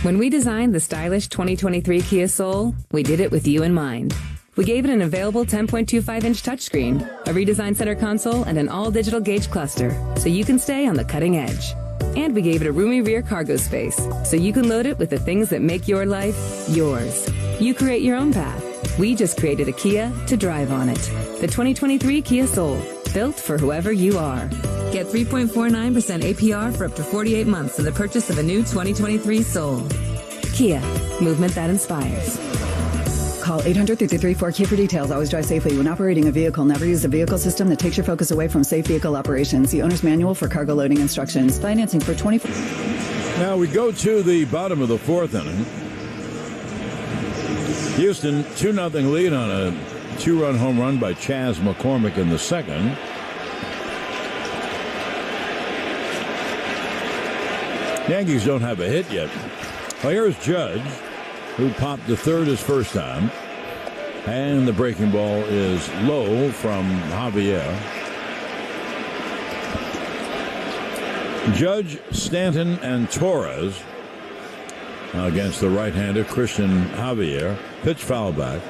When we designed the stylish 2023 Kia Soul, we did it with you in mind. We gave it an available 10.25-inch touchscreen, a redesigned center console, and an all-digital gauge cluster, so you can stay on the cutting edge. And we gave it a roomy rear cargo space, so you can load it with the things that make your life yours. You create your own path. We just created a Kia to drive on it. The 2023 Kia Soul, built for whoever you are. Get 3.49% APR for up to 48 months in the purchase of a new 2023 Soul. Kia, movement that inspires. Call 800-334-KIA for details. Always drive safely when operating a vehicle. Never use a vehicle system that takes your focus away from safe vehicle operations. The owner's manual for cargo loading instructions. Financing for 24. Now we go to the bottom of the fourth inning. Houston, 2-0 lead on a 2-run home run by Chas McCormick in the second. Yankees don't have a hit yet. Well, here's Judge, who popped to third his first time. And the breaking ball is low from Javier. Judge, Stanton, and Torres against the right-hander Christian Javier. Pitch foul back.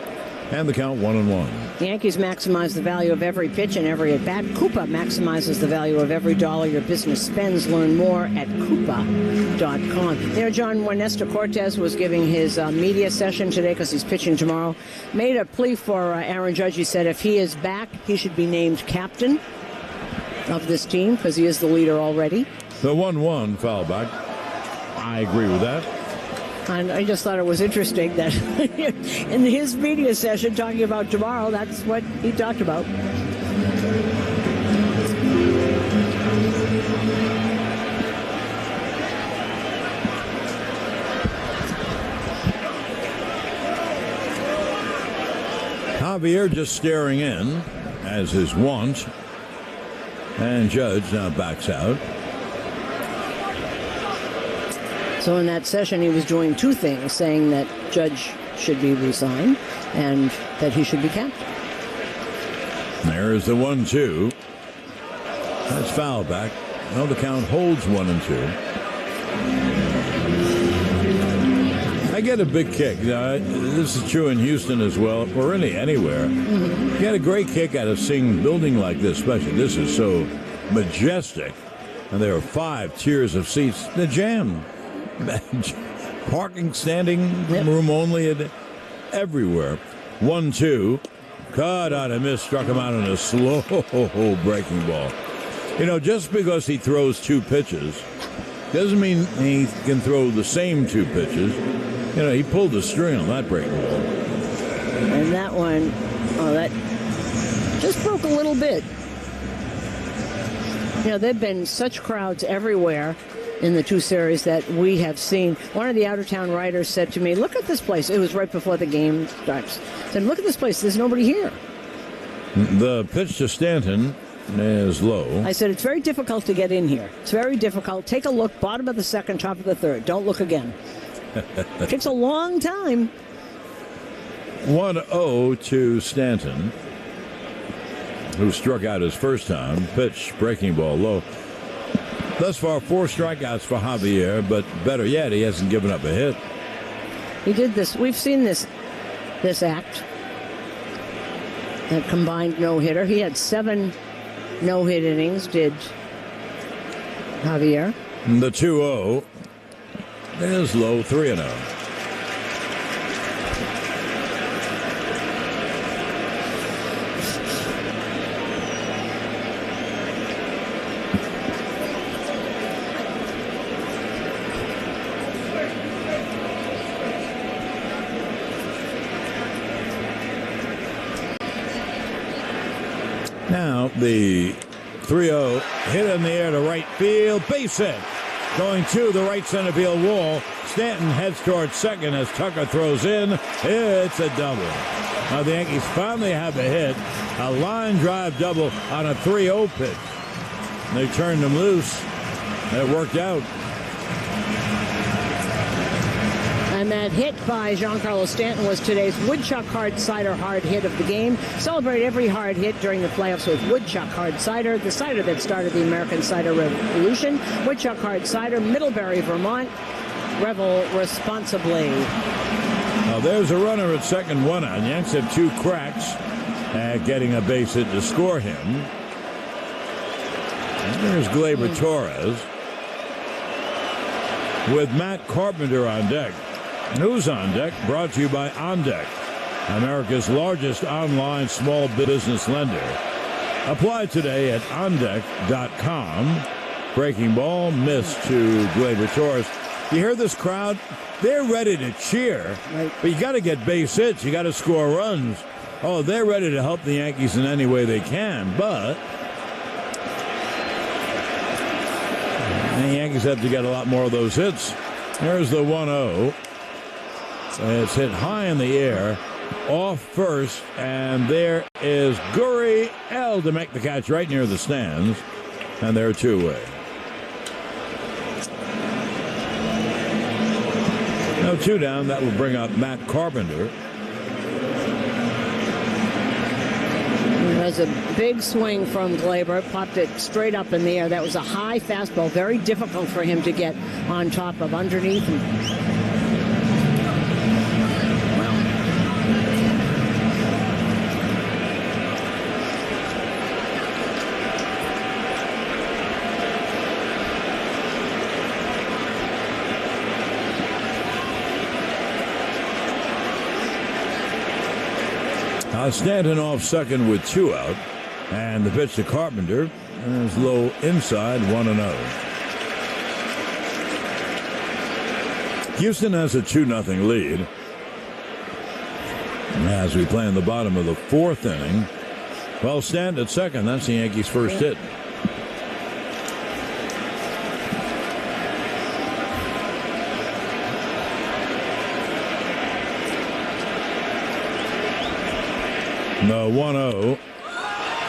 And the count 1-1. The Yankees maximize the value of every pitch and every at-bat. Coupa maximizes the value of every dollar your business spends. Learn more at Coupa.com. There, John Ernesto Cortez was giving his media session today because he's pitching tomorrow. Made a plea for Aaron Judge. He said if he is back, he should be named captain of this team because he is the leader already. The 1-1 foul back. I agree with that. And I just thought it was interesting that in his media session talking about tomorrow, that's what he talked about. Javier just staring in, as his wont. And Judge now backs out. So in that session, he was doing two things, saying that Judge should be resigned and that he should be captain. There's the 1-2. That's foul back. Well, the count holds 1-2. I get a big kick. Now, this is true in Houston as well, or really anywhere. You get a great kick out of seeing a building like this, especially. This is so majestic. And there are 5 tiers of seats. They're jammed. Parking, standing room only, everywhere. 1-2. Cut out a miss, struck him out on a slow breaking ball. You know, just because he throws 2 pitches doesn't mean he can throw the same 2 pitches. You know, he pulled the string on that breaking ball. And that one, that just broke a little bit. You know, there have been such crowds everywhere in the 2 series that we have seen. One of the out-of-town writers said to me, look at this place. It was right before the game starts. Said, look at this place. There's nobody here. The pitch to Stanton is low. I said it's very difficult to get in here. It's very difficult. Take a look, bottom of the second, top of the third. Don't look again. It takes a long time. 1-0 to Stanton, who struck out his first time. Pitch, breaking ball low. Thus far, 4 strikeouts for Javier, but better yet, he hasn't given up a hit. He did this. We've seen this act. That combined no-hitter. He had 7 no-hit innings, did Javier. The 2-0 is low, 3-0. Now the 3-0 hit in the air to right field, base hit. Going to the right center field wall. Stanton heads towards second as Tucker throws in. It's a double. Now the Yankees finally have a hit. A line drive double on a 3-0 pitch. They turned him loose. And it worked out. And that hit by Giancarlo Stanton was today's Woodchuck Hard Cider hard hit of the game. Celebrate every hard hit during the playoffs with Woodchuck Hard Cider, the cider that started the American cider revolution. Woodchuck Hard Cider, Middlebury, Vermont. Revel responsibly. Now there's a runner at second, 1 out. Yanks have 2 cracks at getting a base hit to score him. And there's Gleyber Torres with Matt Carpenter on deck. Who's on deck? Brought to you by On Deck, America's largest online small business lender. Apply today at ondeck.com. Breaking ball, missed to Gleyber Torres. You hear this crowd? They're ready to cheer, but you got to get base hits. You got to score runs. Oh, they're ready to help the Yankees in any way they can, but the Yankees have to get a lot more of those hits. There's the 1-0. It's hit high in the air, off first, and there is Gurriel to make the catch right near the stands, and they're 2-away. No 2 down. That will bring up Matt Carpenter. There's a big swing from Gleyber, popped it straight up in the air. That was a high fastball, very difficult for him to get on top of underneath. Stanton off second with 2 out, and the pitch to Carpenter is low inside, 1-0. Houston has a 2-0 lead as we play in the bottom of the 4th inning. Well, Stanton at second. That's the Yankees' first hit. The 1-0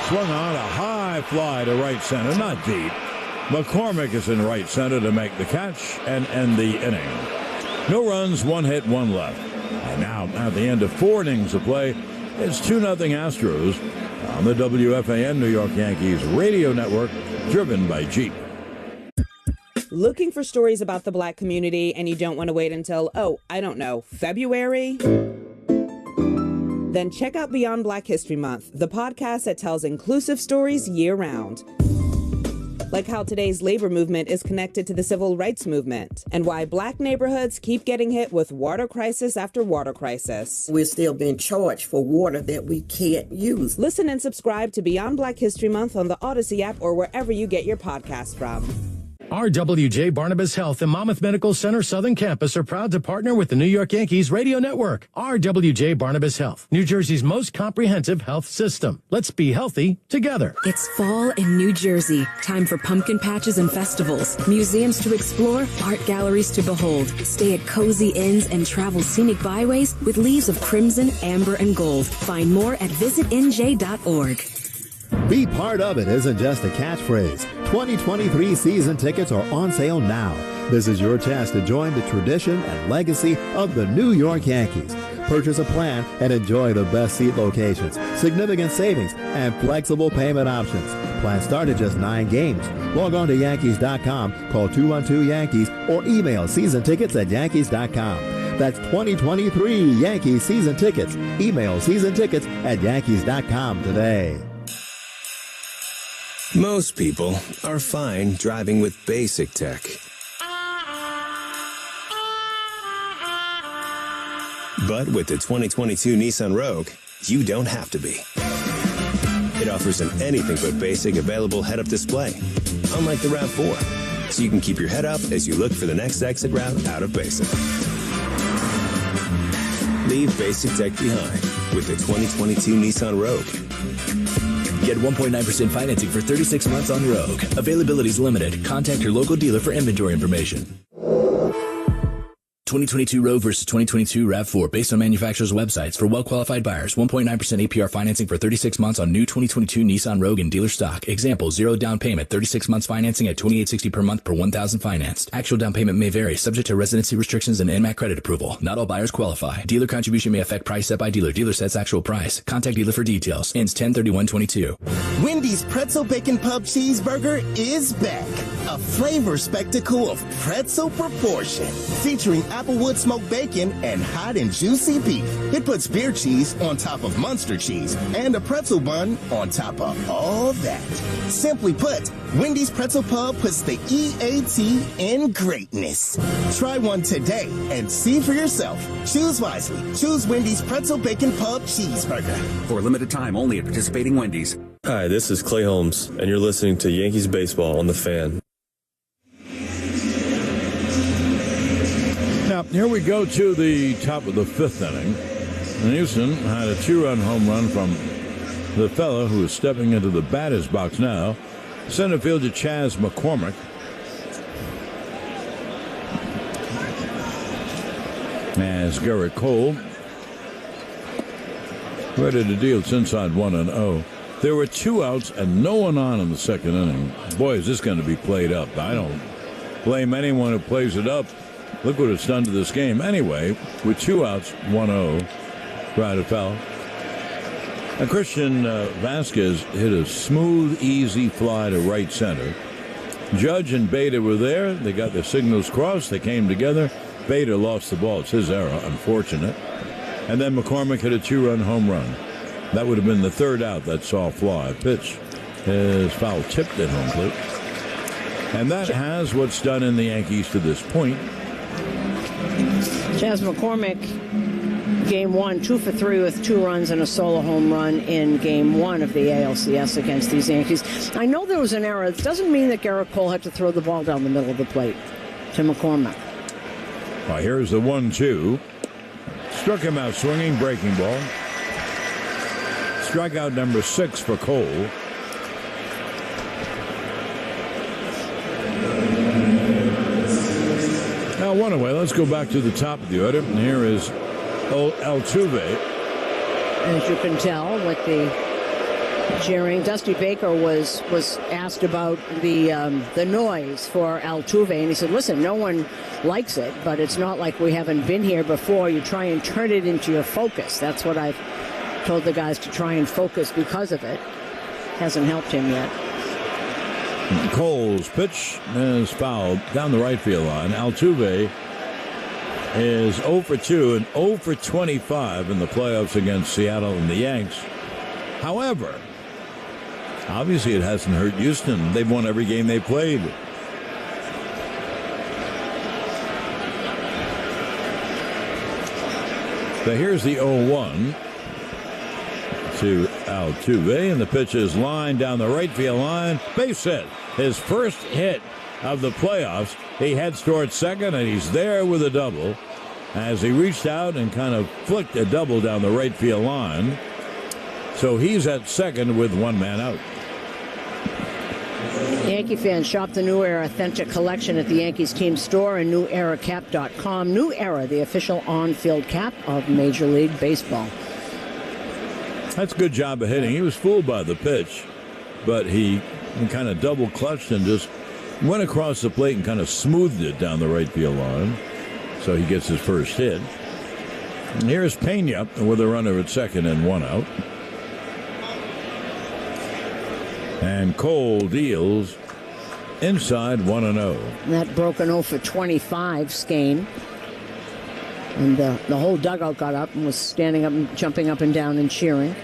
swung on a high fly to right center, not deep. McCormick is in right center to make the catch and end the inning. No runs, 1 hit, 1 left. And now at the end of 4 innings of play, it's 2-0 Astros on the WFAN New York Yankees radio network, driven by Jeep. Looking for stories about the Black community and you don't want to wait until, February? Then check out Beyond Black History Month, the podcast that tells inclusive stories year-round. Like how today's labor movement is connected to the civil rights movement, and why Black neighborhoods keep getting hit with water crisis after water crisis. We're still being charged for water that we can't use. Listen and subscribe to Beyond Black History Month on the Odyssey app or wherever you get your podcasts from. RWJ Barnabas Health and Monmouth Medical Center Southern Campus are proud to partner with the New York Yankees radio network. RWJ Barnabas Health, New Jersey's most comprehensive health system. Let's be healthy together. It's fall in New Jersey. Time for pumpkin patches and festivals, museums to explore, art galleries to behold. Stay at cozy inns and travel scenic byways with leaves of crimson, amber, and gold. Find more at visitnj.org. Be part of it isn't just a catchphrase. 2023 season tickets are on sale now. This is your chance to join the tradition and legacy of the New York Yankees. Purchase a plan and enjoy the best seat locations, significant savings, and flexible payment options. Plans start at just 9 games. Log on to Yankees.com, call 212-YANKEES, or email seasontickets@Yankees.com. That's 2023 Yankees season tickets. Email seasontickets@Yankees.com today. Most people are fine driving with basic tech. But with the 2022 Nissan Rogue, you don't have to be. It offers an anything but basic available head-up display, unlike the RAV4, so you can keep your head up as you look for the next exit route out of basic. Leave basic tech behind with the 2022 Nissan Rogue. Get 1.9% financing for 36 months on Rogue. Availability is limited. Contact your local dealer for inventory information. 2022 Rogue versus 2022 RAV4 based on manufacturer's websites. For well-qualified buyers, 1.9% APR financing for 36 months on new 2022 Nissan Rogue in dealer stock. Example, 0 down payment, 36 months financing at $2,860 per month per 1,000 financed. Actual down payment may vary, subject to residency restrictions and NMAC credit approval. Not all buyers qualify. Dealer contribution may affect price set by dealer. Dealer sets actual price. Contact dealer for details. Ends 10/31/22. Wendy's Pretzel Bacon Pub Cheeseburger is back. A flavor spectacle of pretzel proportion, featuring applewood smoked bacon and hot and juicy beef. It puts beer cheese on top of Munster cheese and a pretzel bun on top of all that. Simply put, Wendy's Pretzel Pub puts the EAT in greatness. Try one today and see for yourself. Choose wisely. Choose Wendy's Pretzel Bacon Pub Cheeseburger. For a limited time only at participating Wendy's. Hi, this is Clay Holmes, and you're listening to Yankees Baseball on The Fan. Now, here we go to the top of the 5th inning. And Houston had a 2-run home run from the fellow who is stepping into the batter's box now, center fielder Chas McCormick. As Garrett Cole ready to deal. It's inside 1-0. There were 2 outs and no one on in the 2nd inning. Boy, is this going to be played up. I don't blame anyone who plays it up. Look what it's done to this game. Anyway, with 2 outs, 1-0, right to foul. And Christian Vasquez hit a smooth, easy fly to right center. Judge and Bader were there. They got their signals crossed. They came together. Bader lost the ball. It's his error, unfortunate. And then McCormick hit a 2-run home run. That would have been the 3rd out, that soft fly. Pitch is foul tipped at home plate. And that has what's done in the Yankees to this point. Chas McCormick, game 1, 2 for 3 with 2 runs and a solo home run in game 1 of the ALCS against these Yankees. I know there was an error. It doesn't mean that Garrett Cole had to throw the ball down the middle of the plate to McCormick. Well, here's the 1-2. Struck him out swinging, breaking ball. Strikeout number 6 for Cole. Now, one away. Let's go back to the top of the order. And here is Altuve. As you can tell, with the cheering, Dusty Baker was asked about the noise for Altuve, and he said, "Listen, no one likes it, but it's not like we haven't been here before. You try and turn it into your focus." That's what I've told the guys, to try and focus because of it. Hasn't helped him yet. Cole's pitch is fouled down the right field line. Altuve is 0 for 2 and 0 for 25 in the playoffs against Seattle and the Yanks. However, obviously it hasn't hurt Houston. They've won every game they played. So here's the 0-1 to Altuve, and the pitch is lined down the right field line. Base hit. His first hit of the playoffs. He heads towards second, and he's there with a double as he reached out and kind of flicked a double down the right field line. So he's at second with 1 man out. Yankee fans, shop the New Era Authentic Collection at the Yankees team store and NewEraCap.com. New Era, the official on-field cap of Major League Baseball. That's a good job of hitting. He was fooled by the pitch. but he kind of double clutched and just went across the plate and kind of smoothed it down the right field line. So he gets his first hit. And here's Pena with a runner at second and one out. And Cole deals inside 1-0. That broke an 0 for 25 Skane. And the whole dugout got up and was standing up and jumping up and down and cheering.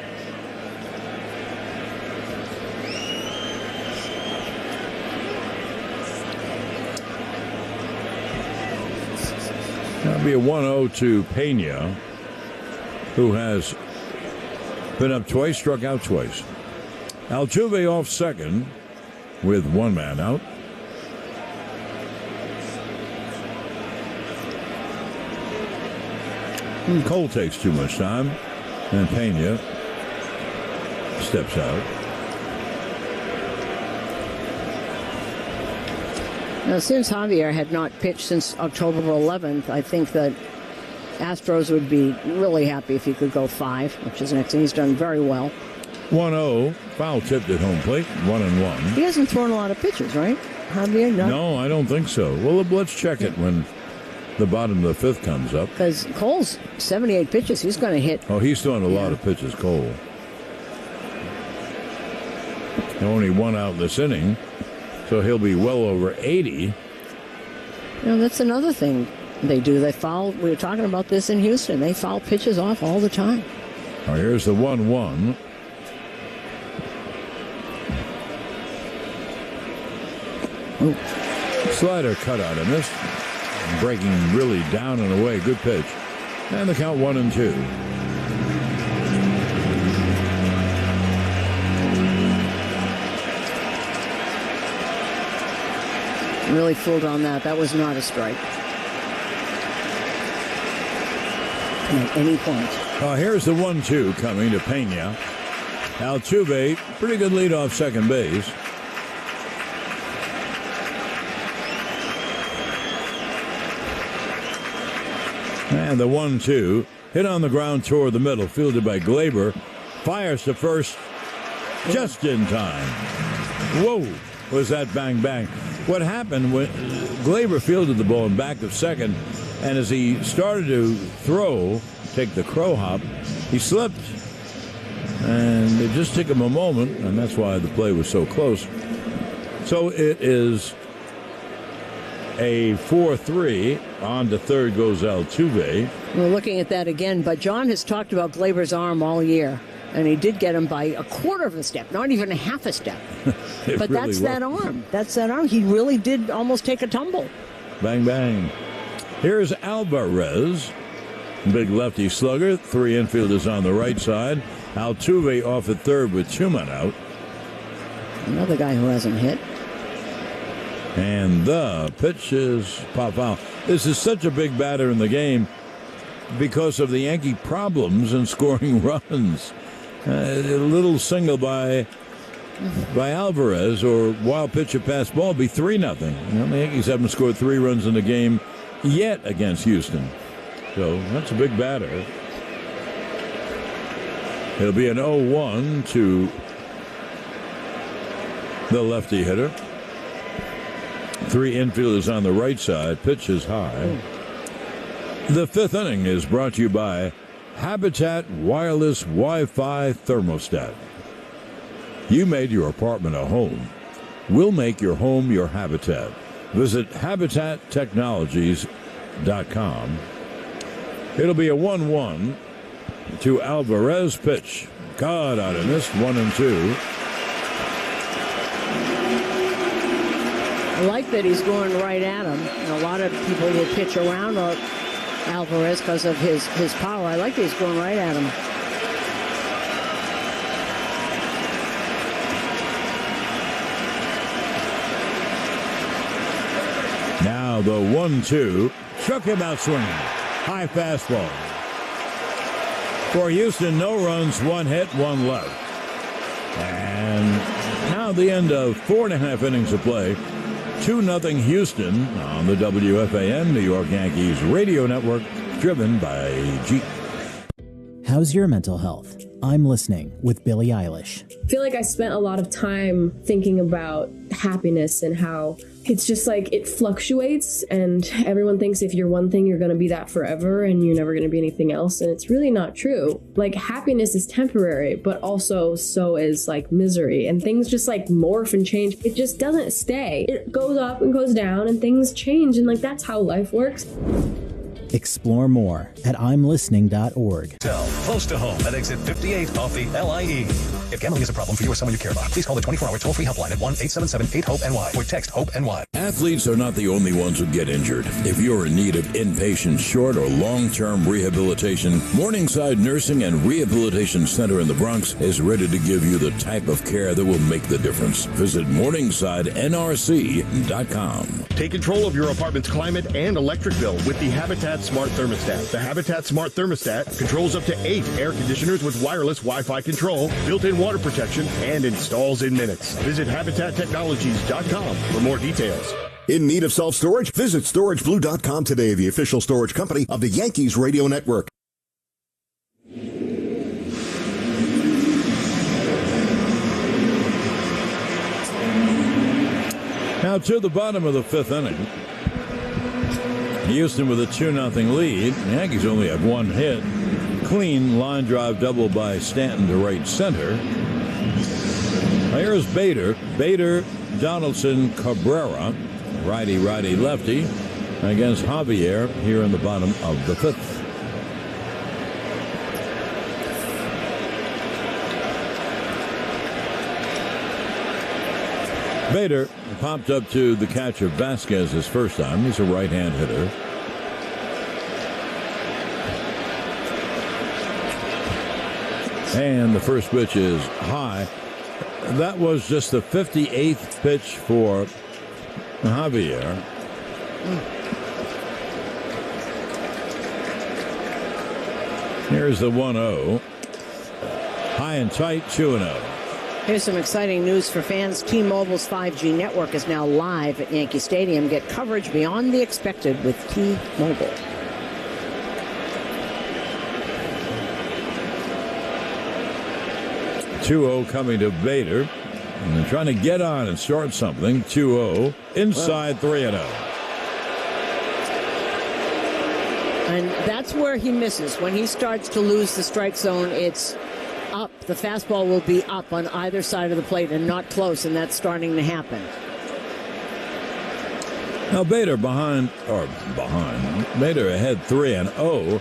That'll be a 1-0 to Pena, who has been up twice, struck out twice. Altuve off second with one man out. Cole takes too much time, and Pena steps out. Now, since Javier had not pitched since October 11th, I think that Astros would be really happy if he could go 5, which is next, and he's done very well. 1-0, foul tipped at home plate, 1-1. He hasn't thrown a lot of pitches, right, Javier? No, I don't think so. Well, let's check it when the bottom of the fifth comes up. Because Cole's 78 pitches, he's going to hit. Oh, he's throwing a lot of pitches, Cole. Only one out this inning, so he'll be well over 80. You know, that's another thing they do. They foul. We were talking about this in Houston. They foul pitches off all the time. Oh, here's the 1-1. Slider cut out of this. Breaking really down and away. Good pitch. And the count 1-2. Really fooled on that. That was not a strike. At any point. Here's the 1-2 coming to Pena. Altuve, pretty good lead off second base. And the 1-2 hit on the ground toward the middle, fielded by Glaber. Fires to first just in time. Whoa, was that bang bang. What happened when Glaber fielded the ball in back of second, and as he started to throw, take the crow hop, he slipped. And it just took him a moment, and that's why the play was so close. So it is a 4-3. On to third goes Altuve. We're looking at that again, but John has talked about Glaber's arm all year, and he did get him by a quarter of a step, not even a half a step. But really that's that arm. That's that arm. He really did almost take a tumble. Bang, bang. Here's Alvarez. Big lefty slugger. 3 infielders on the right side. Altuve off at third with 2 men out. Another guy who hasn't hit. And the pitch is pop foul. This is such a big batter in the game because of the Yankee problems in scoring runs. A little single by Alvarez or wild pitch or pass ball be 3-0. You know, the Yankees haven't scored 3 runs in the game yet against Houston. So that's a big batter. It'll be an 0-1 to the lefty hitter. 3 infielders on the right side. Pitch is high. The 5th inning is brought to you by Habitat Wireless Wi-Fi Thermostat. You made your apartment a home. We'll make your home your habitat. Visit HabitatTechnologies.com. It'll be a 1-1 to Alvarez. Pitch. Caught out and missed. 1-2. I like that he's going right at him. And a lot of people will pitch around Alvarez because of his power. I like that he's going right at him. Now the 1-2. Struck him out swinging. High fastball. For Houston, no runs, 1 hit, 1 left. And now the end of 4.5 innings of play. 2-0 Houston on the WFAN New York Yankees radio network, driven by Jeep. How's your mental health? I'm Listening with Billie Eilish. I feel like I spent a lot of time thinking about happiness and how it's just like it fluctuates, and everyone thinks if you're one thing, you're going to be that forever and you're never going to be anything else. And it's really not true. Like, happiness is temporary, but also so is like misery, and things just like morph and change. It just doesn't stay. It goes up and goes down and things change, and like that's how life works. Explore more at imlistening.org. Close to home at exit 58 off the LIE. If gambling is a problem for you or someone you care about, please call the 24-hour toll-free helpline at 1-877-8-HOPE-NY or text HOPE-NY. Athletes are not the only ones who get injured. If you're in need of inpatient, short, or long-term rehabilitation, Morningside Nursing and Rehabilitation Center in the Bronx is ready to give you the type of care that will make the difference. Visit MorningsideNRC.com. Take control of your apartment's climate and electric bill with the Habitat Smart Thermostat. The Habitat Smart Thermostat controls up to 8 air conditioners with wireless Wi-Fi control, built-in water protection, and installs in minutes. Visit HabitatTechnologies.com for more details. In need of self-storage? Visit StorageBlue.com today, the official storage company of the Yankees radio network. Now to the bottom of the fifth inning. Houston with a 2-0 lead. The Yankees only have one hit. Clean line drive double by Stanton to right center. Now here's Bader. Bader, Donaldson, Cabrera. Righty, lefty. Against Javier here in the bottom of the fifth. Bader popped up to the catcher Vasquez his first time. He's a right-hand hitter. And the first pitch is high. That was just the 58th pitch for Javier. Here's the 1-0. High and tight, 2-0. Here's some exciting news for fans. T-Mobile's 5G network is now live at Yankee Stadium. Get coverage beyond the expected with T-Mobile. .2-0 coming to Bader. And they're trying to get on and start something. 2-0. Inside 3-0. And that's where he misses. When he starts to lose the strike zone, it's up. The fastball will be up on either side of the plate and not close, and that's starting to happen. Now Bader Bader ahead 3-0,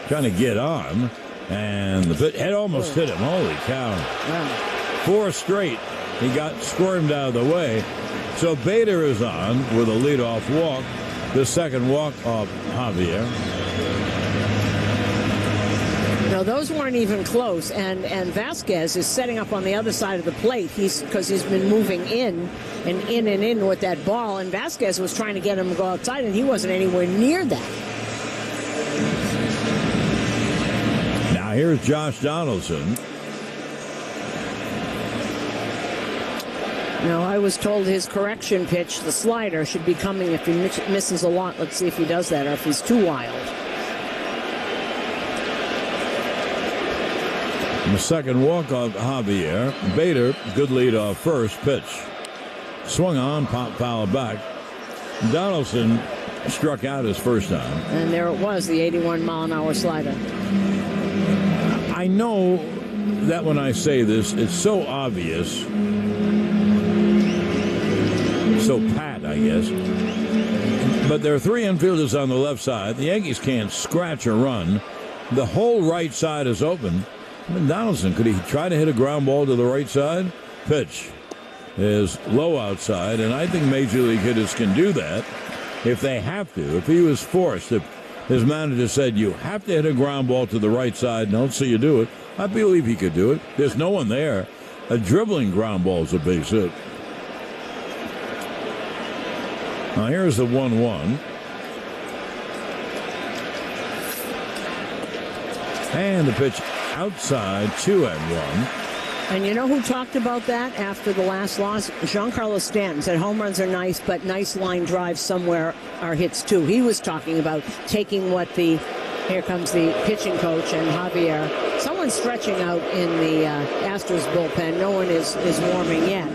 trying to get on, and the head almost hit him. Holy cow. Wow. 4 straight. He got squirmed out of the way. So Bader is on with a leadoff walk. The second walk of Javier. No, those weren't even close, and Vasquez is setting up on the other side of the plate. Because he's been moving in with that ball, and Vasquez was trying to get him to go outside, and he wasn't anywhere near that. Now here's Josh Donaldson. Now, I was told his correction pitch, the slider, should be coming if he misses a lot. Let's see if he does that, or if he's too wild. The second walk of Javier. Bader, good lead off first pitch. Swung on, pop foul back. Donaldson struck out his first time. And there it was, the 81-mile-an-hour slider. I know that when I say this, it's so obvious. So pat, I guess. But there are 3 infielders on the left side. The Yankees can't scratch a run. The whole right side is open. Donaldson, could he try to hit a ground ball to the right side? Pitch is low outside, and I think Major League hitters can do that if they have to. If he was forced, if his manager said, you have to hit a ground ball to the right side, and don't see you do it, I believe he could do it. There's no one there. A dribbling ground ball is a base hit. Now here's the 1-1. And the pitch outside, 2-1. And you know who talked about that after the last loss? Giancarlo Stanton said home runs are nice, but nice line drives somewhere are hits too. He was talking about taking what here comes the pitching coach and Javier. Someone one's stretching out in the Astros bullpen. No one is warming yet.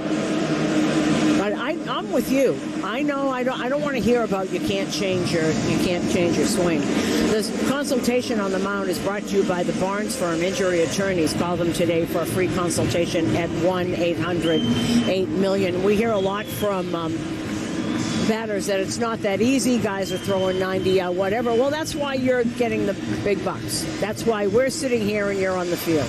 But I'm with you. I know I don't want to hear about you can't change your swing. This consultation on the mound is brought to you by the Barnes Firm Injury Attorneys. Call them today for a free consultation at 1-800-8-million. We hear a lot from batters that it's not that easy. Guys are throwing 90 out, whatever. Well, that's why you're getting the big bucks. That's why we're sitting here and you're on the field.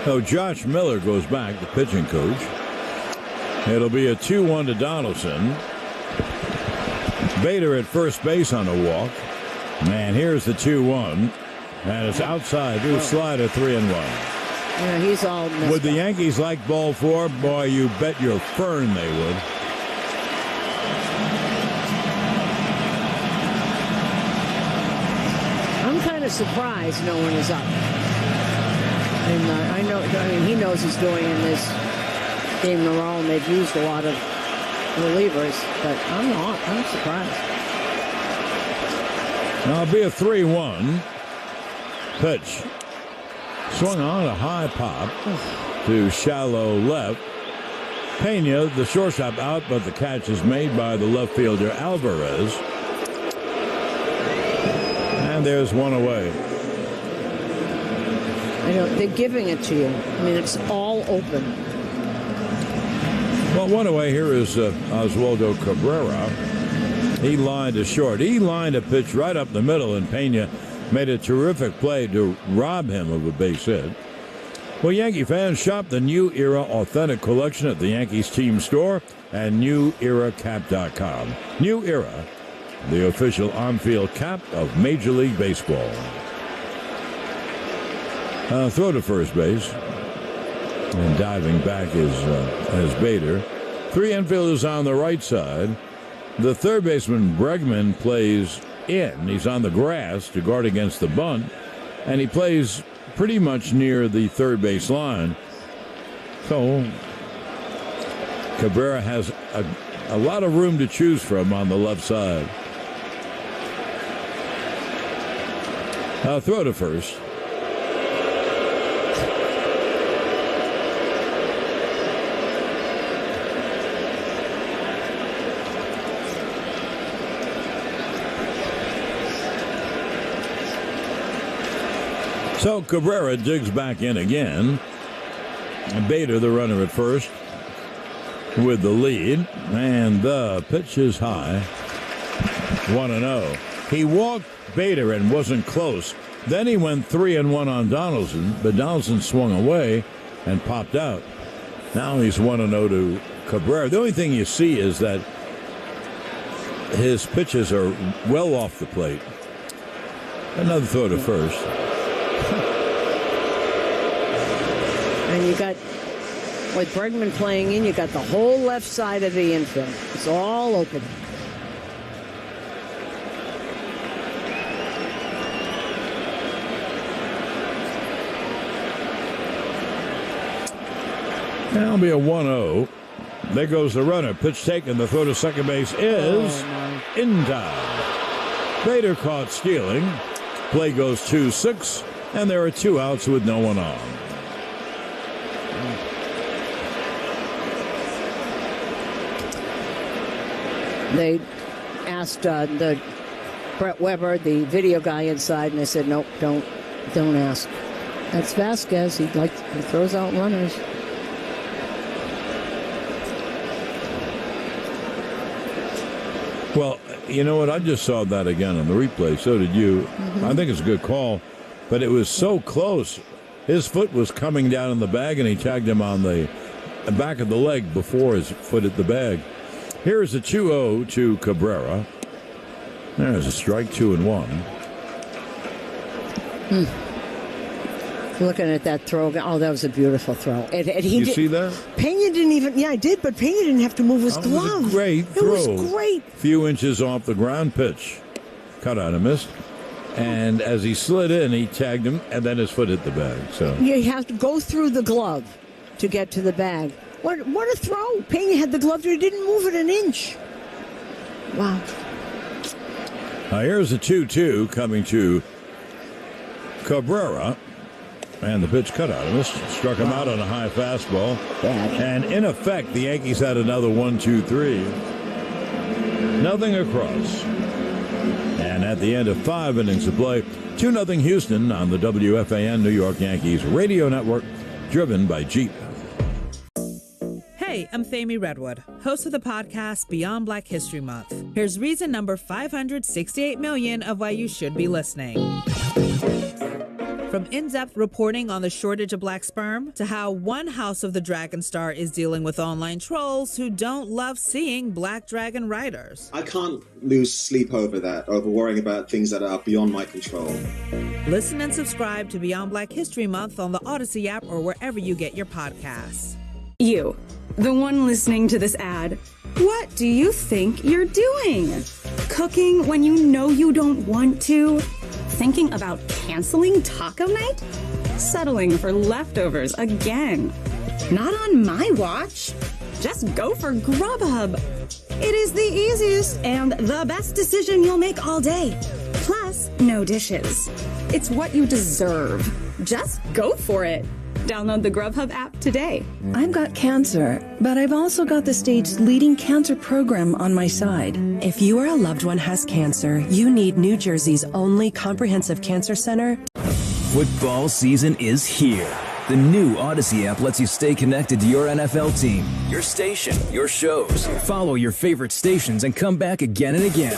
So Josh Miller goes back, the pitching coach. It'll be a 2-1 to Donaldson. Bader at first base on a walk. Man, here's the 2-1. And it's outside. Do slider 3-1. Yeah, he's all messed Would the up. Yankees like ball 4? Boy, you bet your fern they would. I'm kind of surprised no one is up. And he knows he's doing in this game in a row, and they've used a lot of relievers, but I'm not. I'm surprised. Now it'll be a 3-1 pitch. Swung on a high pop to shallow left. Pena, the shortstop, out, but the catch is made by the left fielder Alvarez. And there's one away. They're giving it to you. I mean, it's all open. Well, one away here is Oswaldo Cabrera. He lined a short. He lined a pitch right up the middle, and Pena made a terrific play to rob him of a base hit. Well, Yankee fans, shop the New Era Authentic Collection at the Yankees team store and NewEraCap.com. New Era, the official on-field cap of Major League Baseball. Throw to first base. And diving back is Bader. 3 infielders on the right side. The third baseman, Bregman, plays in. He's on the grass to guard against the bunt. And he plays pretty much near the third base line. So Cabrera has a lot of room to choose from on the left side. Throw to first. So Cabrera digs back in again. Bader, the runner at first, with the lead. And the pitch is high. 1-0. He walked Bader and wasn't close. Then he went 3-1 on Donaldson, but Donaldson swung away and popped out. Now he's 1-0 to Cabrera. The only thing you see is that his pitches are well off the plate. Another throw to first. And you got, with Bregman playing in, you got the whole left side of the infield. It's all open. That'll be a 1-0. There goes the runner. Pitch taken. The throw to second base is in time. Bader caught stealing. Play goes 2-6, and there are 2 outs with no one on. They asked the Brett Weber, the video guy inside, and they said, nope, don't ask. That's Vasquez. He throws out runners. Well, you know what? I just saw that again on the replay. So did you. Mm-hmm. I think it's a good call, but it was so close. His foot was coming down in the bag, and he tagged him on the back of the leg before his foot hit the bag. Here's a 2-0 to Cabrera. There's a strike, 2-1. Looking at that throw. Oh, that was a beautiful throw. You see that? Pena didn't even. Yeah, I did, but Pena didn't have to move his glove. It was a great throw. It was great. Few inches off the ground pitch. Cut out and missed. And as he slid in, he tagged him, and then his foot hit the bag. So you have to go through the glove to get to the bag. What a throw. Pena had the glove there. He didn't move it an inch. Wow. Here's a 2-2 coming to Cabrera. And the pitch cut out of us. Struck him out on a high fastball. And in effect, the Yankees had another 1-2-3. Nothing across. And at the end of 5 innings of play, 2-0 Houston on the WFAN New York Yankees radio network, driven by Jeep. Hey, I'm Thami Redwood, host of the podcast Beyond Black History Month. Here's reason number 568 million of why you should be listening. From in-depth reporting on the shortage of black sperm to how one House of the Dragon star is dealing with online trolls who don't love seeing black dragon riders. I can't lose sleep over that, over worrying about things that are beyond my control. Listen and subscribe to Beyond Black History Month on the Odyssey app or wherever you get your podcasts. You, the one listening to this ad, what do you think you're doing? Cooking when you know you don't want to? Thinking about canceling taco night? Settling for leftovers again? Not on my watch. Just go for Grubhub. It is the easiest and the best decision you'll make all day. Plus, no dishes. It's what you deserve. Just go for it. Download the Grubhub app today. I've got cancer, but I've also got the state's leading cancer program on my side. If you or a loved one has cancer, you need New Jersey's only comprehensive cancer center. Football season is here. The new Odyssey app lets you stay connected to your NFL team, your station, your shows. Follow your favorite stations and come back again and again.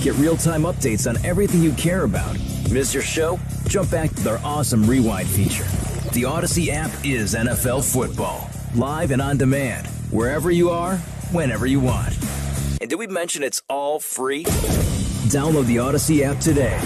Get real-time updates on everything you care about. Miss your show? Jump back to their awesome Rewind feature. The Odyssey app is NFL football. Live and on demand. Wherever you are, whenever you want. And did we mention it's all free? Download the Odyssey app today.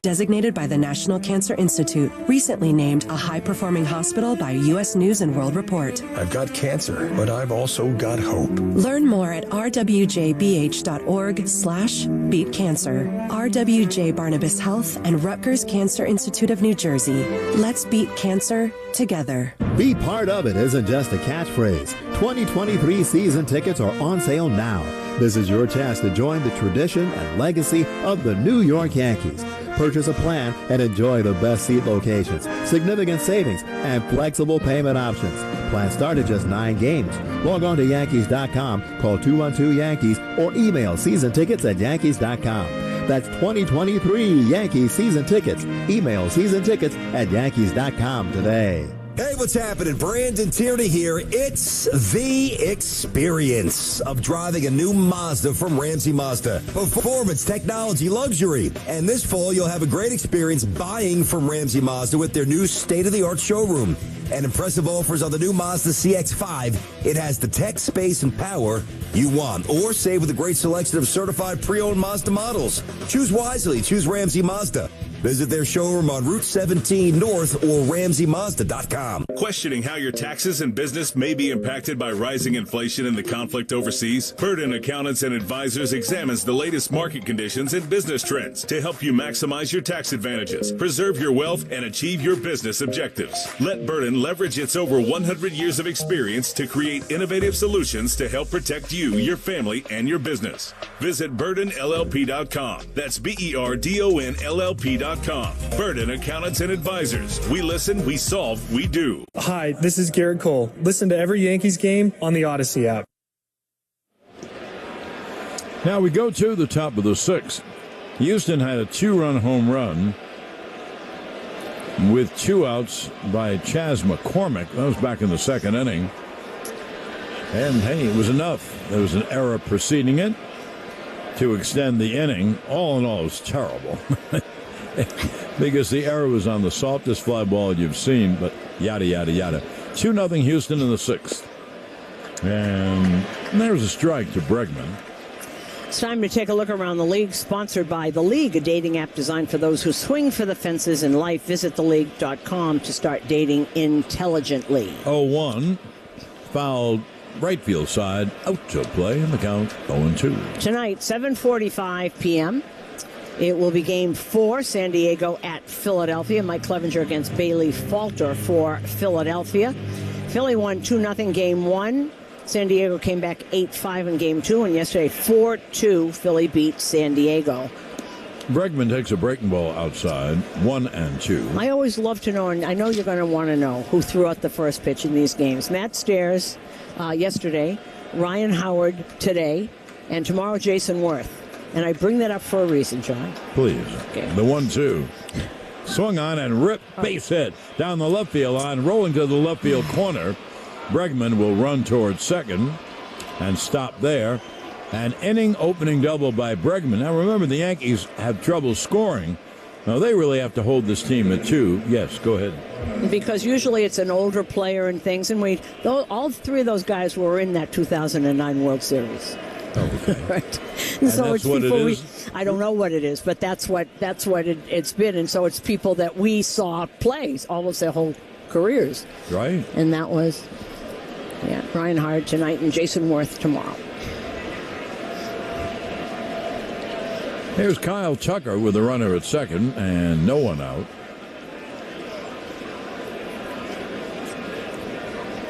Designated by the National Cancer Institute, recently named a high-performing hospital by U.S. News & World Report. I've got cancer, but I've also got hope. Learn more at rwjbh.org/beatcancer. RWJ Barnabas Health and Rutgers Cancer Institute of New Jersey. Let's beat cancer together. Be part of it isn't just a catchphrase. 2023 season tickets are on sale now. This is your chance to join the tradition and legacy of the New York Yankees. Purchase a plan and enjoy the best seat locations, significant savings, and flexible payment options. Plans start at just 9 games. Log on to Yankees.com, call 212-YANKEES, or email seasontickets@Yankees.com. That's 2023 Yankees season tickets. Email seasontickets@Yankees.com today. Hey, what's happening? Brandon Tierney here. It's the experience of driving a new Mazda from Ramsey Mazda. Performance, technology, luxury. And this fall, you'll have a great experience buying from Ramsey Mazda with their new state-of-the-art showroom. And impressive offers on the new Mazda CX-5. It has the tech, space, and power you want. Or save with a great selection of certified pre-owned Mazda models. Choose wisely. Choose Ramsey Mazda. Visit their showroom on Route 17 North or RamseyMazda.com. Questioning how your taxes and business may be impacted by rising inflation and the conflict overseas? Burden Accountants and Advisors examines the latest market conditions and business trends to help you maximize your tax advantages, preserve your wealth, and achieve your business objectives. Let Burden leverage its over 100 years of experience to create innovative solutions to help protect you, your family, and your business. Visit BurdenLLP.com. That's BERDONLLP.com. Burden Accountants and Advisors. We listen, we solve, we do. Hi, this is Garrett Cole. Listen to every Yankees game on the Odyssey app. Now we go to the top of the 6th. Houston had a 2-run home run with 2 outs by Chas McCormick. That was back in the 2nd inning. And, hey, it was enough. There was an error preceding it to extend the inning. All in all, it was terrible. Because the error was on the softest fly ball you've seen, but yada, yada, yada. 2-0 Houston in the 6th. And there's a strike to Bregman. It's time to take a look around the league, sponsored by The League, a dating app designed for those who swing for the fences in life. Visit theleague.com to start dating intelligently. 0-1, fouled right field side, out to play, and the count 0-2. Tonight, 7:45 p.m., It will be Game 4, San Diego at Philadelphia. Mike Clevenger against Bailey Falter for Philadelphia. Philly won 2-0 Game 1. San Diego came back 8-5 in Game 2, and yesterday 4-2, Philly beat San Diego. Bregman takes a breaking ball outside, 1-2. I always love to know, and I know you're going to want to know, who threw out the first pitch in these games. Matt Stairs yesterday, Ryan Howard today, and tomorrow Jason Worth. And I bring that up for a reason, John. Please. Okay. The 1-2. Swung on and ripped, base hit down the left field line, rolling to the left field corner. Bregman will run towards second and stop there. An inning-opening double by Bregman. Now, remember, the Yankees have trouble scoring. Now, they really have to hold this team at 2. Yes, go ahead. Because usually it's an older player and things, and all three of those guys were in that 2009 World Series. Okay. Right. And so that's it's what people it is? I don't know what it is, but that's what it's been, and so it's people that we saw play almost their whole careers. Right. And that was, Ryan Howard tonight and Jason Worth tomorrow. Here's Kyle Tucker with a runner at second and no one out.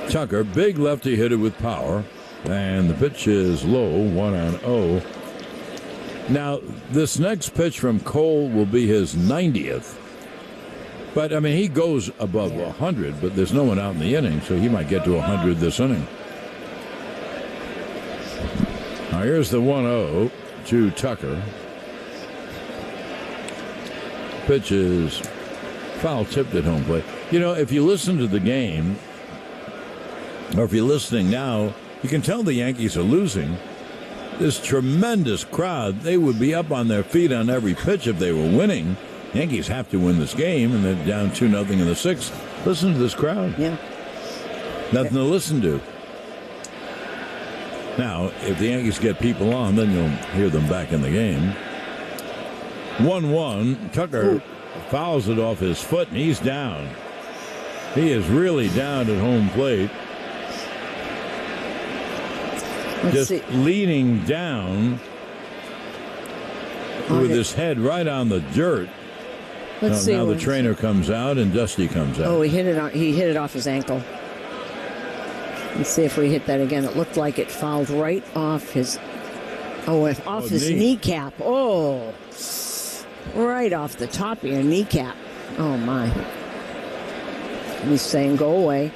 Tucker, big lefty hitter with power. And the pitch is low, 1-0. Now, this next pitch from Cole will be his 90th. But, I mean, he goes above 100, but there's no one out in the inning, so he might get to 100 this inning. Now, here's the 1-0 to Tucker. Pitch is foul tipped at home plate. You know, if you listen to the game, or if you're listening now, you can tell the Yankees are losing. This tremendous crowd, they would be up on their feet on every pitch if they were winning. Yankees have to win this game, and they're down 2-0 in the 6th. Listen to this crowd. Yeah. Nothing to listen to. Now, if the Yankees get people on, then you'll hear them back in the game. 1-1. Tucker fouls it off his foot, and he's down. He is really down at home plate. Just leaning down with his head right on the dirt. Let's see. Now the trainer comes out and Dusty comes out. Oh, he hit it off his ankle. Let's see if we hit that again. It looked like it fouled right off his his kneecap. Oh, right off the top of your kneecap. Oh my. He's saying go away.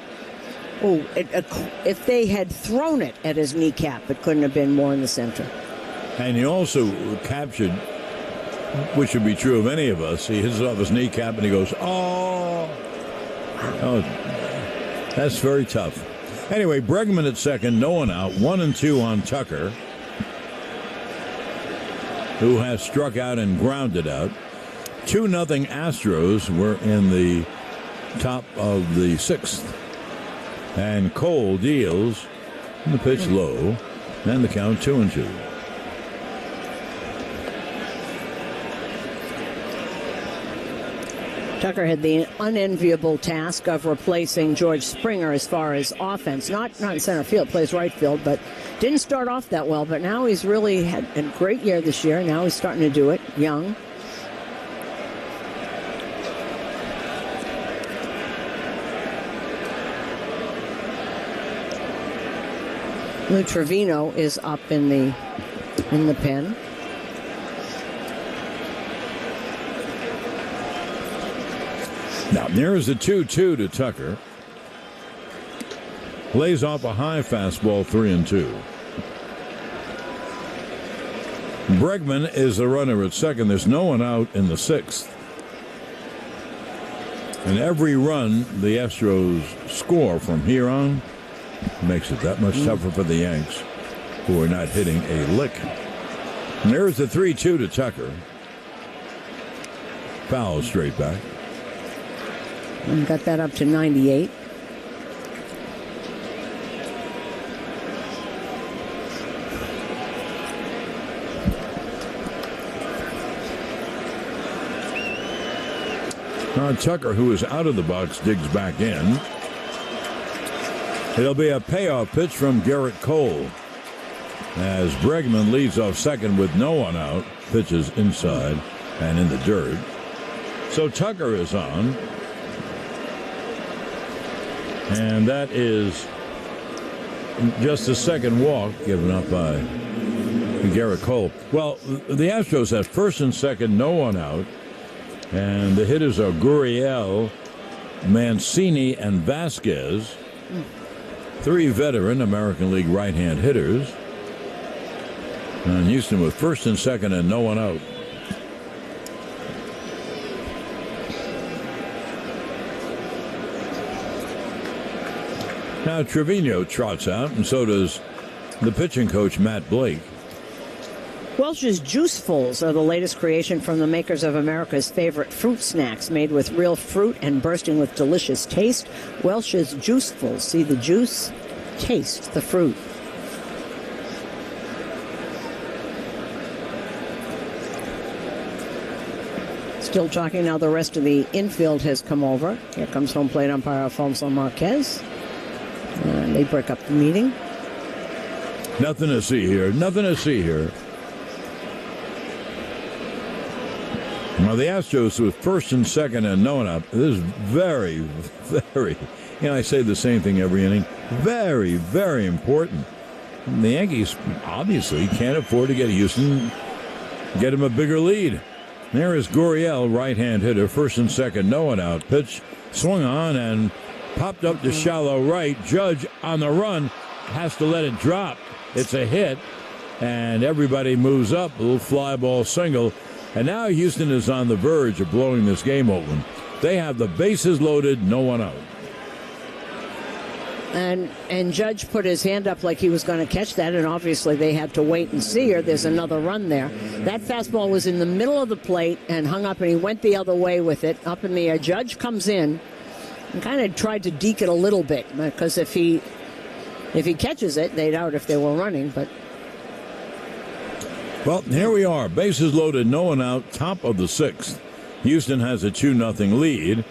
Oh, if they had thrown it at his kneecap, it couldn't have been more in the center. And he also captured, which would be true of any of us, he hits it off his kneecap and he goes, oh, that's very tough. Anyway, Bregman at second, no one out, 1-2 on Tucker, who has struck out and grounded out. 2-0 Astros were in the top of the 6th. And Cole deals, and the pitch low, and the count 2-2. Tucker had the unenviable task of replacing George Springer as far as offense. Not in center field, plays right field, but didn't start off that well. But now he's really had a great year this year. Now he's starting to do it, young. Lou Trevino is up in the pen. Now, there's the 2-2 to Tucker. Lays off a high fastball, 3-2. Bregman is the runner at second. There's no one out in the 6th. And every run the Astros score from here on makes it that much tougher for the Yanks, who are not hitting a lick. And there's the 3-2 to Tucker. Foul straight back. And got that up to 98. Tucker, who is out of the box, digs back in. It'll be a payoff pitch from Garrett Cole as Bregman leads off second with no one out. Pitches inside. and in the dirt. So Tucker is on. And that is just the second walk given up by Garrett Cole. Well, the Astros have first and second, no one out. And the hitters are Gurriel, Mancini, and Vasquez. 3 veteran American League right-hand hitters. And Houston with first and second and no one out. Now Trevino trots out, and so does the pitching coach, Matt Blake. Welch's Juicefuls are the latest creation from the makers of America's favorite fruit snacks, made with real fruit and bursting with delicious taste. Welch's Juicefuls. See the juice, taste the fruit. Still talking now, the rest of the infield has come over. Here comes home plate umpire Alfonso Marquez. And they break up the meeting. Nothing to see here. Nothing to see here. Now the Astros with first and second and no one up. This is very, very, I say the same thing every inning. Very, very important. And the Yankees obviously can't afford to get Houston, get him a bigger lead. There is Gurriel, right-hand hitter, first and second, no one out. Pitch swung on and popped up to shallow right. Judge on the run has to let it drop. It's a hit, and everybody moves up. A little fly ball single. And now Houston is on the verge of blowing this game open. They have the bases loaded, no one out. And Judge put his hand up like he was going to catch that, and obviously they had to wait and see, or there's another run there. That fastball was in the middle of the plate and hung up, and he went the other way with it, up in the air. Judge comes in and kind of tried to deke it a little bit, because if he catches it, they'd out if they were running, but... Well, here we are. Bases loaded, no one out, top of the 6th. Houston has a 2-0 lead.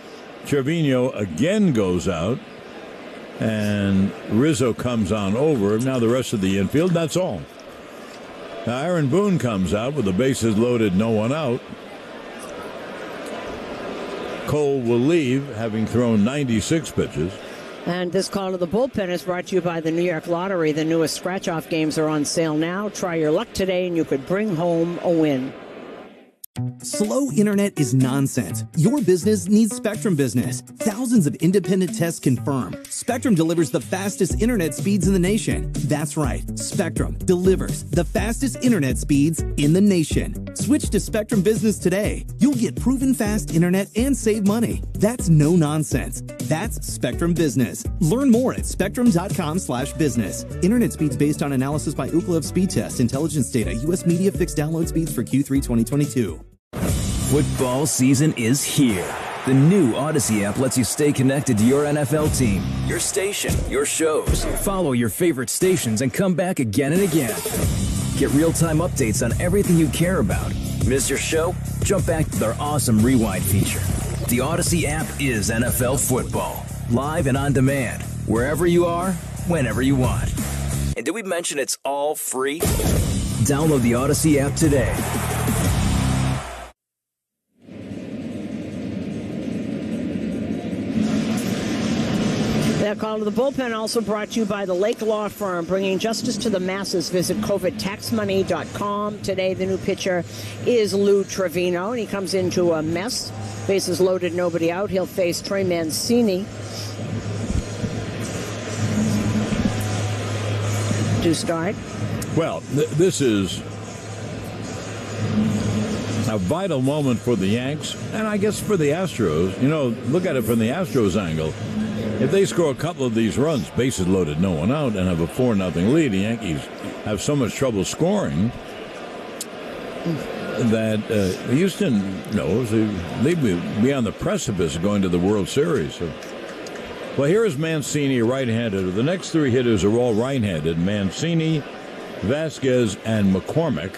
Trevino again goes out, and Rizzo comes on over. Now the rest of the infield, that's all. Now Aaron Boone comes out with the bases loaded, no one out. Cole will leave, having thrown 96 pitches. And this call to the bullpen is brought to you by the New York Lottery. The newest scratch-off games are on sale now. Try your luck today, and you could bring home a win. Slow internet is nonsense. Your business needs Spectrum Business. Thousands of independent tests confirm Spectrum delivers the fastest internet speeds in the nation. That's right, Spectrum delivers the fastest internet speeds in the nation. Switch to Spectrum Business today. You'll get proven fast internet and save money. That's no nonsense. That's Spectrum Business. Learn more at spectrum.com/business. Internet speeds based on analysis by Ookla of Speed Test, intelligence data, U.S. media fixed download speeds for Q3 2022. Football season is here. The new Odyssey app lets you stay connected to your NFL team, your station, your shows. Follow your favorite stations and come back again and again. Get real-time updates on everything you care about. Miss your show? Jump back to their awesome rewind feature. The Odyssey app is NFL football. Live and on demand. Wherever you are, whenever you want. And did we mention it's all free? Download the Odyssey app today. That call to the bullpen also brought to you by the Lake Law Firm, bringing justice to the masses. Visit covidtaxmoney.com. Today, the new pitcher is Lou Trevino, and he comes into a mess. Bases loaded, nobody out. He'll face Trey Mancini to start. Well, this is a vital moment for the Yanks, and I guess for the Astros. Look at it from the Astros angle. If they score a couple of these runs, bases loaded, no one out, and have a 4-0 lead, the Yankees have so much trouble scoring that Houston knows they'd be on the precipice of going to the World Series. So, well, here is Mancini, right-handed. The next 3 hitters are all right-handed. Mancini, Vasquez, and McCormick.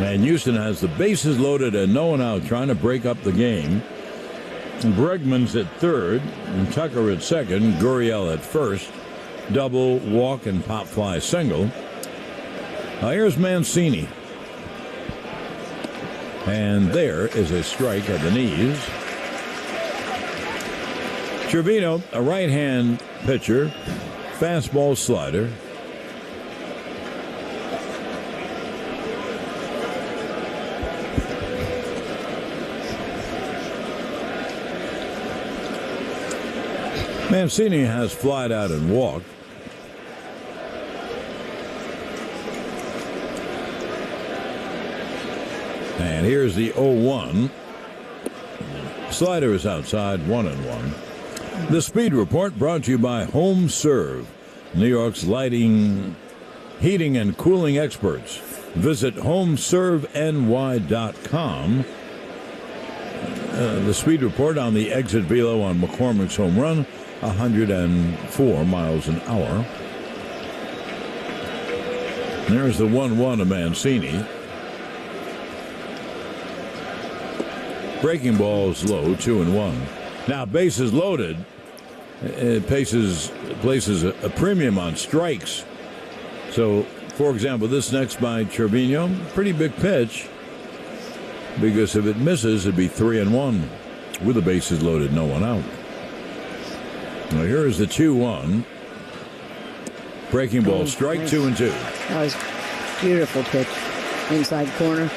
And Houston has the bases loaded and no one out, trying to break up the game. Bregman's at third, and Tucker at second, Gurriel at first. Double, walk, and pop fly single. Here's Mancini. And there is a strike at the knees. Trevino, a right-hand pitcher, fastball slider. Mancini has flied out and walked. And here's the 0-1. Slider is outside, 1-1. The Speed Report brought to you by Home Serve, New York's lighting, heating, and cooling experts. Visit homeserveny.com. The Speed Report on the exit velo on McCormick's home run, 104 miles an hour. There's the 1-1 of Mancini. Breaking balls low, 2-1. Now, bases loaded, it places a premium on strikes. So, for example, this next by Trevino, pretty big pitch, because if it misses, it'd be 3-1 with the bases loaded, no one out. Now, here is the 2-1. Breaking ball, strike, nice. 2-2. That was beautiful pitch, inside corner.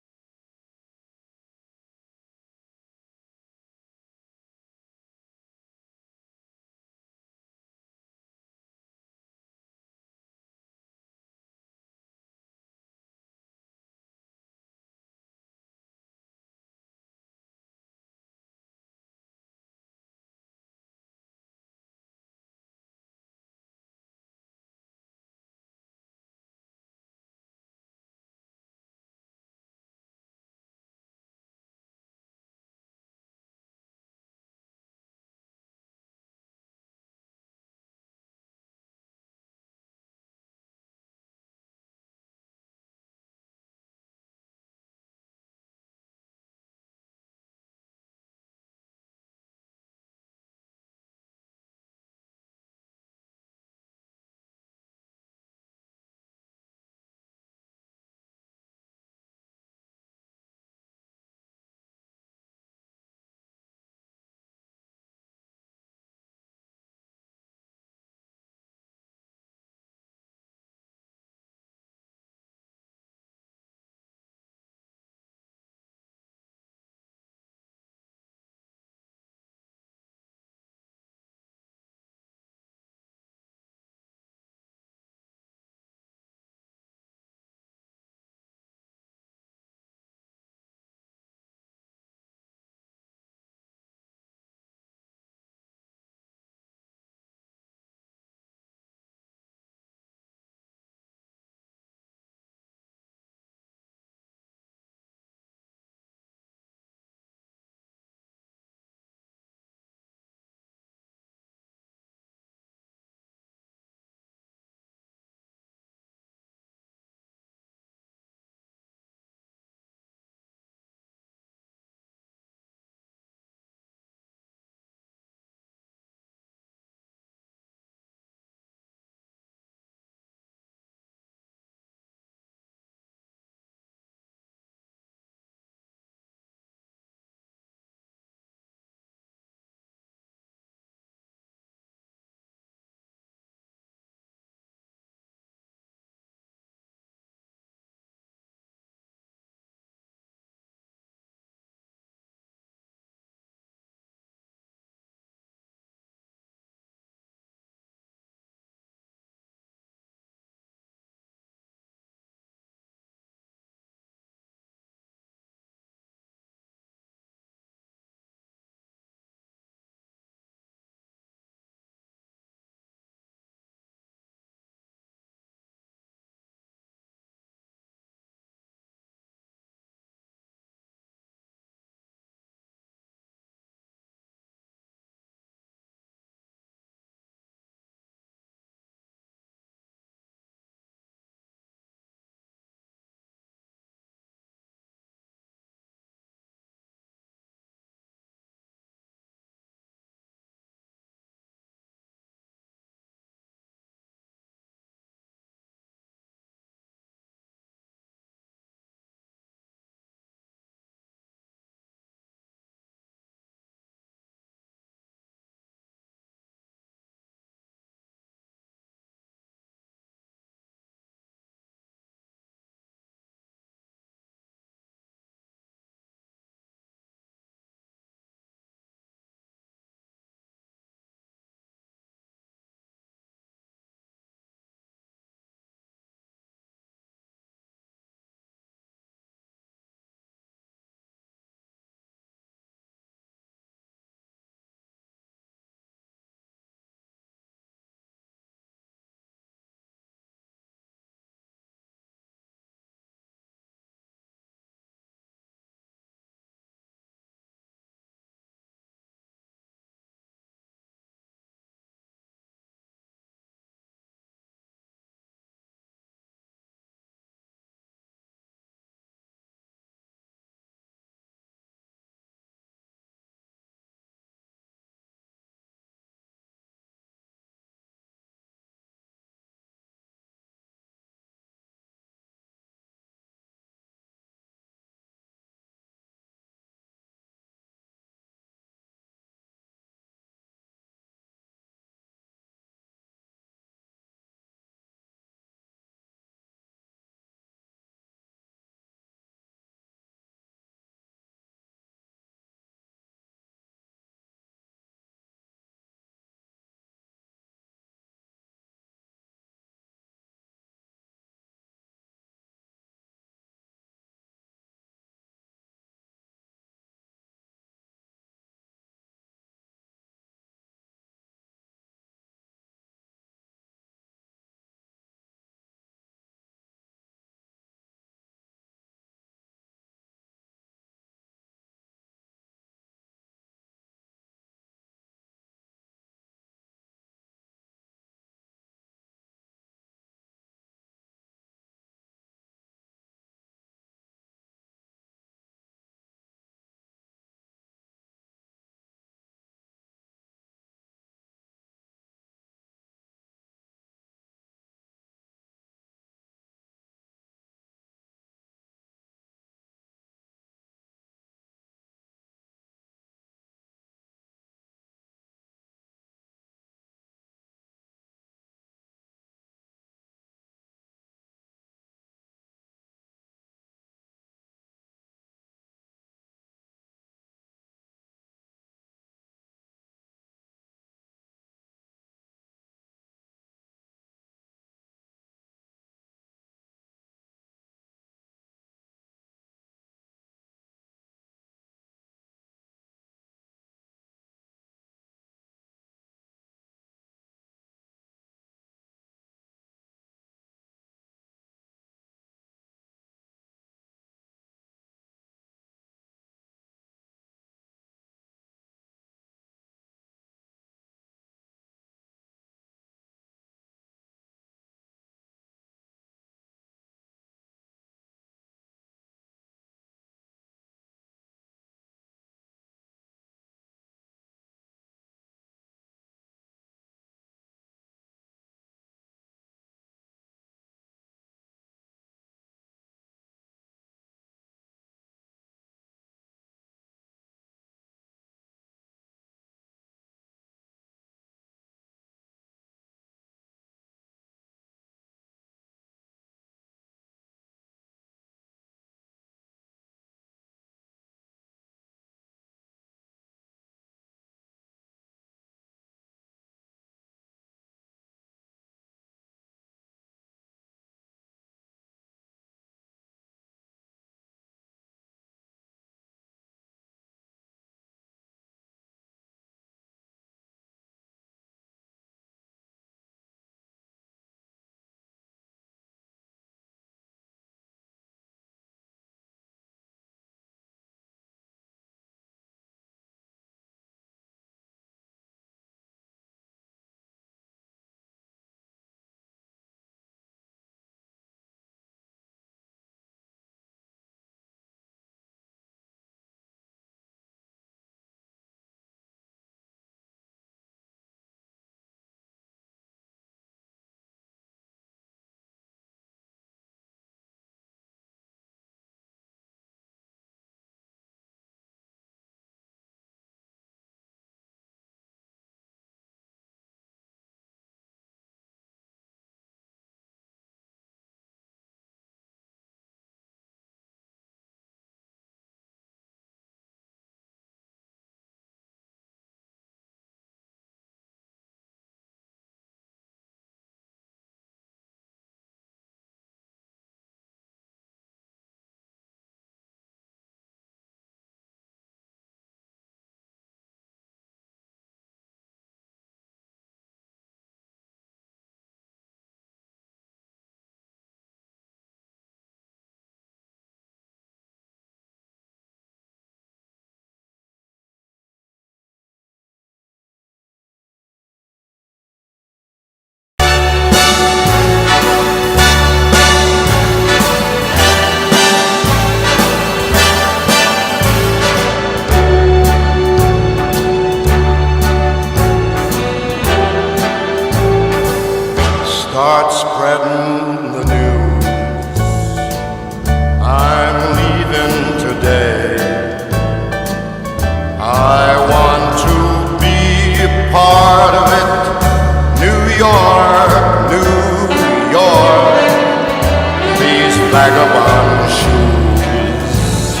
vagabond shoes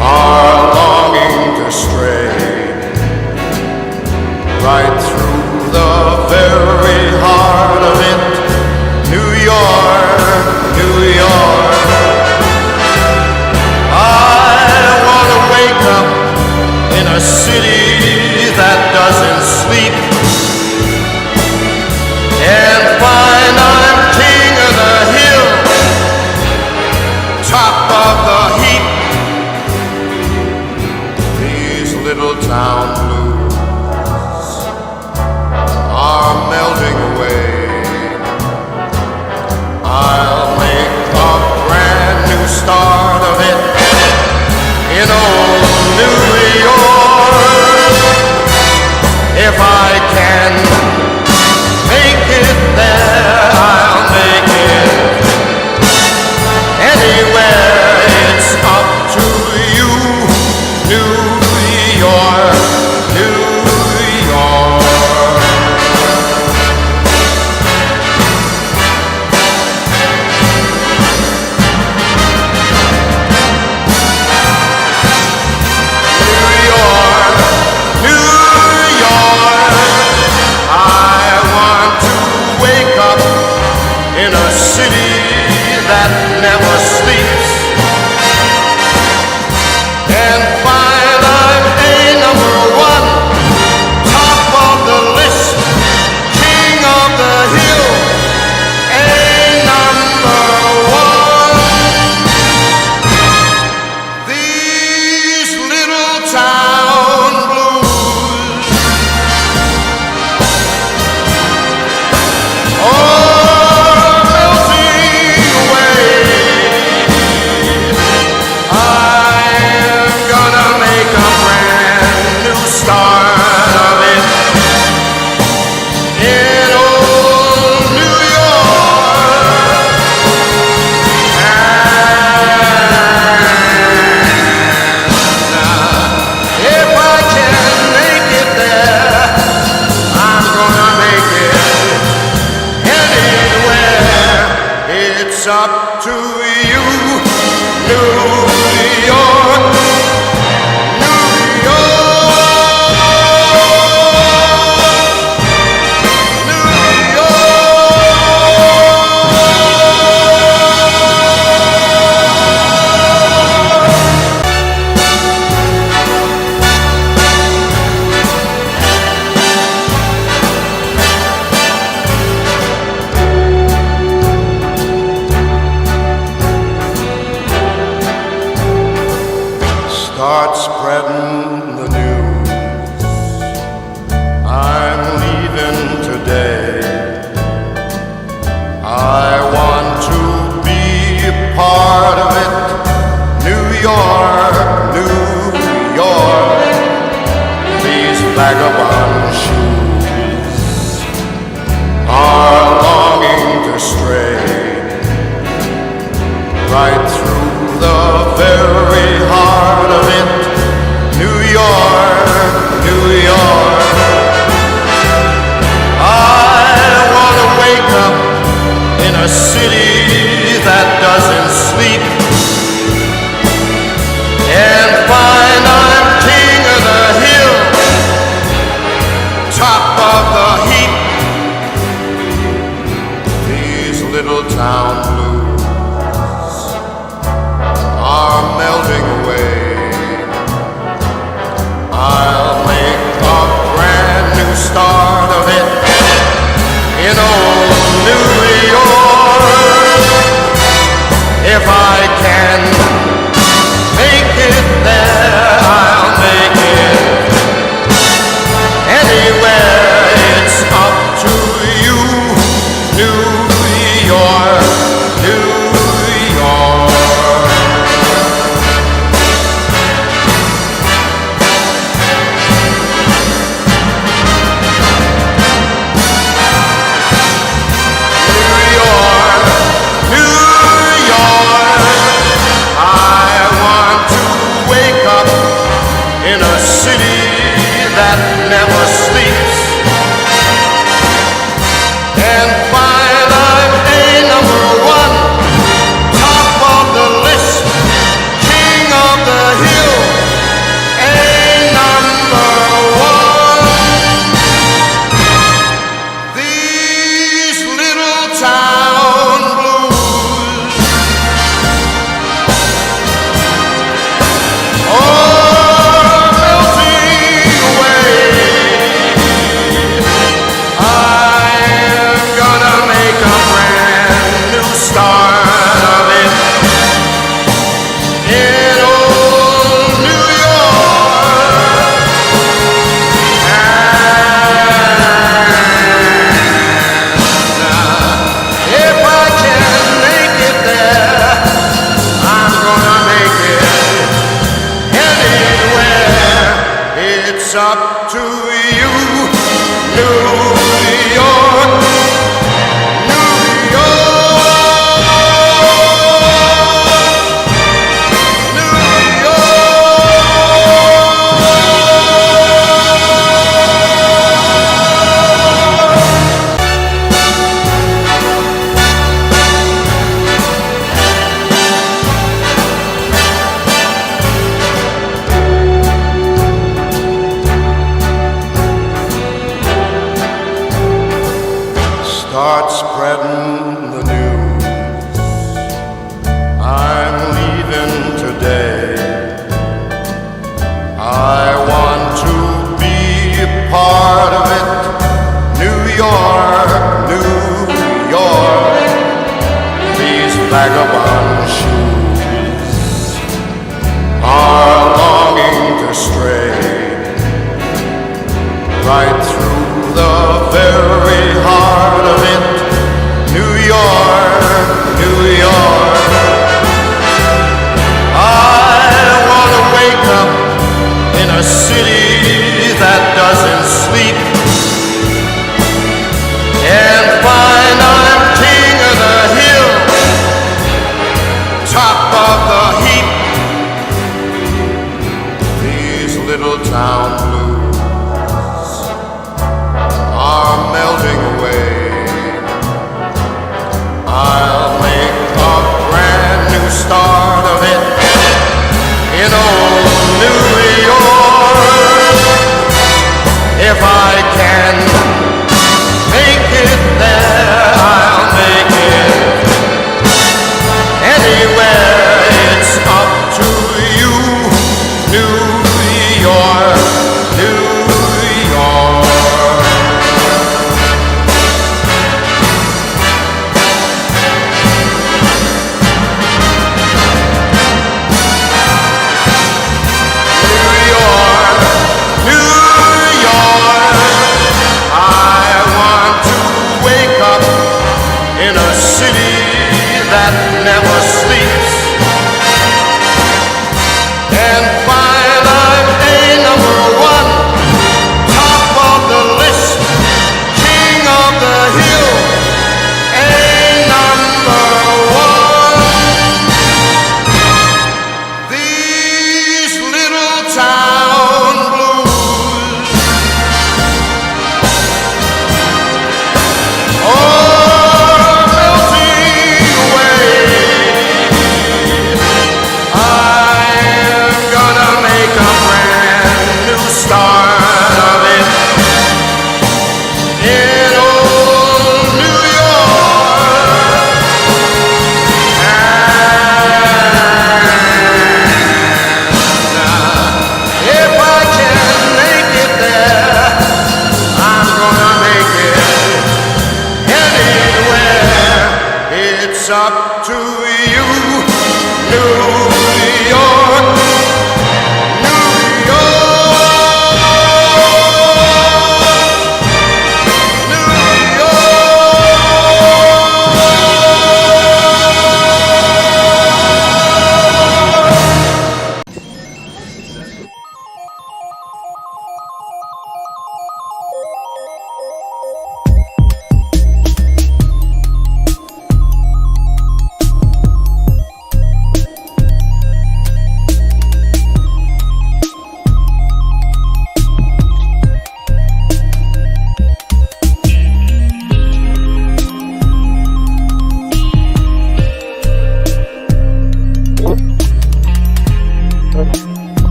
are longing to stray right through the very heart of it. New York, New York. I want to wake up in a city that doesn't sleep and find I'm king of the hill, top of the heap. These little town blues are melting away. I'll make a brand new start of it in old New York. If I can make it there, I'll make it anywhere. It's up to you, New York, New York. In a city that never sleeps and find I'm a number one, top of the list, king of the hill, a number one. These little town blues, start of it in old New York. And if I can make it there, I'm gonna make it anywhere. It's up to you, New York. Start spreading the news. I'm leaving today. I want to be a part of it. New York, New York. These vagabond shoes are longing to stray right through the very heart of it. New York, New York. I want to wake up in a city that doesn't sleep and find I'm king of the hill, top of the heap. These little town blues are melting away. I'll make a brand new start of it in old New York. If I can It's up to you, New York. Start spreading the news. I'm leaving today. I want to be a part of it. New York, New York. These vagabonds